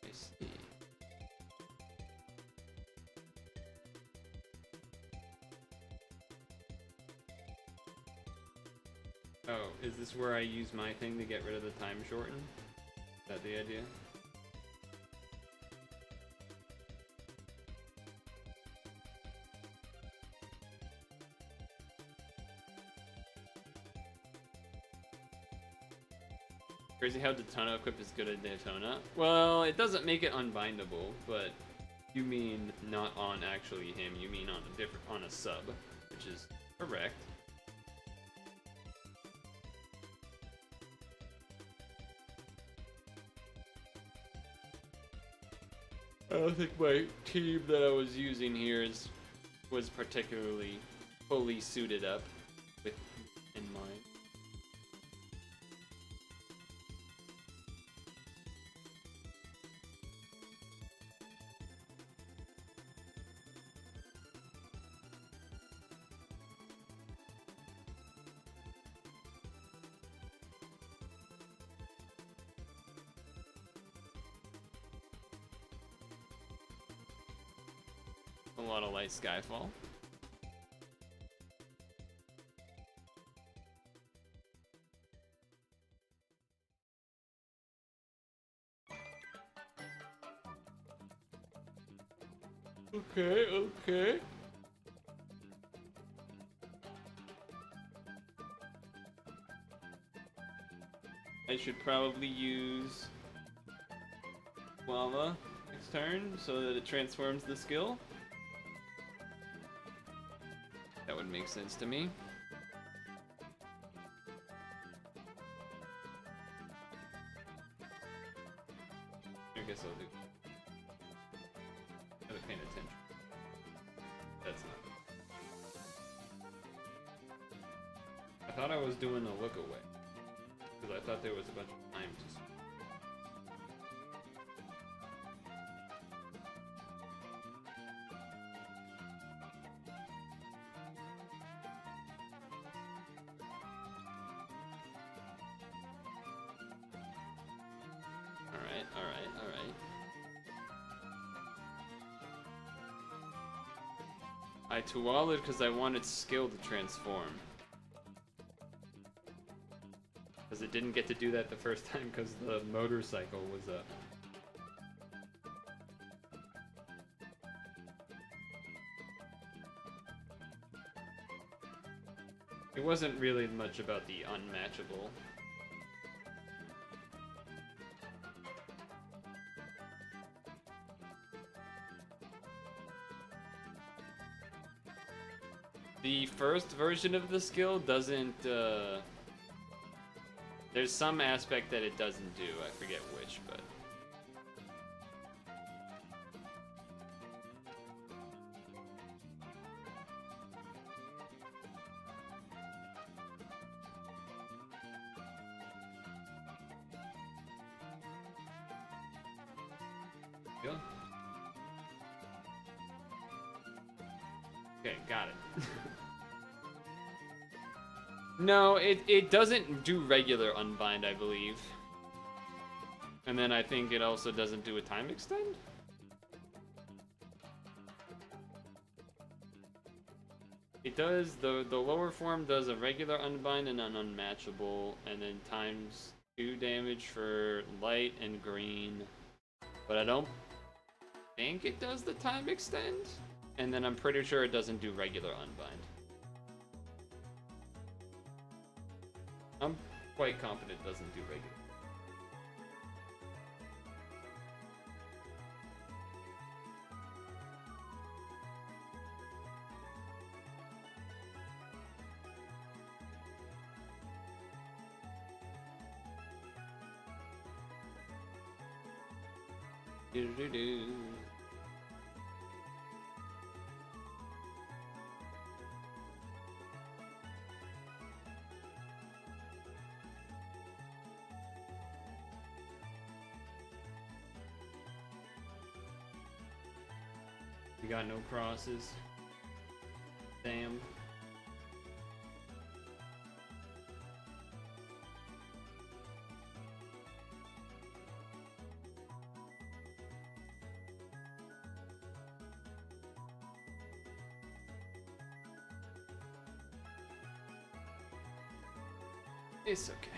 I see. Oh, is this where I use my thing to get rid of the time shorten? Is that the idea? Crazy how Daytona equip is good at Daytona. Well, it doesn't make it unbindable, but you mean not on actually him, you mean on a different, on a sub, which is correct. I don't think my team that I was using here was particularly fully suited up with in mind. A lot of light Skyfall. Okay, okay. I should probably use Lava next turn so that it transforms the skill. That would make sense to me. I guess I'll do. Gotta pay attention. That's not. I thought I was doing a look away. Because I thought there was a bunch of time to. Alright. I Tuala'd because I wanted skill to transform. Because it didn't get to do that the first time because the motorcycle was up. It wasn't really much about the unmatchable. The first version of the skill doesn't, there's some aspect that it doesn't do, I forget which, but... Yeah. Okay, got it. No, it doesn't do regular unbind, I believe. And then I think it also doesn't do a time extend? It does, the lower form does a regular unbind and an unmatchable, and then times 2 damage for light and green. But I don't think it does the time extend. And then I'm pretty sure it doesn't do regular unbind. I'm quite confident it doesn't do regular. Do-do-do. We got no crosses. Damn. It's okay.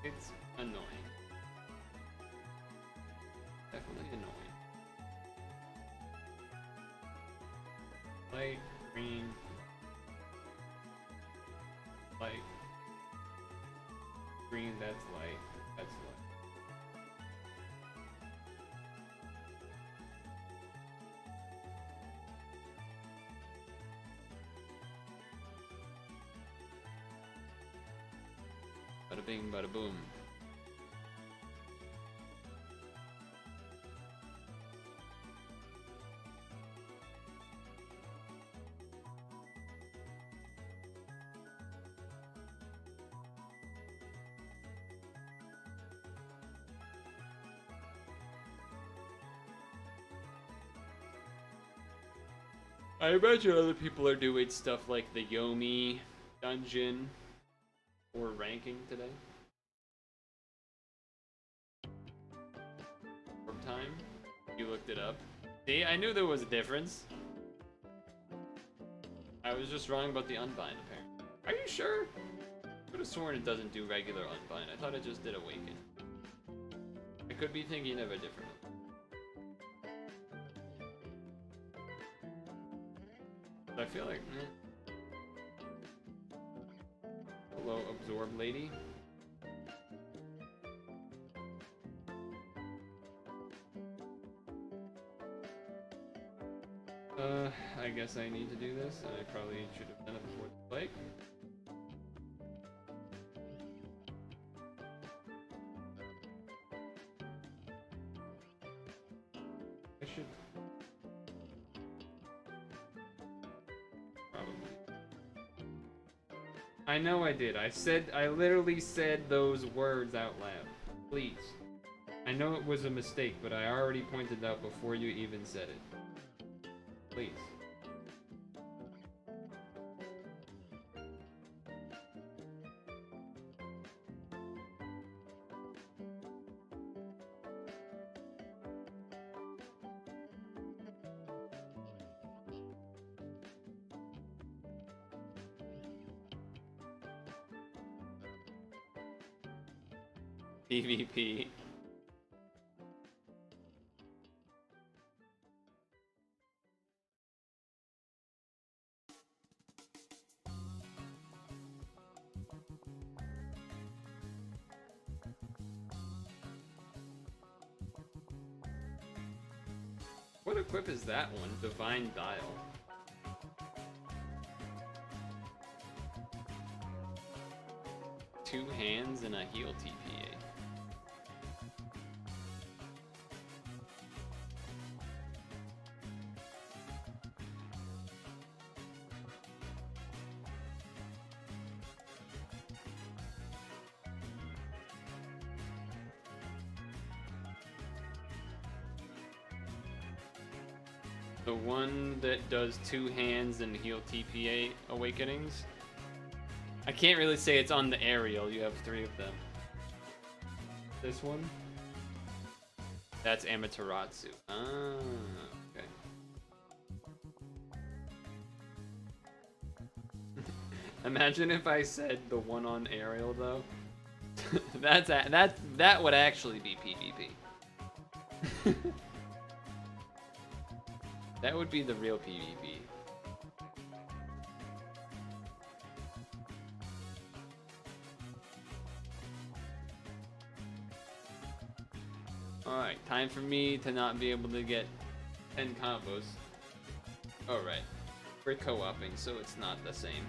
It's annoying. Definitely annoying. Light, green, light, green, that's light, that's light. Bada bing, bada boom. I imagine other people are doing stuff like the Yomi dungeon or ranking today. From time, you looked it up. See, I knew there was a difference. I was just wrong about the unbind, apparently. Are you sure? I could have sworn it doesn't do regular unbind. I thought it just did awaken. I could be thinking of a different one. But I feel like, Hello, absorb lady. I guess I need to do this, and I probably should have done it before the fight. I should probably. I know I did. I literally said those words out loud. Please. I know it was a mistake, but I already pointed out before you even said it. Please. PvP. What equip is that one? Divine Dial. Two hands and a heal TPA. The one that does 2 hands and heal TPA awakenings. I can't really say it's on the aerial. You have 3 of them. This one? That's Amaterasu. Ah, okay. Imagine if I said the one on aerial though. That would actually be PvP. That would be the real PvP. Alright, time for me to not be able to get 10 combos. Alright, we're co-oping, so it's not the same.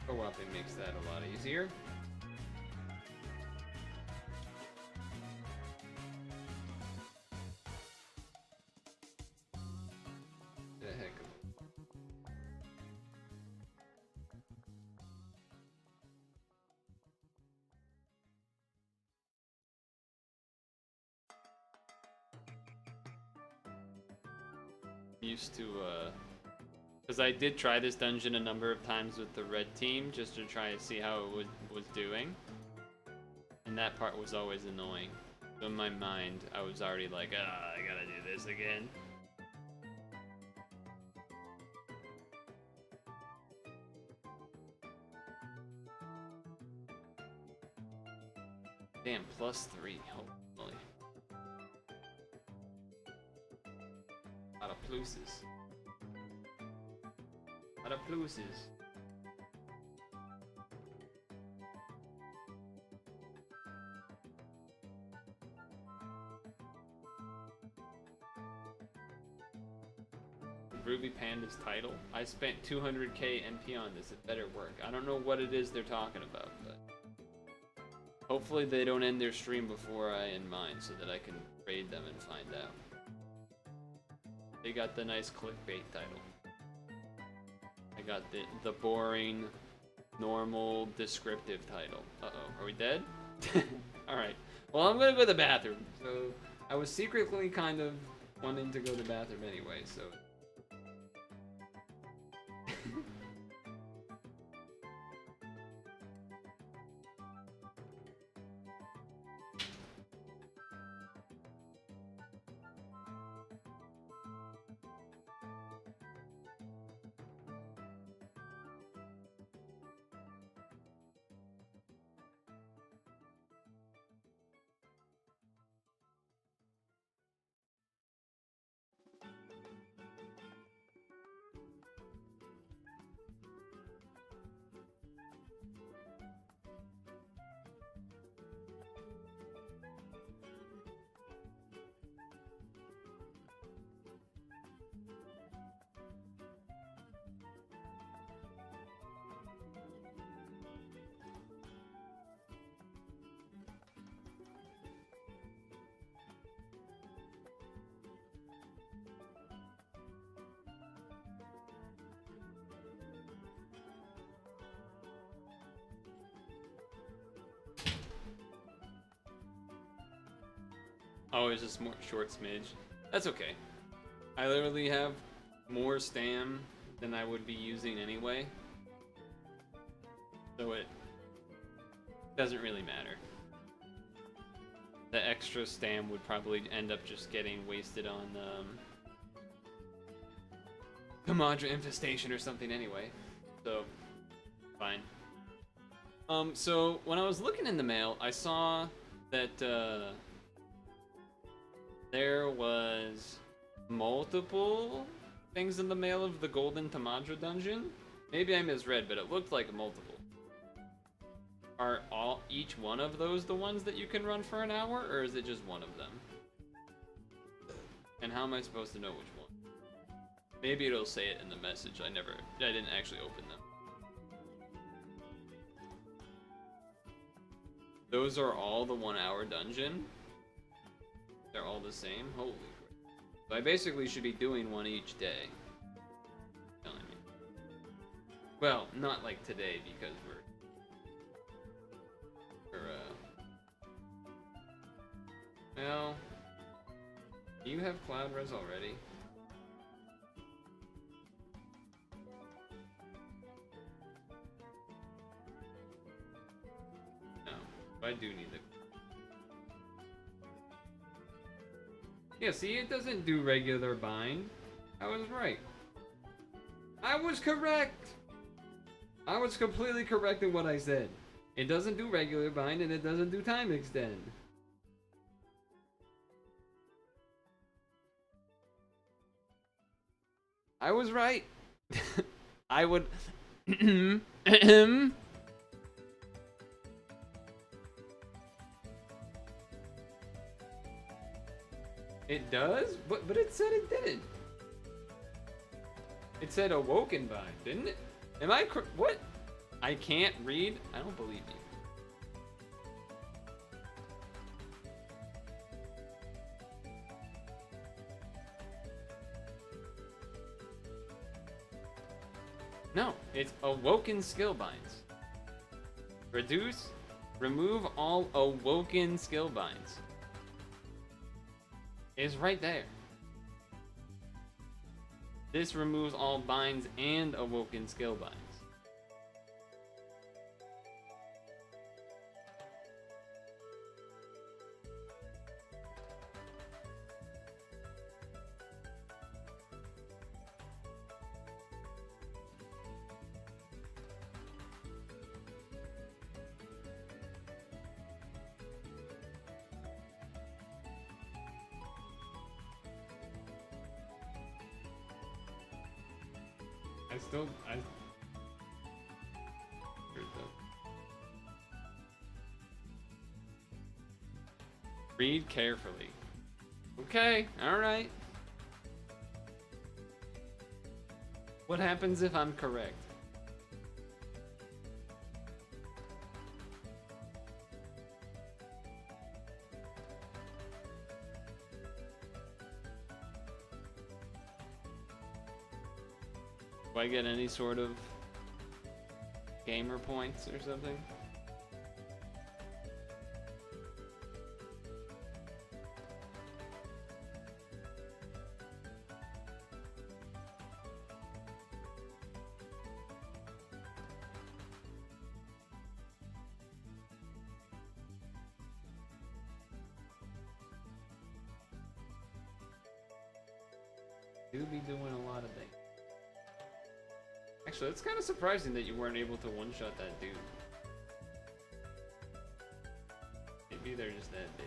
Co-oping makes that a lot easier. The heck of it. Used to because I did try this dungeon a number of times with the red team just to try and see how it was doing, and that part was always annoying. So in my mind, I was already like, I gotta do this again. Damn, +3, holy. A lot of pluses. A lot of pluses. Ruby Panda's title. I spent 200k NP on this. It better work. I don't know what it is they're talking about, but hopefully they don't end their stream before I end mine so that I can raid them and find out. They got the nice clickbait title. I got the boring, normal, descriptive title. Uh-oh, are we dead? Alright. Well, I'm gonna go to the bathroom. So, I was secretly kind of wanting to go to the bathroom anyway, so... Oh, it's just more short smidge. That's okay. I literally have more stam than I would be using anyway. So it doesn't really matter. The extra stam would probably end up just getting wasted on Kamadra Infestation or something anyway. So, fine. So when I was looking in the mail, I saw that there was multiple things in the mail of the Golden Tamadra dungeon. Maybe I misread, but it looked like multiple. Are each one of those the ones that you can run for an hour, or is it just one of them? And how am I supposed to know which one? Maybe it'll say it in the message. I didn't actually open them. Those are all the 1 hour dungeon? They're all the same? Holy crap. So I basically should be doing one each day. Telling me. Well, not like today because we're Well, do you have Cloud Res already? No, but I do need it. Yeah, see, it doesn't do regular bind. I was right. I was correct! I was completely correct in what I said. It doesn't do regular bind and it doesn't do time extend. I was right. I would. It does? But it said it didn't. It said awoken by, didn't it? Am I what? I can't read? I don't believe you. No, it's awoken skill binds. Remove all awoken skill binds. It's right there. This removes all binds and awoken skill binds. I read carefully. Okay, alright. What happens if I'm correct? Do I get any sort of gamer points or something? Do be doing a lot of things. Actually, it's kind of surprising that you weren't able to one-shot that dude. Maybe they're just that big.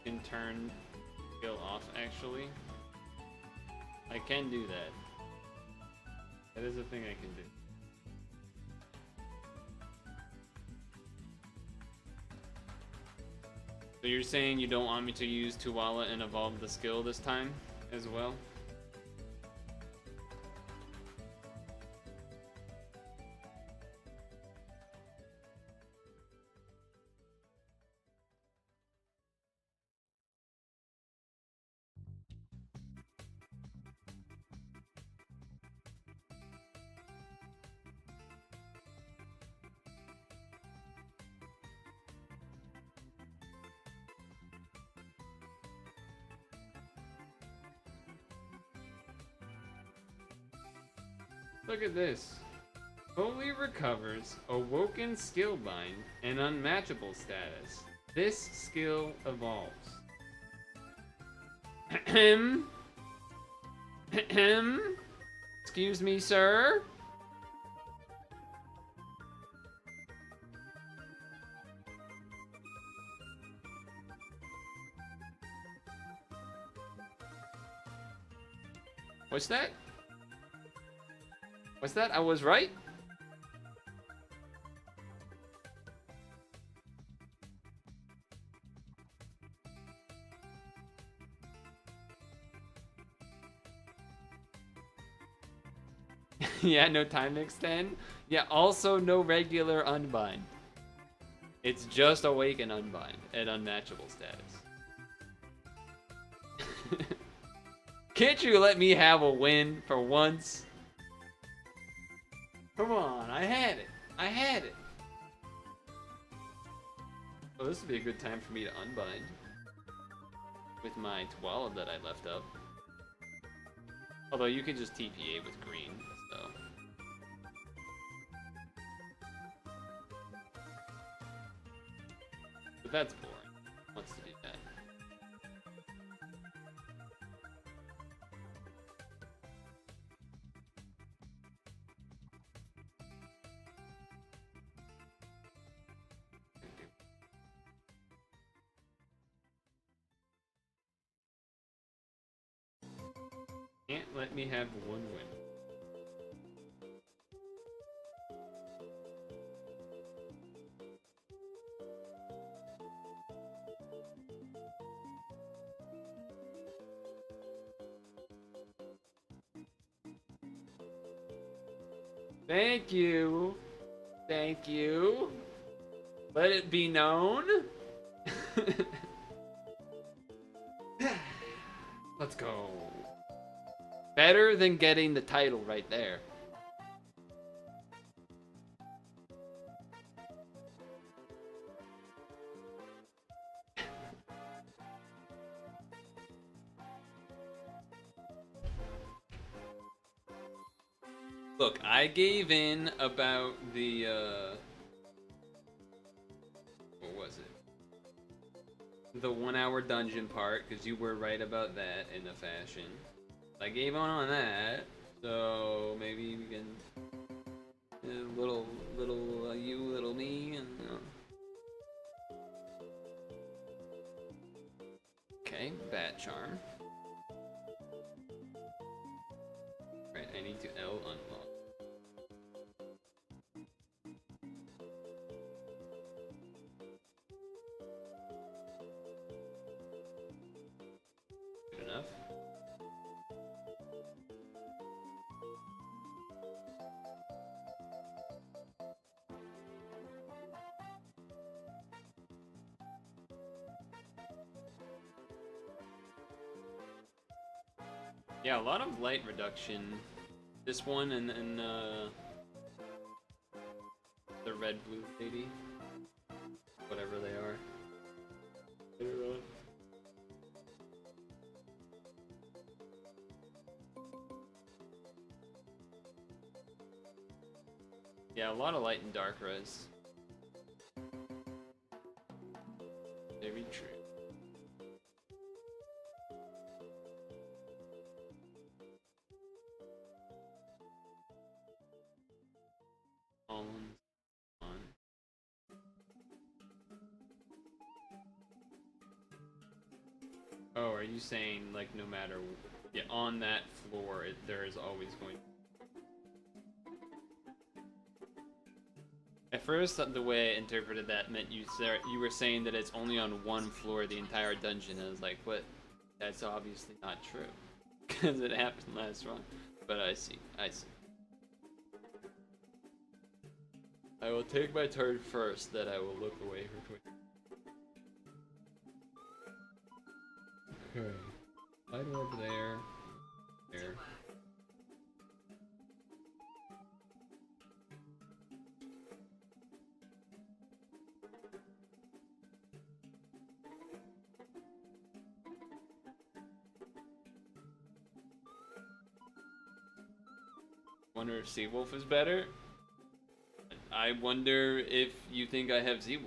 You can turn skill off, actually. I can do that. That is a thing I can do. So you're saying you don't want me to use Tuwala and evolve the skill this time as well? Look at this. Fully recovers awoken skill bind and unmatchable status. This skill evolves. Ahem. Ahem. Excuse me, sir. What's that? What's that? I was right? Yeah, no time extend. Yeah, also no regular unbind. It's just awaken unbind at unmatchable status. Can't you let me have a win for once? Come on, I had it. I had it. Well, this would be a good time for me to unbind with my 12 that I left up. Although you can just TPA with green, so. But that's boring. Wants to do that. Can't let me have one win. Thank you. Thank you. Let it be known. Let's go. Better than getting the title right there. Look, I gave in about the, what was it? The 1 hour dungeon part, because you were right about that in a fashion. I gave on that, so maybe we can, little you, little me, and, Okay, bat charm. Right, I need to L unlock. Good enough. Yeah, a lot of light reduction. This one and the red blue lady. Whatever they are. Later on. Yeah, a lot of light and dark res. Very true. Oh, are you saying like no matter, yeah, on that floor there is always going. At first, the way I interpreted that meant you were saying that it's only on one floor the entire dungeon. I was like, what? That's obviously not true, because it happened last run. But I see. I will take my turn first, then I will look away for quick. Okay. Light orb there. There. Wonder if Seawolf is better? I wonder if you think I have Seawolf.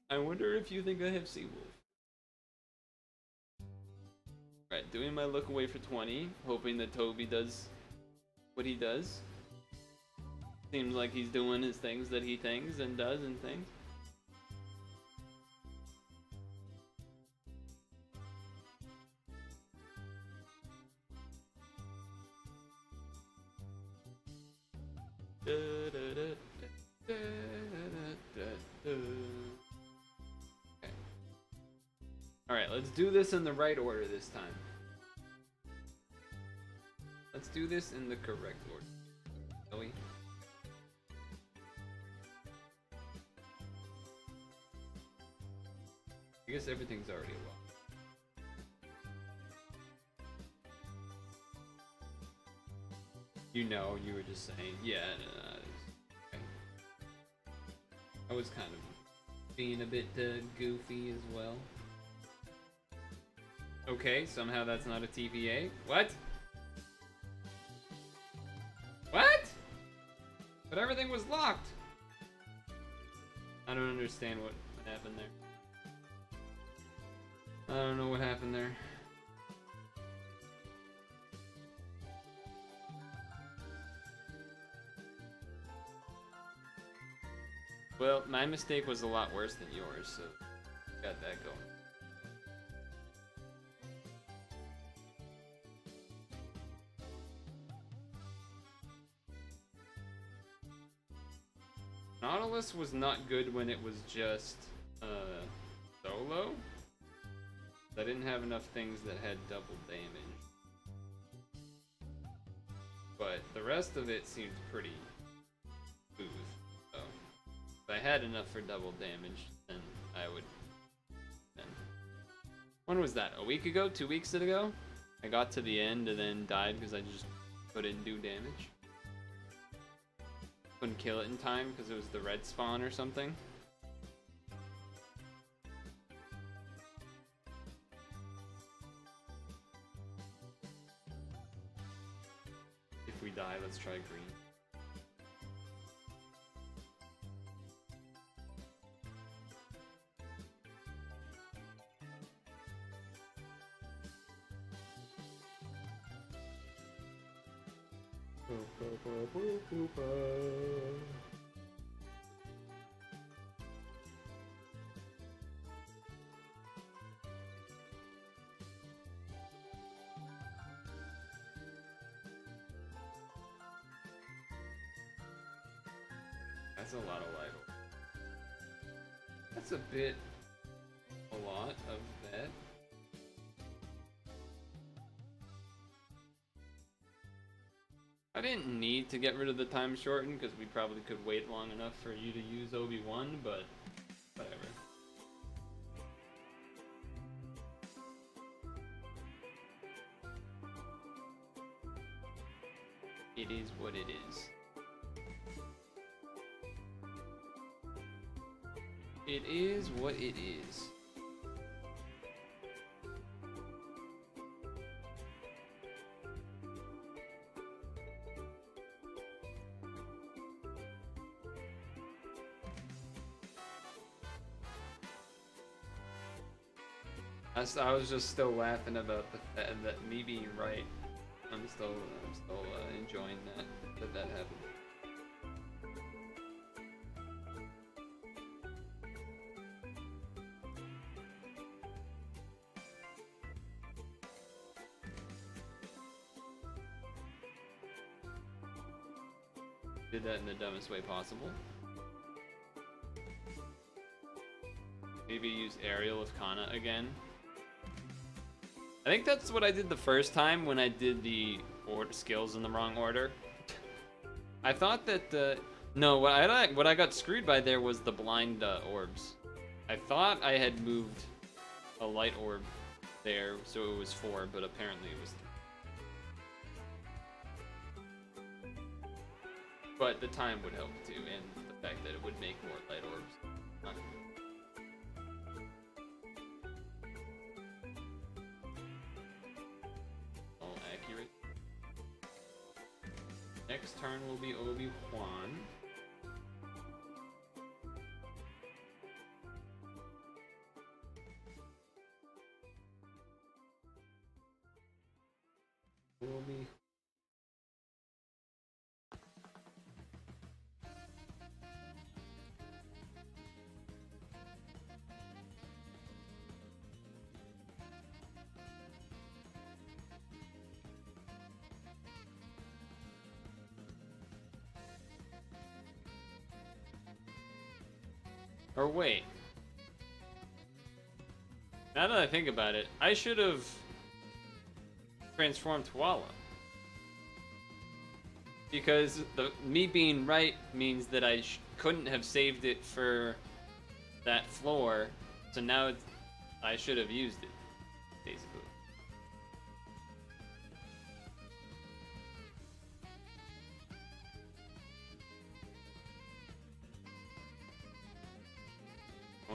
I wonder if you think I have Seawolf. Right, doing my look away for 20, hoping that Toby does what he does. Seems like he's doing his things that he thinks and does and things. Alright, let's do this in the right order this time. Let's do this in the correct order. Shall we? I guess everything's already locked. You know, you were just saying, yeah, okay. I was kind of being a bit goofy as well. Okay, somehow that's not a TVA. What? What? But everything was locked. I don't understand what happened there. I don't know what happened there. Well, my mistake was a lot worse than yours, so got that going. Nautilus was not good when it was just solo. I didn't have enough things that had double damage. But the rest of it seemed pretty smooth. So if I had enough for double damage, then I would. Then. When was that? A week ago? 2 weeks ago? I got to the end and then died because I just couldn't do damage. Couldn't kill it in time because it was the red spawn or something. If we die, let's try green. That's a lot of light. That's a lot of that. I didn't need to get rid of the time shorten because we probably could wait long enough for you to use Obi-Wan, but whatever. It is what it is. It is what it is. I was just still laughing about that me being right. I'm still enjoying that happened. Did that in the dumbest way possible. Maybe use Aerial of Kana again. I think that's what I did the first time when I did the skills in the wrong order. I thought that no, what I got screwed by there was the blind orbs. I thought I had moved a light orb there, so it was 4, but apparently it was 3. But the time would help too, and the fact that it would make more light orbs. All accurate. Next turn will be Obi-Wan. Or wait. Now that I think about it, I should have transformed Twala. Because me being right means that I couldn't have saved it for that floor, so now I should have used it, basically.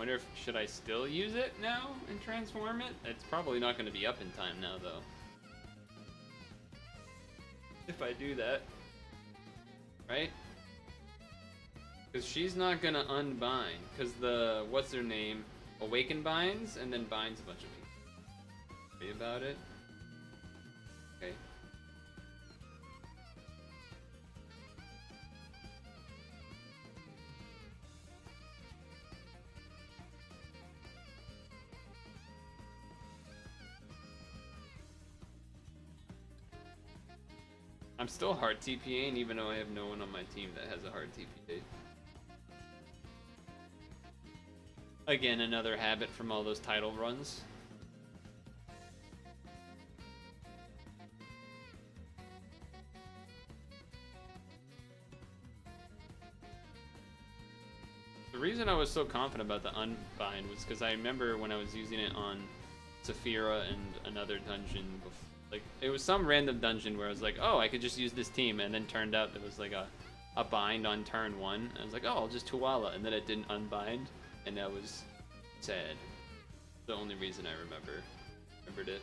wonder if should I still use it now and transform it? It's probably not going to be up in time now though. If I do that, right? Because she's not gonna unbind. Because the what's her name awaken binds and then binds a bunch of people. Worry about it. Okay. I'm still hard TPAing even though I have no one on my team that has a hard TPA. Again, another habit from all those title runs. The reason I was so confident about the unbind was because I remember when I was using it on Saphira and another dungeon before. Like, it was some random dungeon where I was like, oh, I could just use this team, and then turned out there was like a bind on turn 1. I was like, oh, I'll just Tuala, and then it didn't unbind, and that was sad. The only reason I remembered it.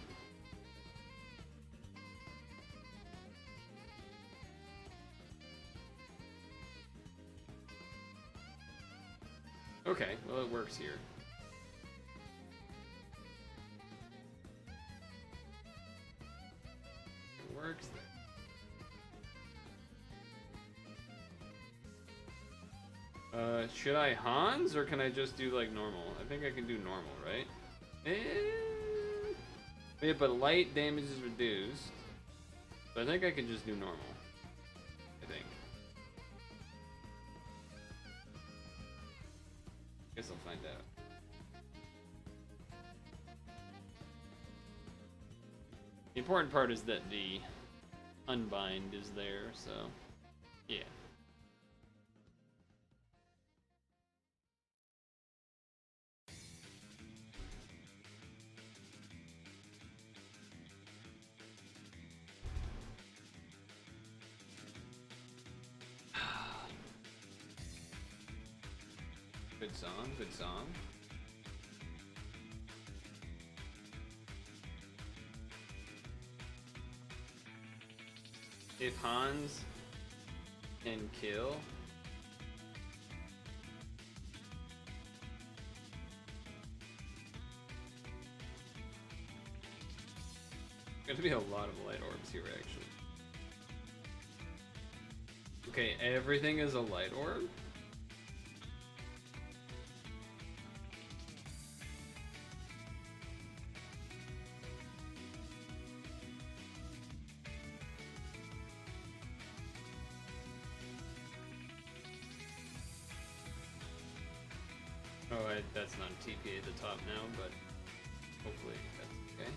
Okay, well it works here. Works there. Should I Hans or can I just do like normal? I think I can do normal, right? Yeah, but light damage is reduced. So I think I can just do normal. I think. Guess I'll find out. The important part is that the unbind is there, so yeah. Good song, good song. If Hans can kill, gonna be a lot of light orbs here actually. Okay, everything is a light orb? Oh, that's not a TPA at the top now, but hopefully that's okay.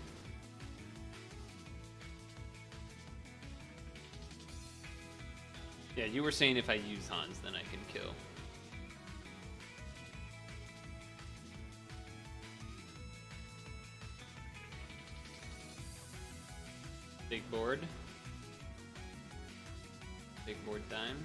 Yeah, you were saying if I use Hans, then I can kill. Big board. Big board time.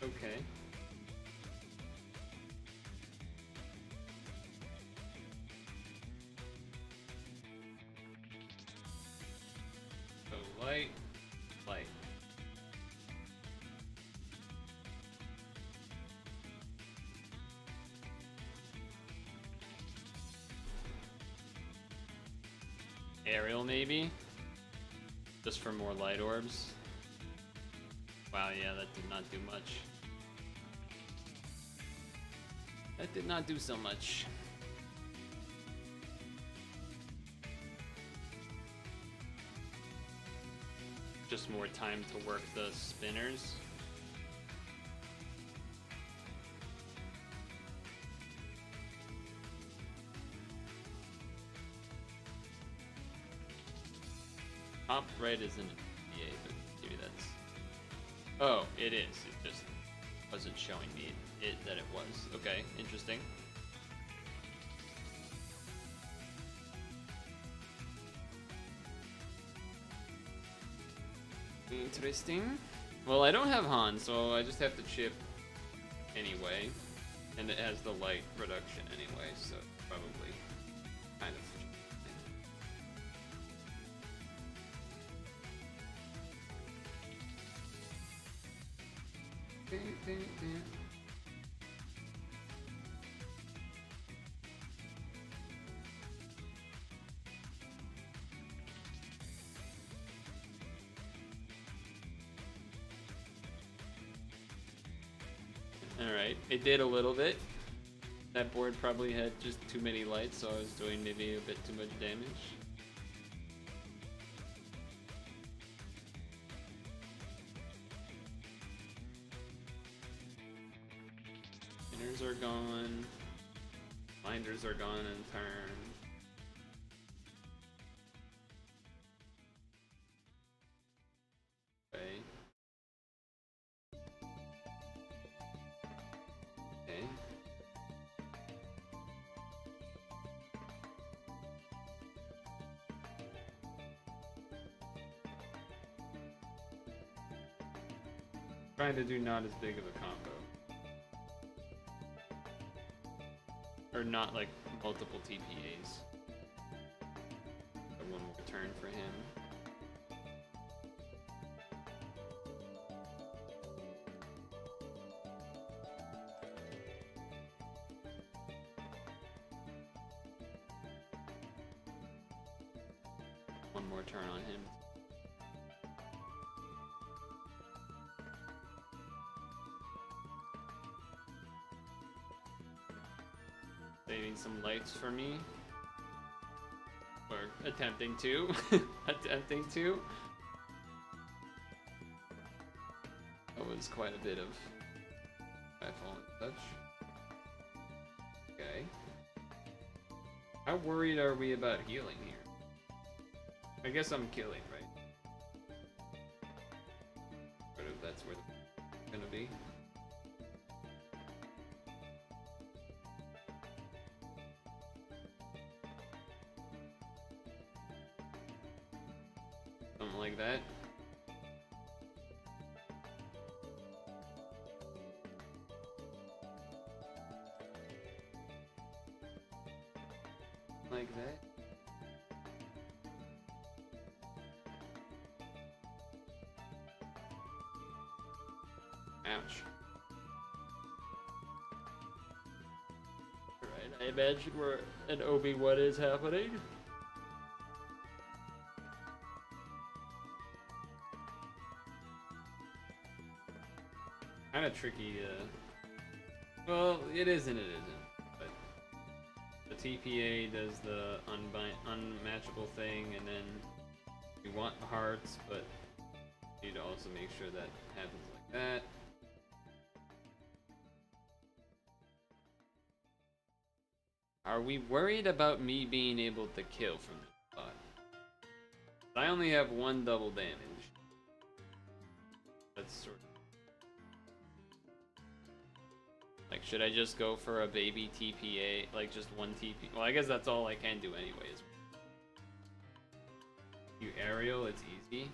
Okay. So light, light. Aerial maybe? Just for more light orbs. Wow, yeah, that did not do much. That did not do so much. just more time to work the spinners. Top right isn't a PA, but maybe that's... Oh, it is. It just wasn't showing me that it was. Okay, interesting. Interesting. Well, I don't have Han, so I just have to chip anyway. And it has the light reduction anyway, so probably kind of... Alright, it did a little bit. That board probably had just too many lights, so I was doing maybe a bit too much damage. Spinners are gone. Binders are gone in turn. Okay. Okay. Trying to do not as big of a combo. Or not like multiple TPAs. So one more turn for him. One more turn on him. Saving some lights for me. Or attempting to. Attempting to. That was quite a bit of rifle and such. Okay. How worried are we about healing here? I guess I'm killing, right? But if that's where it's gonna be. Something like that. Like that. Ouch. Alright, I imagine where an Obi-Wan is happening. Kind of tricky to... Well, it is and it isn't. But the TPA does the unmatchable thing, and then you want hearts, but you need to also make sure that happens like that. Are we worried about me being able to kill from this spot? I only have one double damage. That's sort of... Like, should I just go for a baby TPA? Like, just one TP? Well, I guess that's all I can do anyways. You aerial, it's easy.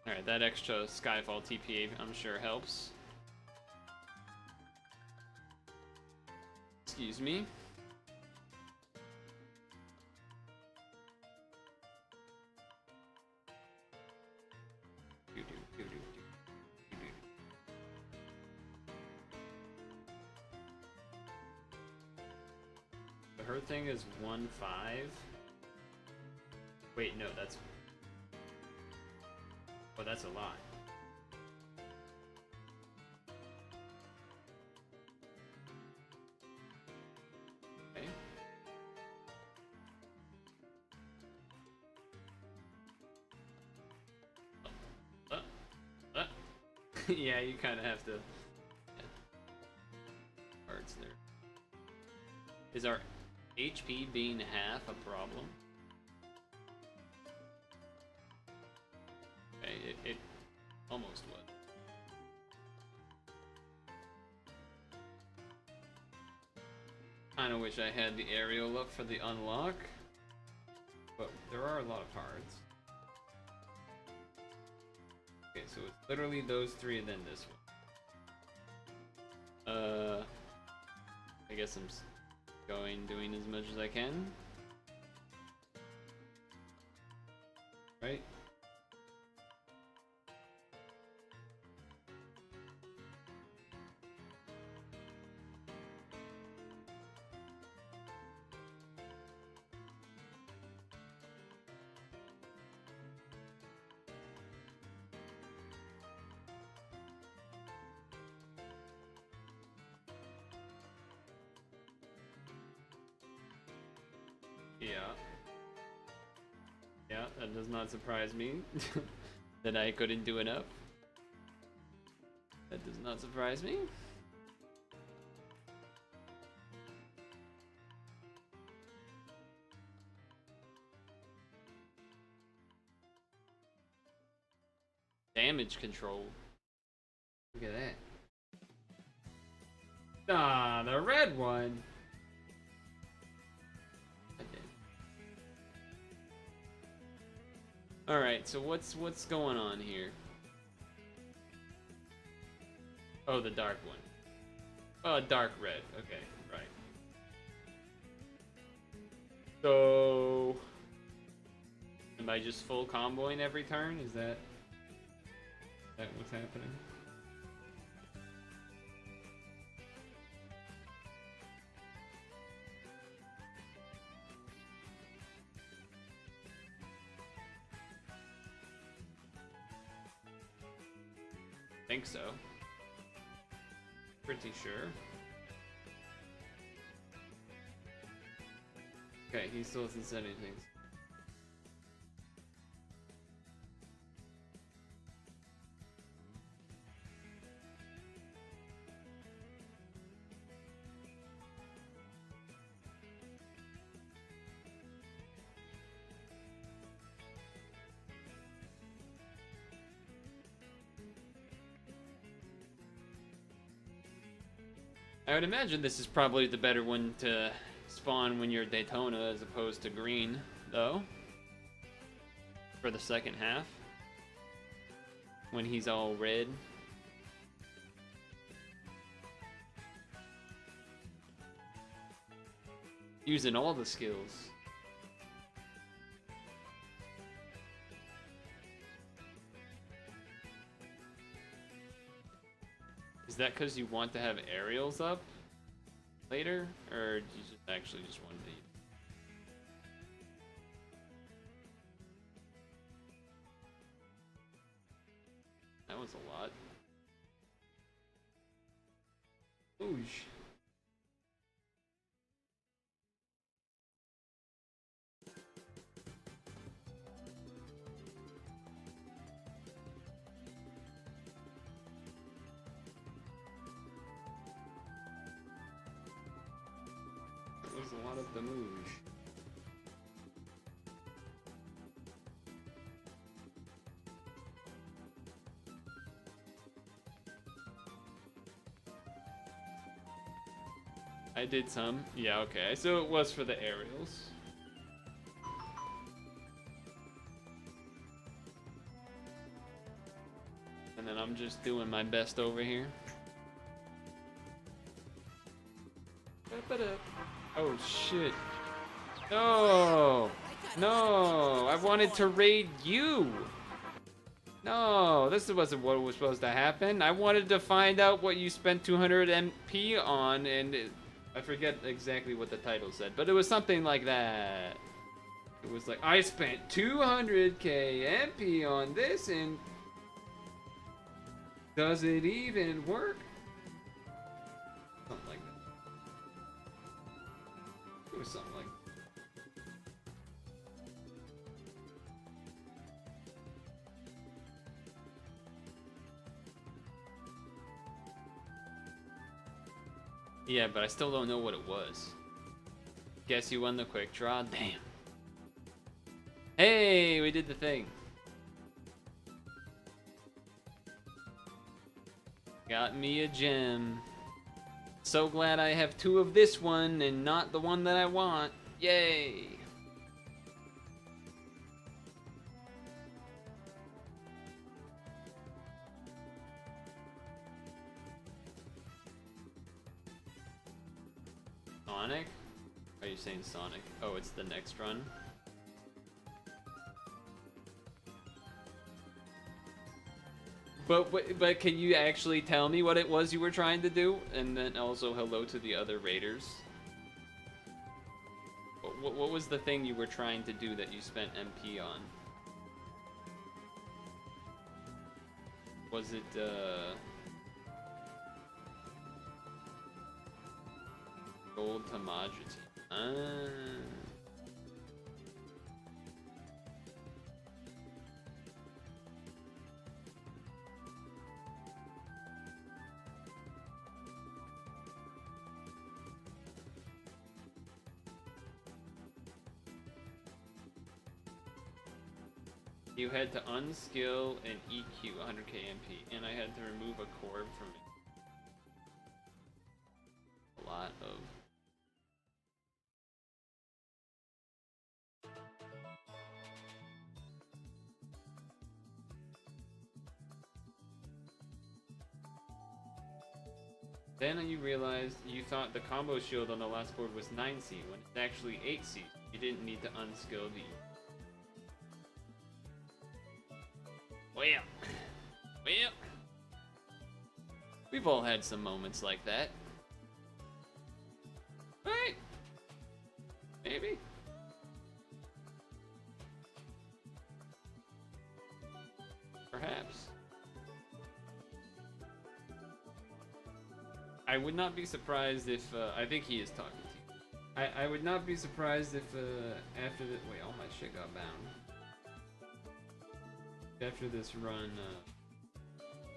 Alright, that extra Skyfall TPA I'm sure helps. Excuse me. her thing is 1-5. Wait, no, that's... Oh, that's a lot. Okay. Yeah, you kind of have to... Yeah. Cards there. Is our HP being half a problem? Okay, it almost was. Kinda wish I had the aerial up for the unlock, but there are a lot of cards. Okay, so it's literally those three and then this one. I guess I'm doing as much as I can. Right? Yeah. Yeah, that does not surprise me that I couldn't do enough. That does not surprise me. Damage control. Look at that. Ah, the red one. All right, so what's going on here? Oh, the dark one. Oh, dark red. Okay, right. So, am I just full comboing every turn? Is that what's happening? Think so. Pretty sure. Okay, he still hasn't said anything. I would imagine this is probably the better one to spawn when you're Daytona as opposed to green, though. For the second half. When he's all red. Using all the skills. Is that because you want to have aerials up later, or do you just actually just want to? That was a lot. Oosh. A lot of the move. I did some. Yeah, okay. So it was for the aerials. And then I'm just doing my best over here. Oh shit. No! No! I wanted to raid you! No, this wasn't what was supposed to happen. I wanted to find out what you spent 200 MP on, and I forget exactly what the title said, but it was something like that. It was like, I spent 200k MP on this, and does it even work? Something like that. It was something like that. Yeah, but I still don't know what it was. Guess you won the quick draw? Damn. Hey, we did the thing. Got me a gem. So glad I have 2 of this one and not the one that I want. Yay. Sonic? Are you saying Sonic? Oh, it's the next run? But can you actually tell me what it was you were trying to do? And then also hello to the other raiders. What was the thing you were trying to do that you spent MP on? Was it, Gold Tamagotchi? You had to unskill and EQ 100k MP, and I had to remove a cord from it. A lot of... Then you realized you thought the combo shield on the last board was 9C, when it's actually 8C. You didn't need to unskill the... Well, we've all had some moments like that, right? Maybe. Perhaps. I would not be surprised if I think he is talking to you. I would not be surprised if after the wait, all my shit got bound. After this run,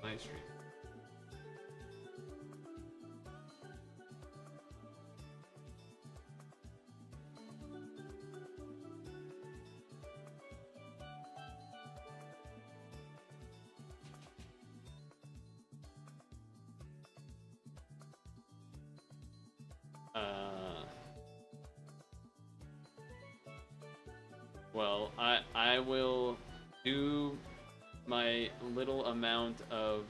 my stream. Well, I will do my little amount of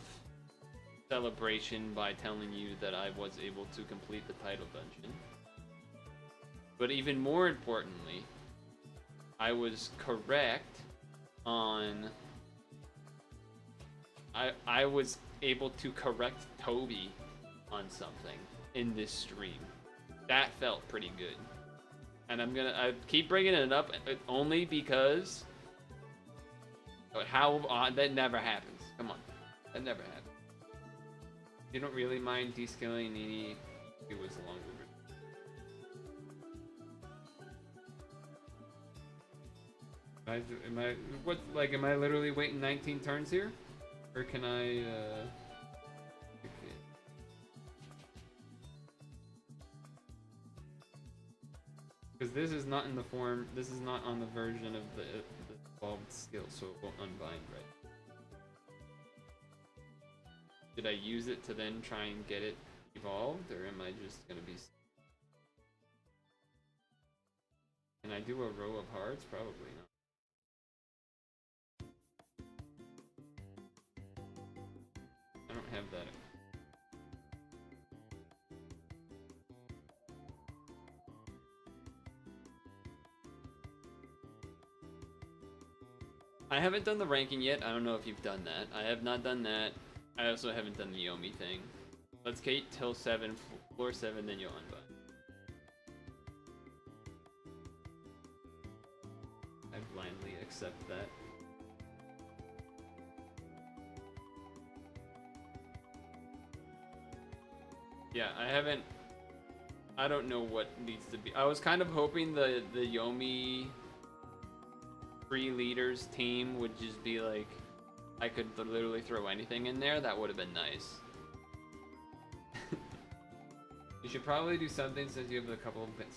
celebration by telling you that I was able to complete the title dungeon. But even more importantly, I was correct on... I was able to correct Toby on something in this stream. That felt pretty good. And I keep bringing it up only because how odd, that never happens. Come on, that never happens. You don't really mind deskilling any. It was a long river. Am I literally waiting 19 turns here, or can I? Because this is not in the form, this is not on the version of the evolved skill, so it won't unbind right. Did I use it to then try and get it evolved, or am I just gonna be... Can I do a row of hearts? Probably not. I don't have that. I haven't done the ranking yet. I don't know if you've done that. I have not done that. I also haven't done the Yomi thing. Let's get till 7, floor 7, then you'll unbind. accept that. Yeah, I don't know what needs to be. I was kind of hoping the Yomi free leaders team would just be like, I could literally throw anything in there. That would have been nice. You should probably do something since you have a couple of bits.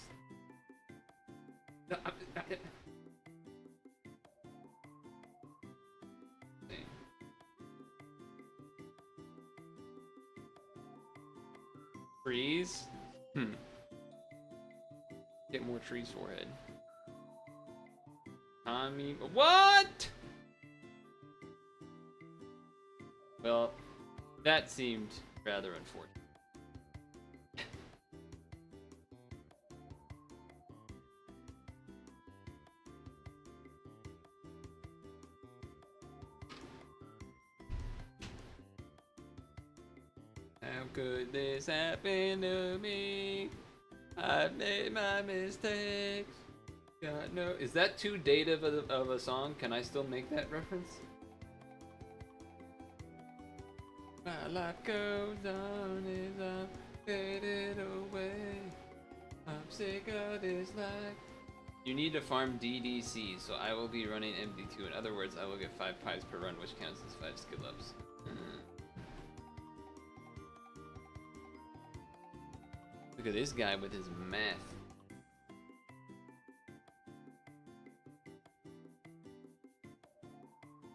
Trees? Get more trees forehead. Tommy, what? Well, that seemed rather unfortunate. How could this happen to me? I've made my mistakes. God, no. Is that too dative of a song? Can I still make that reference? My life goes on as I'm faded away. I'm sick of this life. You need to farm DDC, so I will be running Md2. In other words, I will get 5 pies per run, which counts as 5 skill ups. Look at this guy with his math.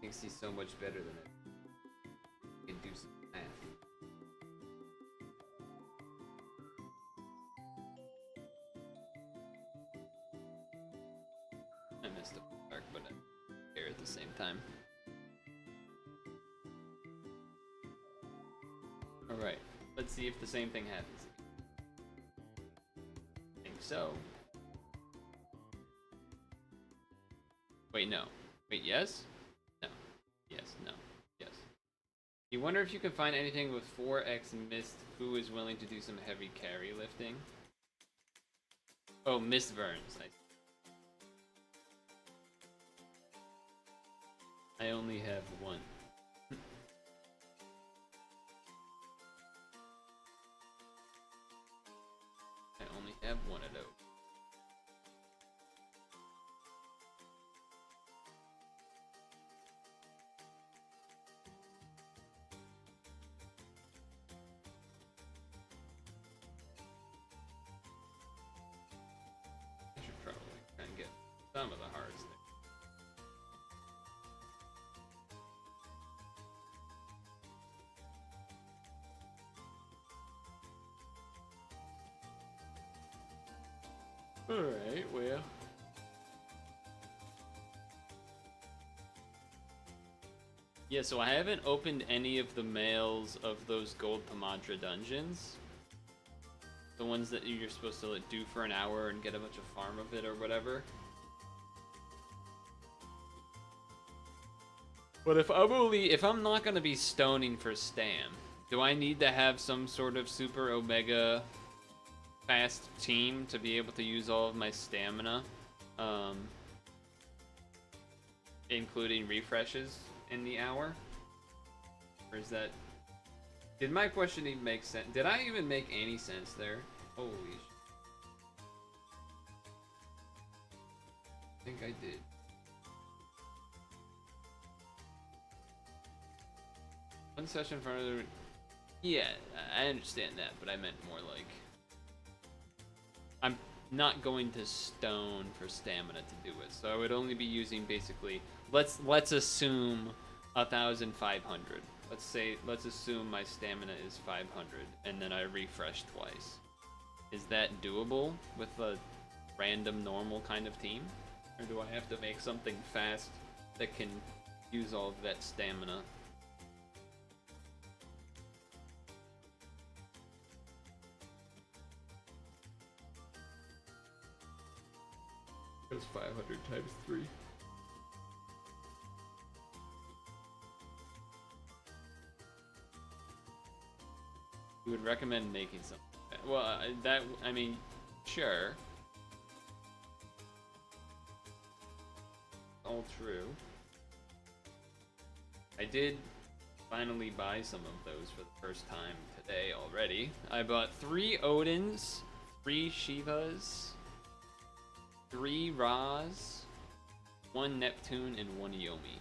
Thinks he's so much better than it. He can do some math. I messed up the dark, but I care at the same time. Alright, let's see if the same thing happens. I think so. Wait, no. Wait, yes? No. Yes, no. Yes. You wonder if you can find anything with 4x Mist who is willing to do some heavy carry lifting? Oh, Mist Burns. I only have one. I only have one of those. I should probably try and get some of the hearts there. Alright, well. Yeah, so I haven't opened any of the mails of those gold Pamantra dungeons. The ones that you're supposed to like, do for an hour and get a bunch of farm of it or whatever. But if I'm not gonna be stoning for Stam, do I need to have some sort of super omega fast team to be able to use all of my stamina, including refreshes in the hour? Or is that... Did my question even make sense? Did I even make any sense there? Holy sh... I think I did. One session for another... Yeah, I understand that, but I meant more like... I'm not going to stone for stamina to do it, so I would only be using basically... Let's assume 1,500. Let's assume my stamina is 500, and then I refresh twice. Is that doable with a random normal kind of team? Or do I have to make something fast that can use all of that stamina? It's 500 times 3. You would recommend making something. Well, I mean, sure. all true. I did finally buy some of those for the first time today already. I bought 3 Odins, 3 Shivas, 3 Ras, 1 Neptune, and 1 Yomi.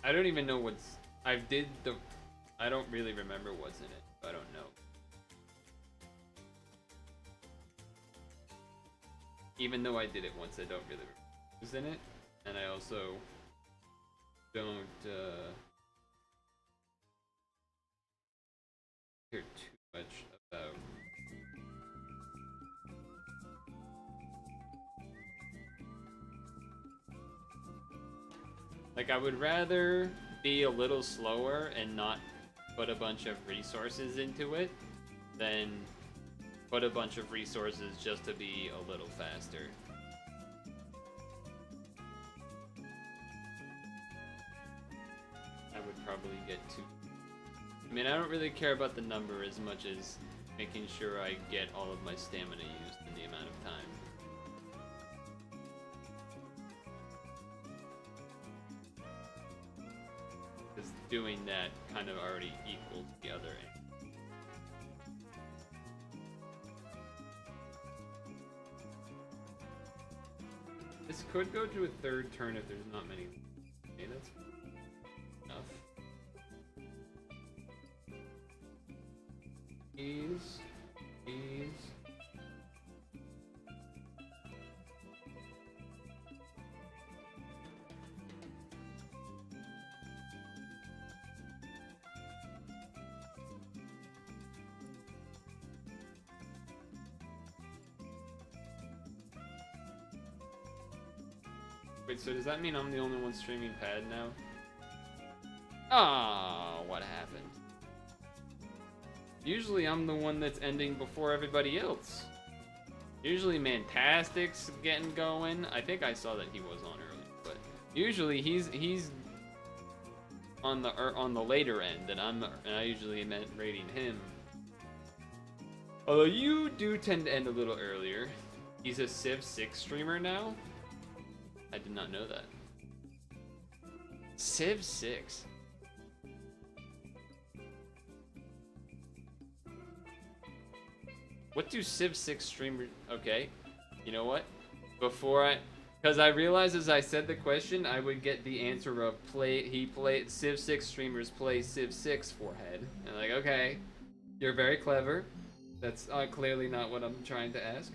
I don't even know what's... I don't really remember what's in it, so I don't know. Even though I did it once, I don't really remember who's in it. And I also don't hear too much about... Like, I would rather be a little slower and not put a bunch of resources into it than put a bunch of resources just to be a little faster. I would probably get too... I mean, I don't really care about the number as much as making sure I get all of my stamina used in the amount of time. Because doing that kind of already equals the other end. This could go to a 3rd turn if there's not many. Okay, that's enough. Ease. Wait, so does that mean I'm the only one streaming pad now? Ah, what happened? Usually I'm the one that's ending before everybody else. Usually Mantastic's getting going. I think I saw that he was on early, but usually he's on the later end, and I usually am rating him. Although you do tend to end a little earlier. He's a Civ 6 streamer now. I did not know that. Civ 6. What do Civ 6 streamers... Okay, you know what? Because I realized as I said the question, I would get the answer of Civ 6 streamers play Civ 6 forehead. And like, okay, you're very clever. That's clearly not what I'm trying to ask.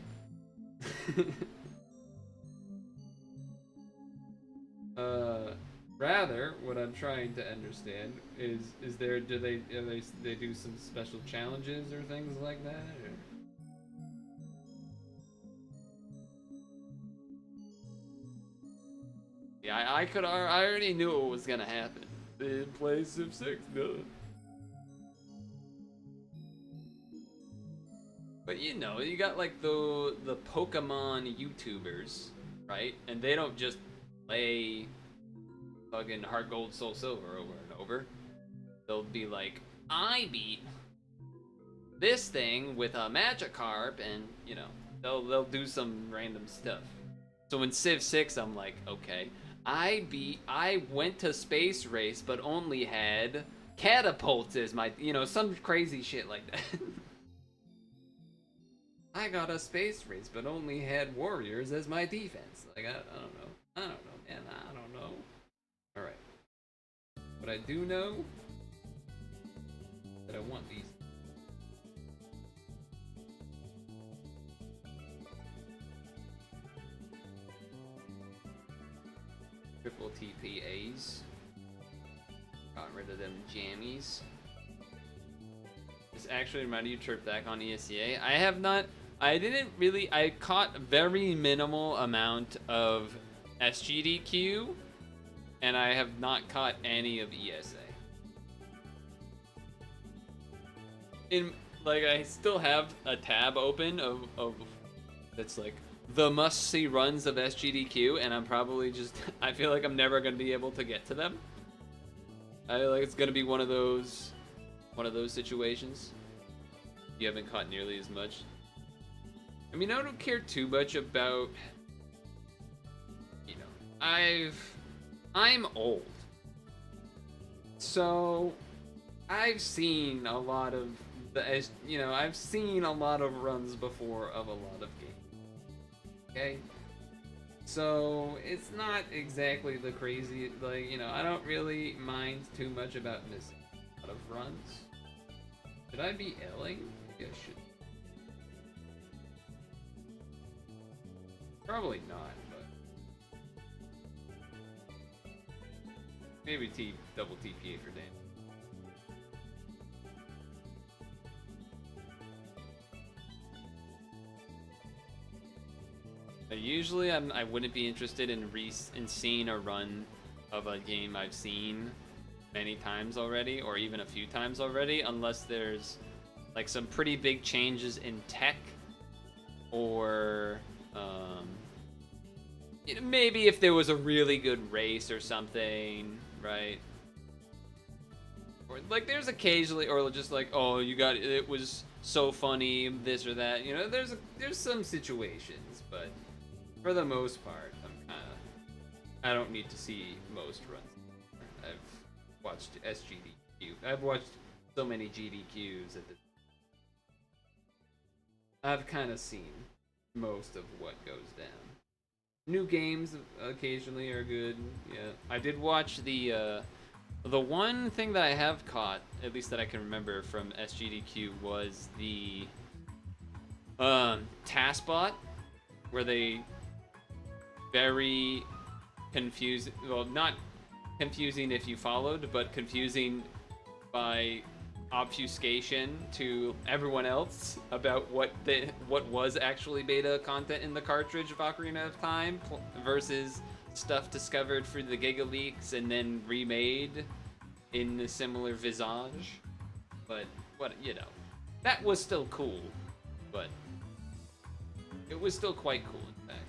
Rather, what I'm trying to understand is do they do some special challenges or things like that? Or? Yeah, I already knew what was gonna happen. They play Civ 6, no. But you know, you got like the Pokemon YouTubers, right? And they don't just play fucking Heart Gold Soul Silver over and over. They'll be like, I beat this thing with a Magikarp, and you know, they'll do some random stuff. So in Civ 6, I'm like, okay, I went to Space Race, but only had catapults as my, you know, some crazy shit like that. I got a Space Race, but only had warriors as my defense. Like, I don't know, man, I don't know. Alright. But I do know that I want these. Triple TPAs. Got rid of them jammies. This actually reminded you to trip back on ESCA. I caught very minimal amount of SGDQ, and I have not caught any of ESA. I still have a tab open of that's like the must-see runs of SGDQ, and I'm probably I feel like I'm never gonna be able to get to them. I feel like it's gonna be one of those situations. You haven't caught nearly as much. I mean, I don't care too much about I'm old. So I've seen a lot of I've seen a lot of runs before of a lot of games. Okay? So it's not exactly the crazy, I don't really mind too much about missing a lot of runs. Should I be Ling? Maybe I should. Probably not, but maybe double TPA for damage. Usually I wouldn't be interested in seeing a run of a game I've seen many times already, or even a few times already, unless there's like some pretty big changes in tech, or maybe if there was a really good race or something, right? Or like there's occasionally, or just like, oh, it was so funny, this or that. There's some situations, but for the most part, I don't need to see most runs. I've watched SGDQ. I've watched so many GDQs at the. I've kind of seen most of what goes down. New games occasionally are good. Yeah, I did watch the one thing that I have caught, at least that I can remember from SGDQ, was the TaskBot, where they very confusing. Well, not confusing if you followed, but confusing by obfuscation to everyone else about what was actually beta content in the cartridge of Ocarina of Time versus stuff discovered through the Giga Leaks and then remade in a similar visage. But that was still cool. But it was still quite cool, in fact.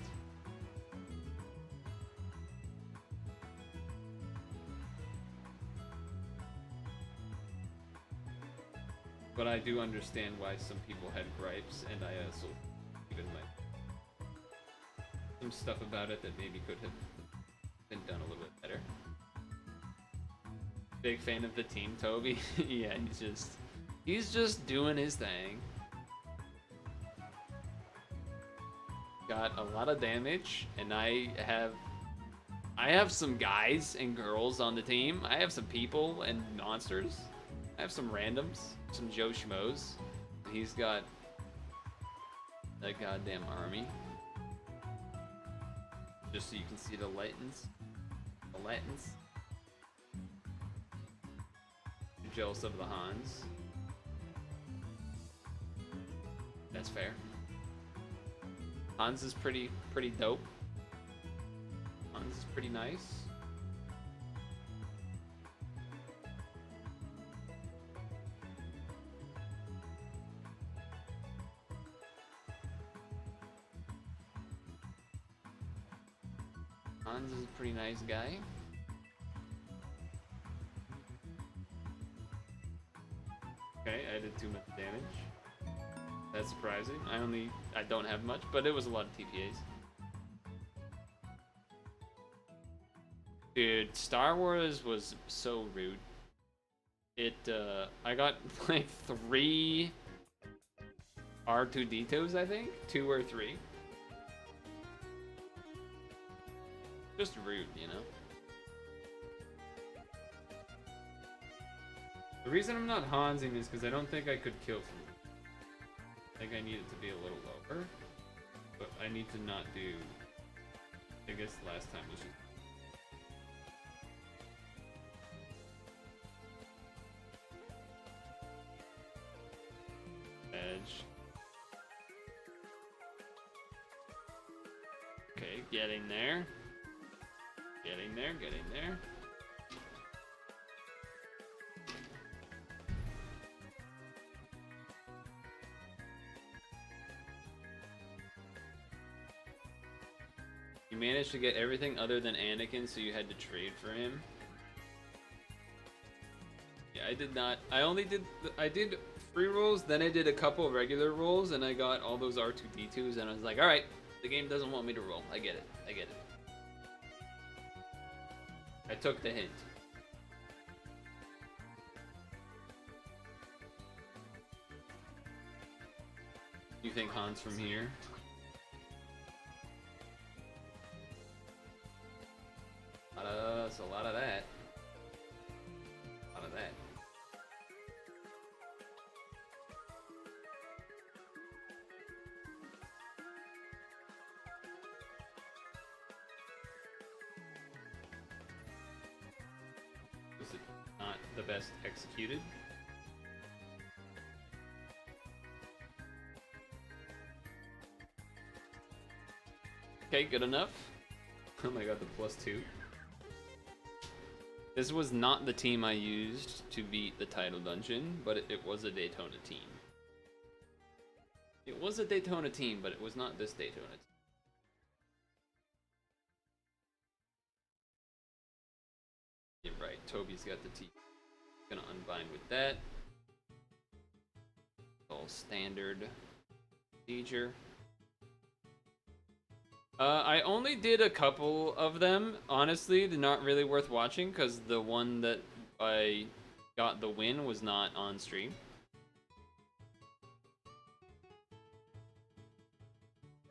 But I do understand why some people had gripes, and I also even like some stuff about it that maybe could have been done a little bit better. Big fan of the team, Toby. Yeah, he's just doing his thing. Got a lot of damage, and I have some guys and girls on the team. I have some people and monsters. I have some randoms, some Joe Schmoes. He's got a goddamn army. Just so you can see the Latins. The Latins. You're jealous of the Hans. That's fair. Hans is pretty dope. Hans is pretty nice. Hans is a pretty nice guy. Okay, I did too much damage. That's surprising. I don't have much, but it was a lot of TPAs. Dude, Star Wars was so rude. I got like 3 R2D2s, I think? 2 or 3. Just rude, you know? The reason I'm not Hansing is because I don't think I could kill from it. I think I need it to be a little lower. But I need to not do... I guess last time was just... Edge. Okay, getting there. Getting there, getting there. You managed to get everything other than Anakin, so you had to trade for him. Yeah, I did not. I did free rolls, then I did a couple of regular rolls, and I got all those R2D2s, and I was like, alright, the game doesn't want me to roll. I get it. I get it. took the hint. You think Hans from here? It's a lot of that. A lot of that. Was it not the best executed? Okay, good enough. Oh my god, the +2. This was not the team I used to beat the title dungeon, but it was a Daytona team. It was a Daytona team, but it was not this Daytona team. You're right, Toby's got the team. Gonna unbind with that. All standard procedure. I only did a couple of them. Honestly, they're not really worth watching because the one that I got the win was not on stream.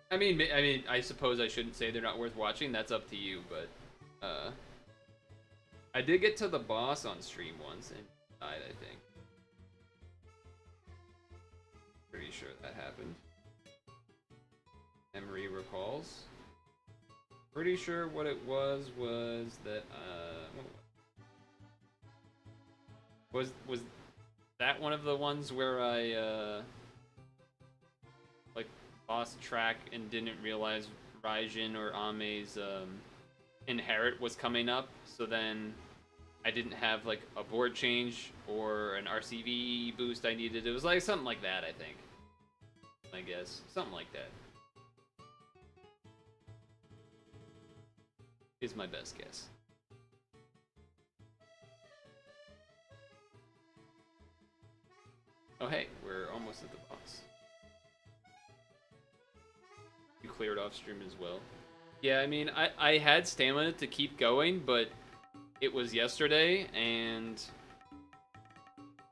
I mean, I suppose I shouldn't say they're not worth watching. That's up to you, but I did get to the boss on stream once and died, I think. Pretty sure that happened. Memory recalls. Pretty sure what it was that was that one of the ones where I like lost track and didn't realize Raijin or Ame's inherit was coming up, so then I didn't have like a board change or an RCV boost I needed. It was like something like that, I think. I guess something like that is my best guess. Oh hey, we're almost at the boss. You cleared off stream as well. Yeah, I mean, I had stamina to keep going, but it was yesterday, and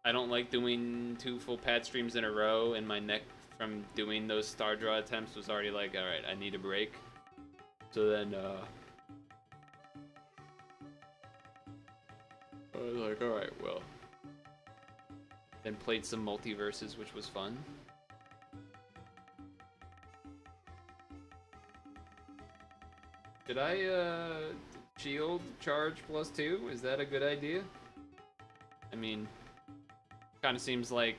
I don't like doing 2 full pad streams in a row, and my neck from doing those star draw attempts was already like, alright, I need a break. So then, I was like, alright, well. Then played some multiverses, which was fun. Did I, shield charge +2? Is that a good idea? I mean, kind of seems like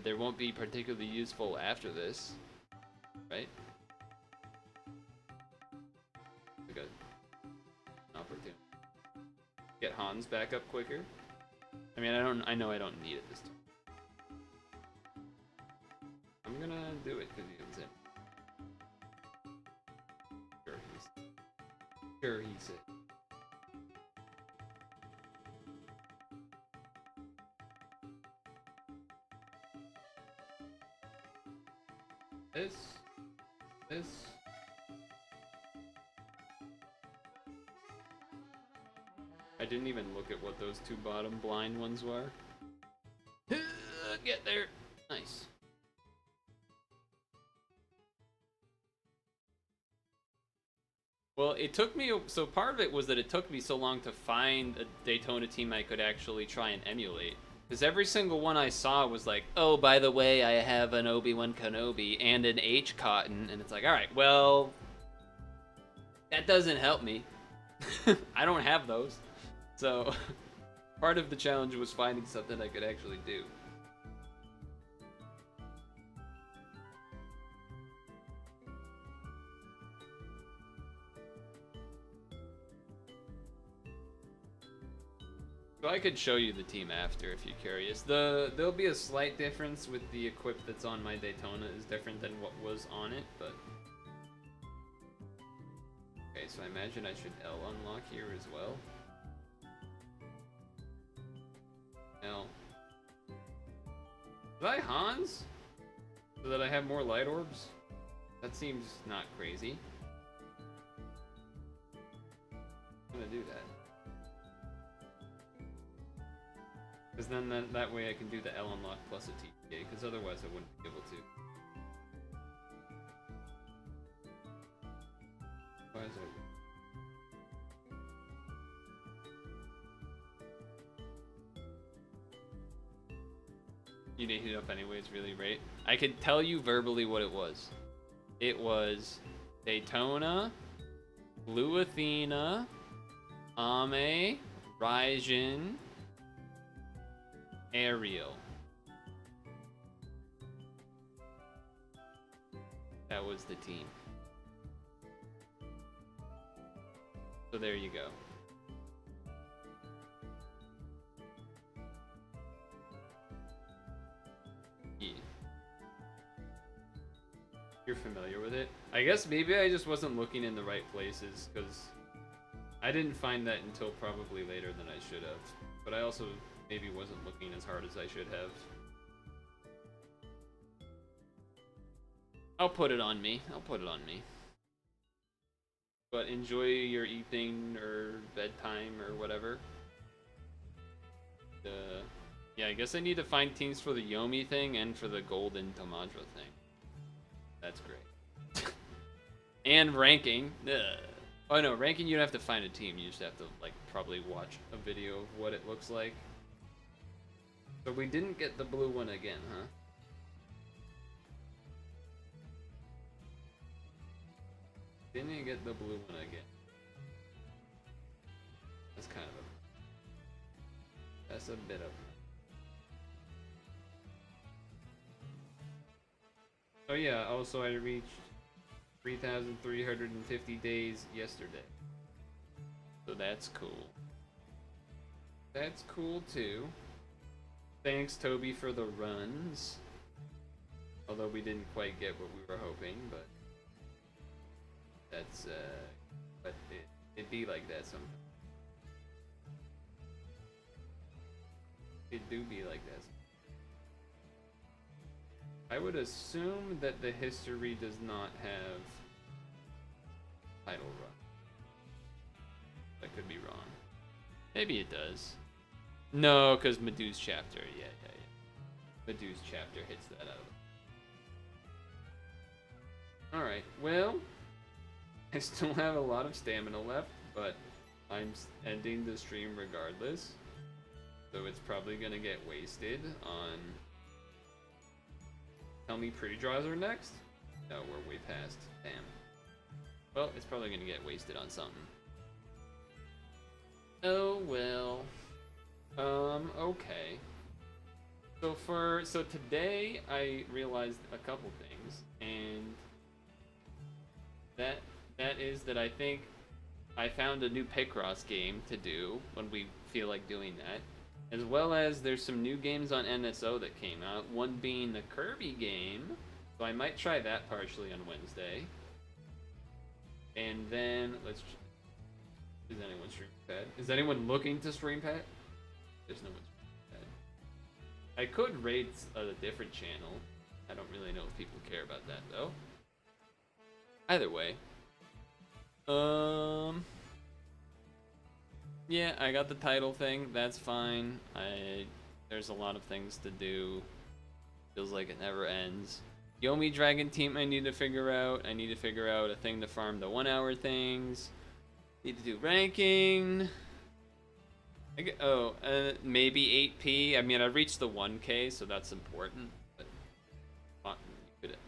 there won't be particularly useful after this, right? We got an opportunity. Get Hans back up quicker. I mean, I know I don't need it this time. I'm gonna do it because he was in. Sure, he's it. This. I didn't even look at what those 2 bottom blind ones were. Get there. Nice. Well, it took me, so part of it was that it took me so long to find a Daytona team I could actually try and emulate. Because every single one I saw was like, oh, by the way, I have an Obi-Wan Kenobi and an H Cotton. And it's like, alright, well, that doesn't help me. I don't have those. So, part of the challenge was finding something I could actually do. So I could show you the team after if you're curious. There'll be a slight difference with the equip that's on my Daytona is different than what was on it, but... Okay, so I imagine I should L unlock here as well. L. Did I Hans? So that I have more light orbs? That seems not crazy. I'm gonna do that. Because then that way I can do the L unlock plus a TPA, because otherwise I wouldn't be able to. Why is it? You didn't heat it up anyways, really, right? I could tell you verbally what it was. It was Daytona, Blue Athena, Ame, Raijin, Ariel. That was the team. So there you go. Yeah. You're familiar with it? I guess maybe I just wasn't looking in the right places, because I didn't find that until probably later than I should have. But I also maybe wasn't looking as hard as I should have. I'll put it on me. I'll put it on me. But enjoy your evening or bedtime or whatever. Yeah, I guess I need to find teams for the Yomi thing and for the Golden Tomadra thing. That's great. And ranking. Ugh. Oh no, ranking you don't have to find a team. You just have to like probably watch a video of what it looks like. So we didn't get the blue one again, huh? Didn't get the blue one again. That's kind of a... That's a bit of... Oh yeah, also I reached 3,350 days yesterday. So that's cool. That's cool too. Thanks Toby for the runs. Although we didn't quite get what we were hoping, but... That's, but it'd be like that sometimes. It do be like that. I would assume that the history does not have title run. That could be wrong. Maybe it does. No, because Madoo's chapter, yeah. Madoo's chapter hits that out of it. Alright, well... I still have a lot of stamina left, but I'm ending the stream regardless. So it's probably gonna get wasted on... Tell me pre-draws are next? No, we're way past. Damn. Well, it's probably gonna get wasted on something. Oh well. Okay. So today I realized a couple things, and that is that I think I found a new Picross game to do when we feel like doing that. As well as there's some new games on NSO that came out, one being the Kirby game, so I might try that partially on Wednesday. And then, is anyone stream pad? Is anyone looking to stream pad? There's no one stream pad. I could raid a different channel. I don't really know if people care about that though. Either way. Yeah, I got the title thing. That's fine. There's a lot of things to do. Feels like it never ends. Yomi Dragon Team I need to figure out. I need to figure out a thing to farm the 1 hour things. Need to do ranking. Maybe 8P. I mean, I reached the 1K, so that's important. But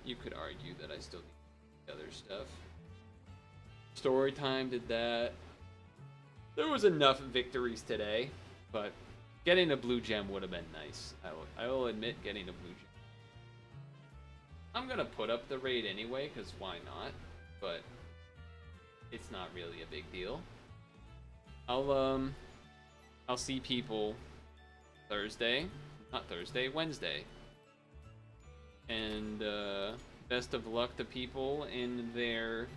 you could argue that I still need the other stuff. Story time did that. There was enough victories today, but getting a blue gem would have been nice. I will admit getting a blue gem. I'm gonna put up the raid anyway, cause why not? But it's not really a big deal. I'll see people Wednesday. And best of luck to people in their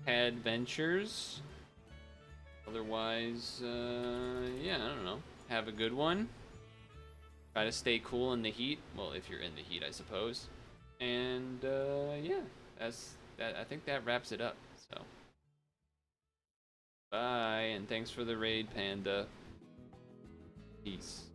adventures. Otherwise, yeah, I don't know. Have a good one. Try to stay cool in the heat. Well, if you're in the heat, I suppose. And yeah, I think that wraps it up. So, bye, and thanks for the raid, Panda. Peace.